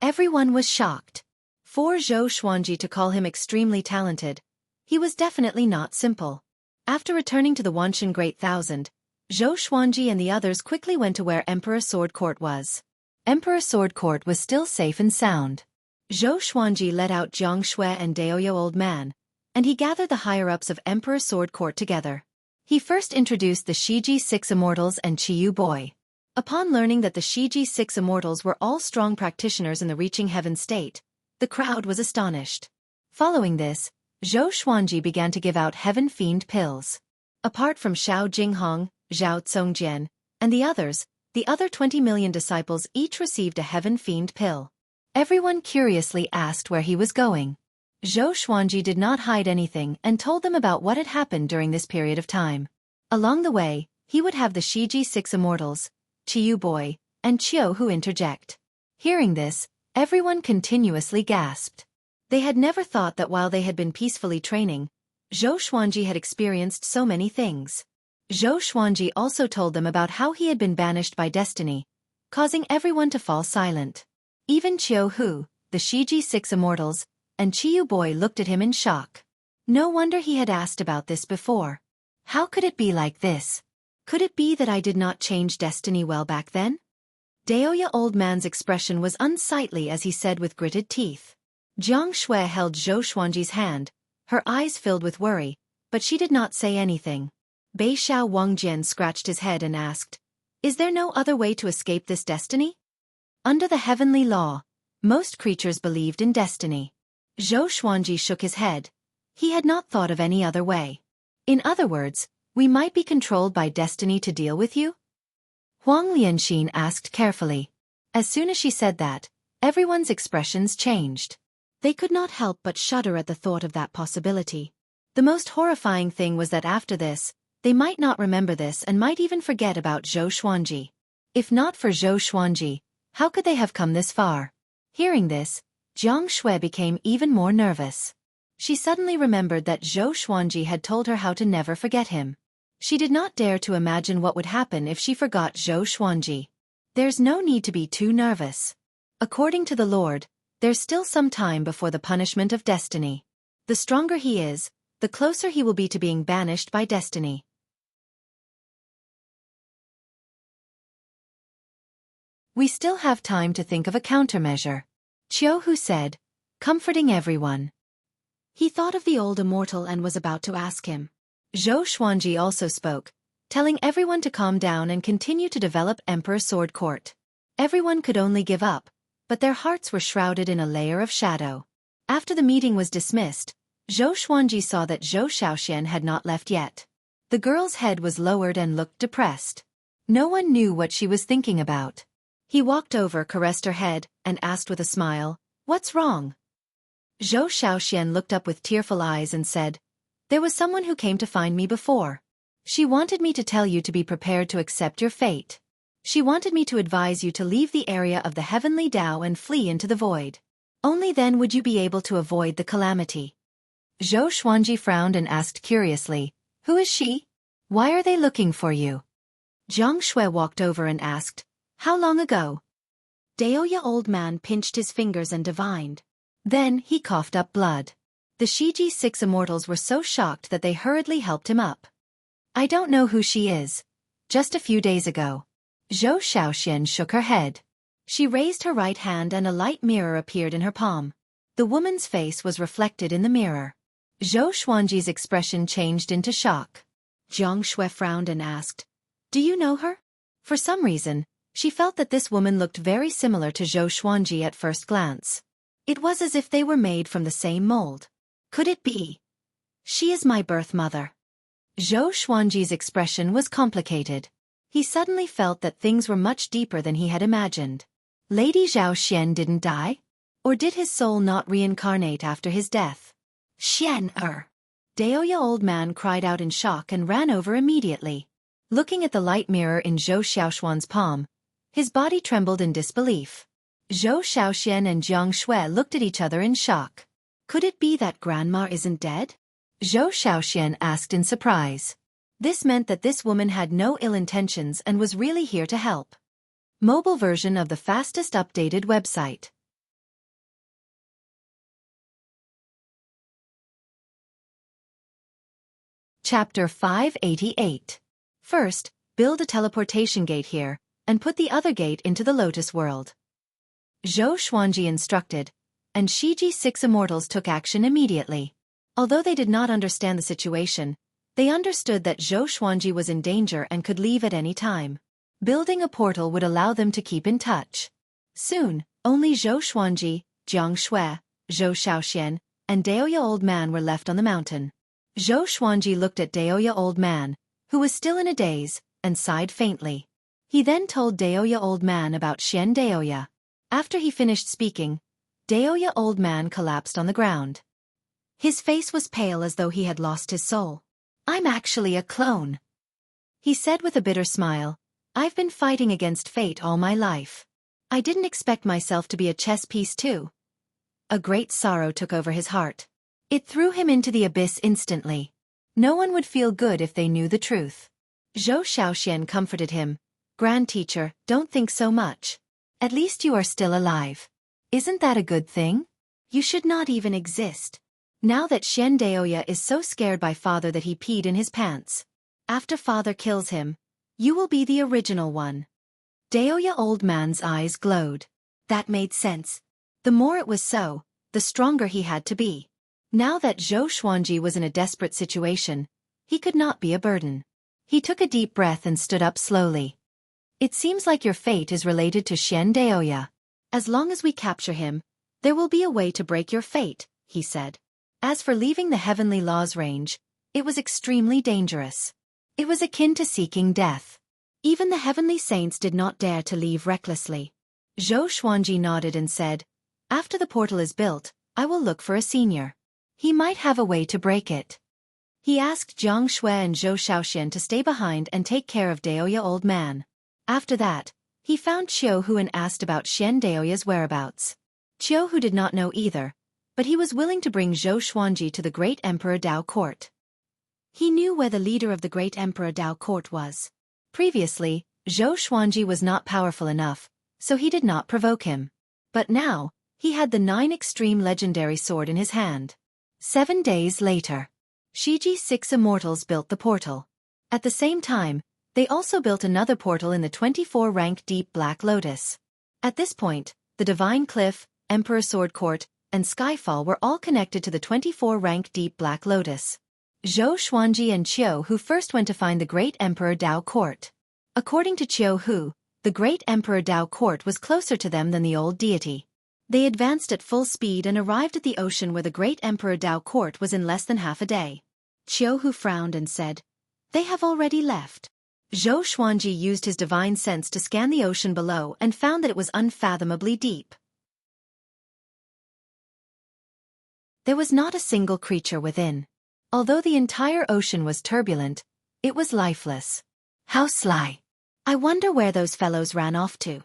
Everyone was shocked. For Zhou Xuanji to call him extremely talented, he was definitely not simple. After returning to the Wanshan Great Thousand, Zhou Xuanji and the others quickly went to where Emperor Sword Court was. Emperor Sword Court was still safe and sound. Zhou Xuanji let out Jiang Shui and Daoyo Old Man, and he gathered the higher-ups of Emperor Sword Court together. He first introduced the Shiji Six Immortals and Qiyu Boy. Upon learning that the Shiji Six Immortals were all strong practitioners in the Reaching Heaven state, the crowd was astonished. Following this, Zhou Xuanji began to give out Heaven Fiend pills. Apart from Xiao Jinghong, Zhao Tsongjian, and the others, the other 20 million disciples each received a Heaven Fiend pill. Everyone curiously asked where he was going. Zhou Xuanji did not hide anything and told them about what had happened during this period of time. Along the way, he would have the Shiji Six Immortals, Qiyu Boy, and Qiuhu interject. Hearing this, everyone continuously gasped. They had never thought that while they had been peacefully training, Zhou Xuanji had experienced so many things. Zhou Xuanji also told them about how he had been banished by destiny, causing everyone to fall silent. Even Qiuhu, the Shiji Six Immortals, and Qiyu Boy looked at him in shock. No wonder he had asked about this before. How could it be like this? Could it be that I did not change destiny well back then? Daoya Old Man's expression was unsightly as he said with gritted teeth. Jiang Shui held Zhou Xuanji's hand, her eyes filled with worry, but she did not say anything. Bei Xiao Wangjian scratched his head and asked, "Is there no other way to escape this destiny?" Under the heavenly law, most creatures believed in destiny. Zhou Xuanji shook his head. He had not thought of any other way. In other words, we might be controlled by destiny to deal with you? Huang Lianxin asked carefully. As soon as she said that, everyone's expressions changed. They could not help but shudder at the thought of that possibility. The most horrifying thing was that after this, they might not remember this and might even forget about Zhou Xuanji. If not for Zhou Xuanji, how could they have come this far? Hearing this, Jiang Shui became even more nervous. She suddenly remembered that Zhou Xuanji had told her how to never forget him. She did not dare to imagine what would happen if she forgot Zhou Xuanji. There's no need to be too nervous. According to the Lord, there's still some time before the punishment of destiny. The stronger he is, the closer he will be to being banished by destiny. We still have time to think of a countermeasure. Qiu Hu said, comforting everyone. He thought of the old immortal and was about to ask him. Zhou Xuanji also spoke, telling everyone to calm down and continue to develop Emperor Sword Court. Everyone could only give up, but their hearts were shrouded in a layer of shadow. After the meeting was dismissed, Zhou Xuanji saw that Zhou Xiaoxian had not left yet. The girl's head was lowered and looked depressed. No one knew what she was thinking about. He walked over, caressed her head, and asked with a smile, "What's wrong?" Zhou Xiaoxian looked up with tearful eyes and said, "There was someone who came to find me before. She wanted me to tell you to be prepared to accept your fate. She wanted me to advise you to leave the area of the heavenly Tao and flee into the void. Only then would you be able to avoid the calamity." Zhou Xuanji frowned and asked curiously, "Who is she? Why are they looking for you?" Jiang Shui walked over and asked, "How long ago?" Daoya old man pinched his fingers and divined. Then he coughed up blood. The Shiji 6 immortals were so shocked that they hurriedly helped him up. "I don't know who she is. Just a few days ago." Zhou Xiaoxian shook her head. She raised her right hand and a light mirror appeared in her palm. The woman's face was reflected in the mirror. Zhou Xuanji's expression changed into shock. Jiang Shui frowned and asked, "Do you know her?" For some reason, she felt that this woman looked very similar to Zhou Xuanji at first glance. It was as if they were made from the same mold. Could it be? "She is my birth mother." Zhou Xuanji's expression was complicated. He suddenly felt that things were much deeper than he had imagined. Lady Zhao Xian didn't die? Or did his soul not reincarnate after his death? "Xian-er!" Daoya old man cried out in shock and ran over immediately. Looking at the light mirror in Zhou Xiaoxuan's palm, his body trembled in disbelief. Zhou Xiaoxian and Jiang Shui looked at each other in shock. Could it be that grandma isn't dead? Zhou Xiaoxian asked in surprise. This meant that this woman had no ill intentions and was really here to help. Mobile version of the fastest updated website. Chapter 588. First, build a teleportation gate here, and put the other gate into the Lotus World. Zhou Xuanji instructed, and Shiji 6 immortals took action immediately. Although they did not understand the situation, they understood that Zhou Xuanji was in danger and could leave at any time. Building a portal would allow them to keep in touch. Soon, only Zhou Xuanji, Jiang Shui, Zhou Xiaoxian, and Daoya old man were left on the mountain. Zhou Xuanji looked at Daoya old man, who was still in a daze, and sighed faintly. He then told Daoya old man about Xian Daoya. After he finished speaking, Daoya old man collapsed on the ground. His face was pale as though he had lost his soul. "I'm actually a clone," he said with a bitter smile. "I've been fighting against fate all my life. I didn't expect myself to be a chess piece too." A great sorrow took over his heart. It threw him into the abyss instantly. No one would feel good if they knew the truth. Zhou Xiaoxian comforted him. "Grand teacher, don't think so much. At least you are still alive. Isn't that a good thing? You should not even exist. Now that Xian Daoya is so scared by father that he peed in his pants. After father kills him, you will be the original one." Daoya old man's eyes glowed. That made sense. The more it was so, the stronger he had to be. Now that Zhou Xuanji was in a desperate situation, he could not be a burden. He took a deep breath and stood up slowly. It seems like your fate is related to Xian Daoya. As long as we capture him, there will be a way to break your fate, he said. As for leaving the heavenly law's range, it was extremely dangerous. It was akin to seeking death. Even the heavenly saints did not dare to leave recklessly. Zhou Xuanji nodded and said, "After the portal is built, I will look for a senior. He might have a way to break it." He asked Jiang Shui and Zhou Shaoxian to stay behind and take care of Daoya old man. After that, he found Qiu Hu and asked about Xian Daoya's whereabouts. Qiu Hu did not know either, but he was willing to bring Zhou Xuanji to the great Emperor Dao court. He knew where the leader of the great Emperor Dao court was. Previously, Zhou Xuanji was not powerful enough, so he did not provoke him. But now, he had the 9 extreme legendary sword in his hand. 7 days later, Shiji's 6 immortals built the portal. At the same time, they also built another portal in the 24-rank Deep Black Lotus. At this point, the Divine Cliff, Emperor Sword Court, and Skyfall were all connected to the 24-rank Deep Black Lotus. Zhou Xuanji and Qiu Hu first went to find the great Emperor Dao court. According to Qiu Hu, the great Emperor Dao court was closer to them than the old deity. They advanced at full speed and arrived at the ocean where the great Emperor Dao court was in less than half a day. Qiu Hu frowned and said, "They have already left." Zhou Xuanji used his divine sense to scan the ocean below and found that it was unfathomably deep. There was not a single creature within. Although the entire ocean was turbulent, it was lifeless. How sly! I wonder where those fellows ran off to.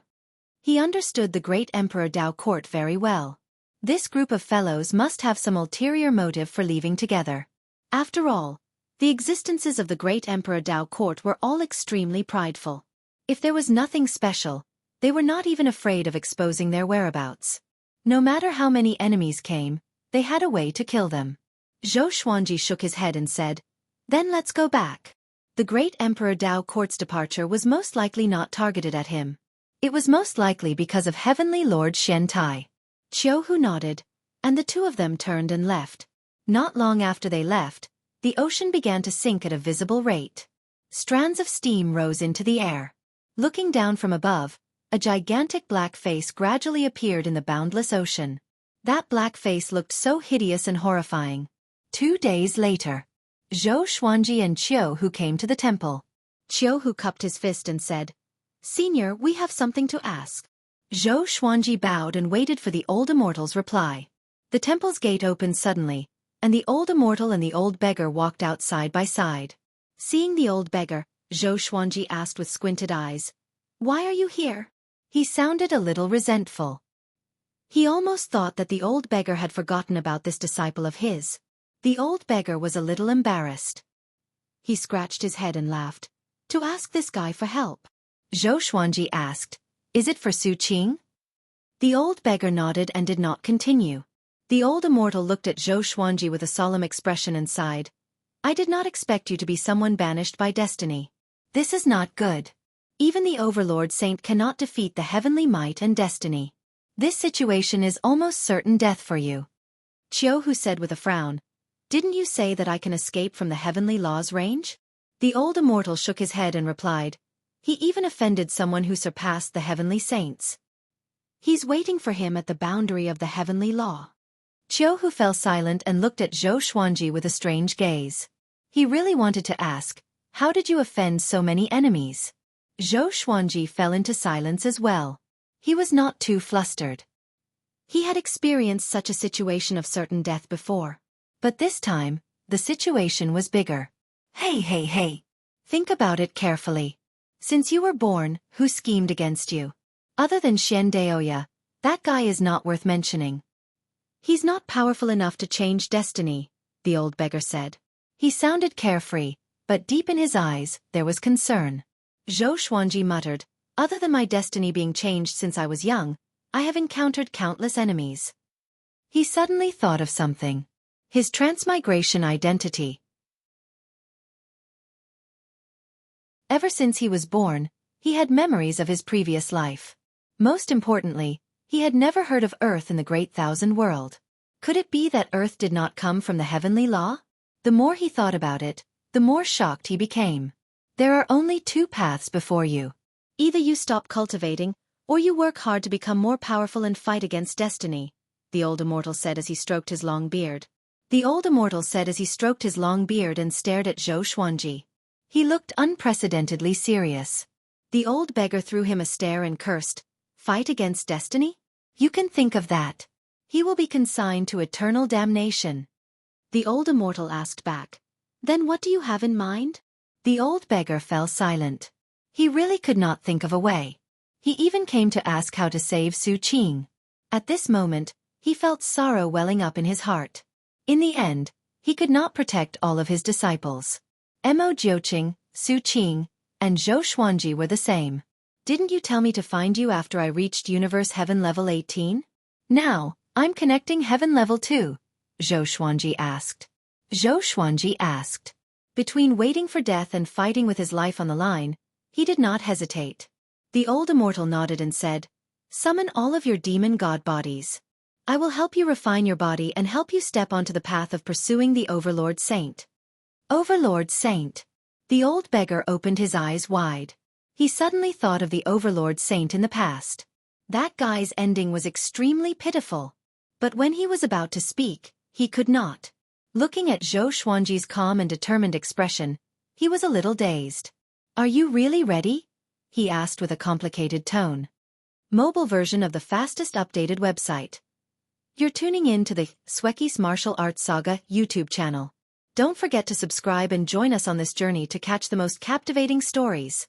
He understood the great Emperor Dao court very well. This group of fellows must have some ulterior motive for leaving together. After all, the existences of the great Emperor Dao court were all extremely prideful. If there was nothing special, they were not even afraid of exposing their whereabouts. No matter how many enemies came, they had a way to kill them. Zhou Xuanji shook his head and said, "Then let's go back." The great Emperor Dao court's departure was most likely not targeted at him. It was most likely because of Heavenly Lord Shen Tai. Qiu Hu nodded, and the two of them turned and left. Not long after they left, the ocean began to sink at a visible rate. Strands of steam rose into the air. Looking down from above, a gigantic black face gradually appeared in the boundless ocean. That black face looked so hideous and horrifying. 2 days later, Zhou Xuanji and Qiu Hu came to the temple. Qiu Hu cupped his fist and said, "Senior, we have something to ask." Zhou Xuanji bowed and waited for the old immortal's reply. The temple's gate opened suddenly, and the old immortal and the old beggar walked out side by side. Seeing the old beggar, Zhou Xuanji asked with squinted eyes, "Why are you here?" He sounded a little resentful. He almost thought that the old beggar had forgotten about this disciple of his. The old beggar was a little embarrassed. He scratched his head and laughed. "To ask this guy for help." Zhou Xuanji asked, "Is it for Su Qing?" The old beggar nodded and did not continue. The old immortal looked at Zhou Xuanji with a solemn expression and sighed. "I did not expect you to be someone banished by destiny. This is not good. Even the Overlord Saint cannot defeat the heavenly might and destiny. This situation is almost certain death for you." Qiu Hu said with a frown, "Didn't you say that I can escape from the heavenly law's range?" The old immortal shook his head and replied, "He even offended someone who surpassed the heavenly saints. He's waiting for him at the boundary of the heavenly law." Qiu Hu fell silent and looked at Zhou Xuanji with a strange gaze. He really wanted to ask, "How did you offend so many enemies?" Zhou Xuanji fell into silence as well. He was not too flustered. He had experienced such a situation of certain death before. But this time, the situation was bigger. Hey. Think about it carefully. Since you were born, who schemed against you? Other than Xian Daoya, that guy is not worth mentioning. He's not powerful enough to change destiny, the old beggar said. He sounded carefree, but deep in his eyes, there was concern. Zhou Xuanji muttered, "Other than my destiny being changed since I was young, I have encountered countless enemies." He suddenly thought of something. His transmigration identity. Ever since he was born, he had memories of his previous life. Most importantly, he had never heard of Earth in the Great Thousand World. Could it be that Earth did not come from the heavenly law? The more he thought about it, the more shocked he became. There are only two paths before you. Either you stop cultivating, or you work hard to become more powerful and fight against destiny, the old immortal said as he stroked his long beard. The old immortal said as he stroked his long beard and stared at Xueqi. He looked unprecedentedly serious. The old beggar threw him a stare and cursed, "Fight against destiny? You can think of that. He will be consigned to eternal damnation." The old immortal asked back, "Then what do you have in mind?" The old beggar fell silent. He really could not think of a way. He even came to ask how to save Xueqi. At this moment, he felt sorrow welling up in his heart. In the end, he could not protect all of his disciples. Mo Jiuqing, Xueqi, and Xueqi were the same. "Didn't you tell me to find you after I reached Universe Heaven Level 18? Now, I'm connecting Heaven Level 2, Xueqi asked. Xueqi asked. Between waiting for death and fighting with his life on the line, he did not hesitate. The old immortal nodded and said, "Summon all of your demon god bodies. I will help you refine your body and help you step onto the path of pursuing the Overlord Saint." Overlord Saint. The old beggar opened his eyes wide. He suddenly thought of the Overlord Saint in the past. That guy's ending was extremely pitiful. But when he was about to speak, he could not. Looking at Xueqi's calm and determined expression, he was a little dazed. "Are you really ready?" he asked with a complicated tone. Mobile version of the fastest updated website. You're tuning in to the Xueqi's Martial Arts Saga YouTube channel. Don't forget to subscribe and join us on this journey to catch the most captivating stories.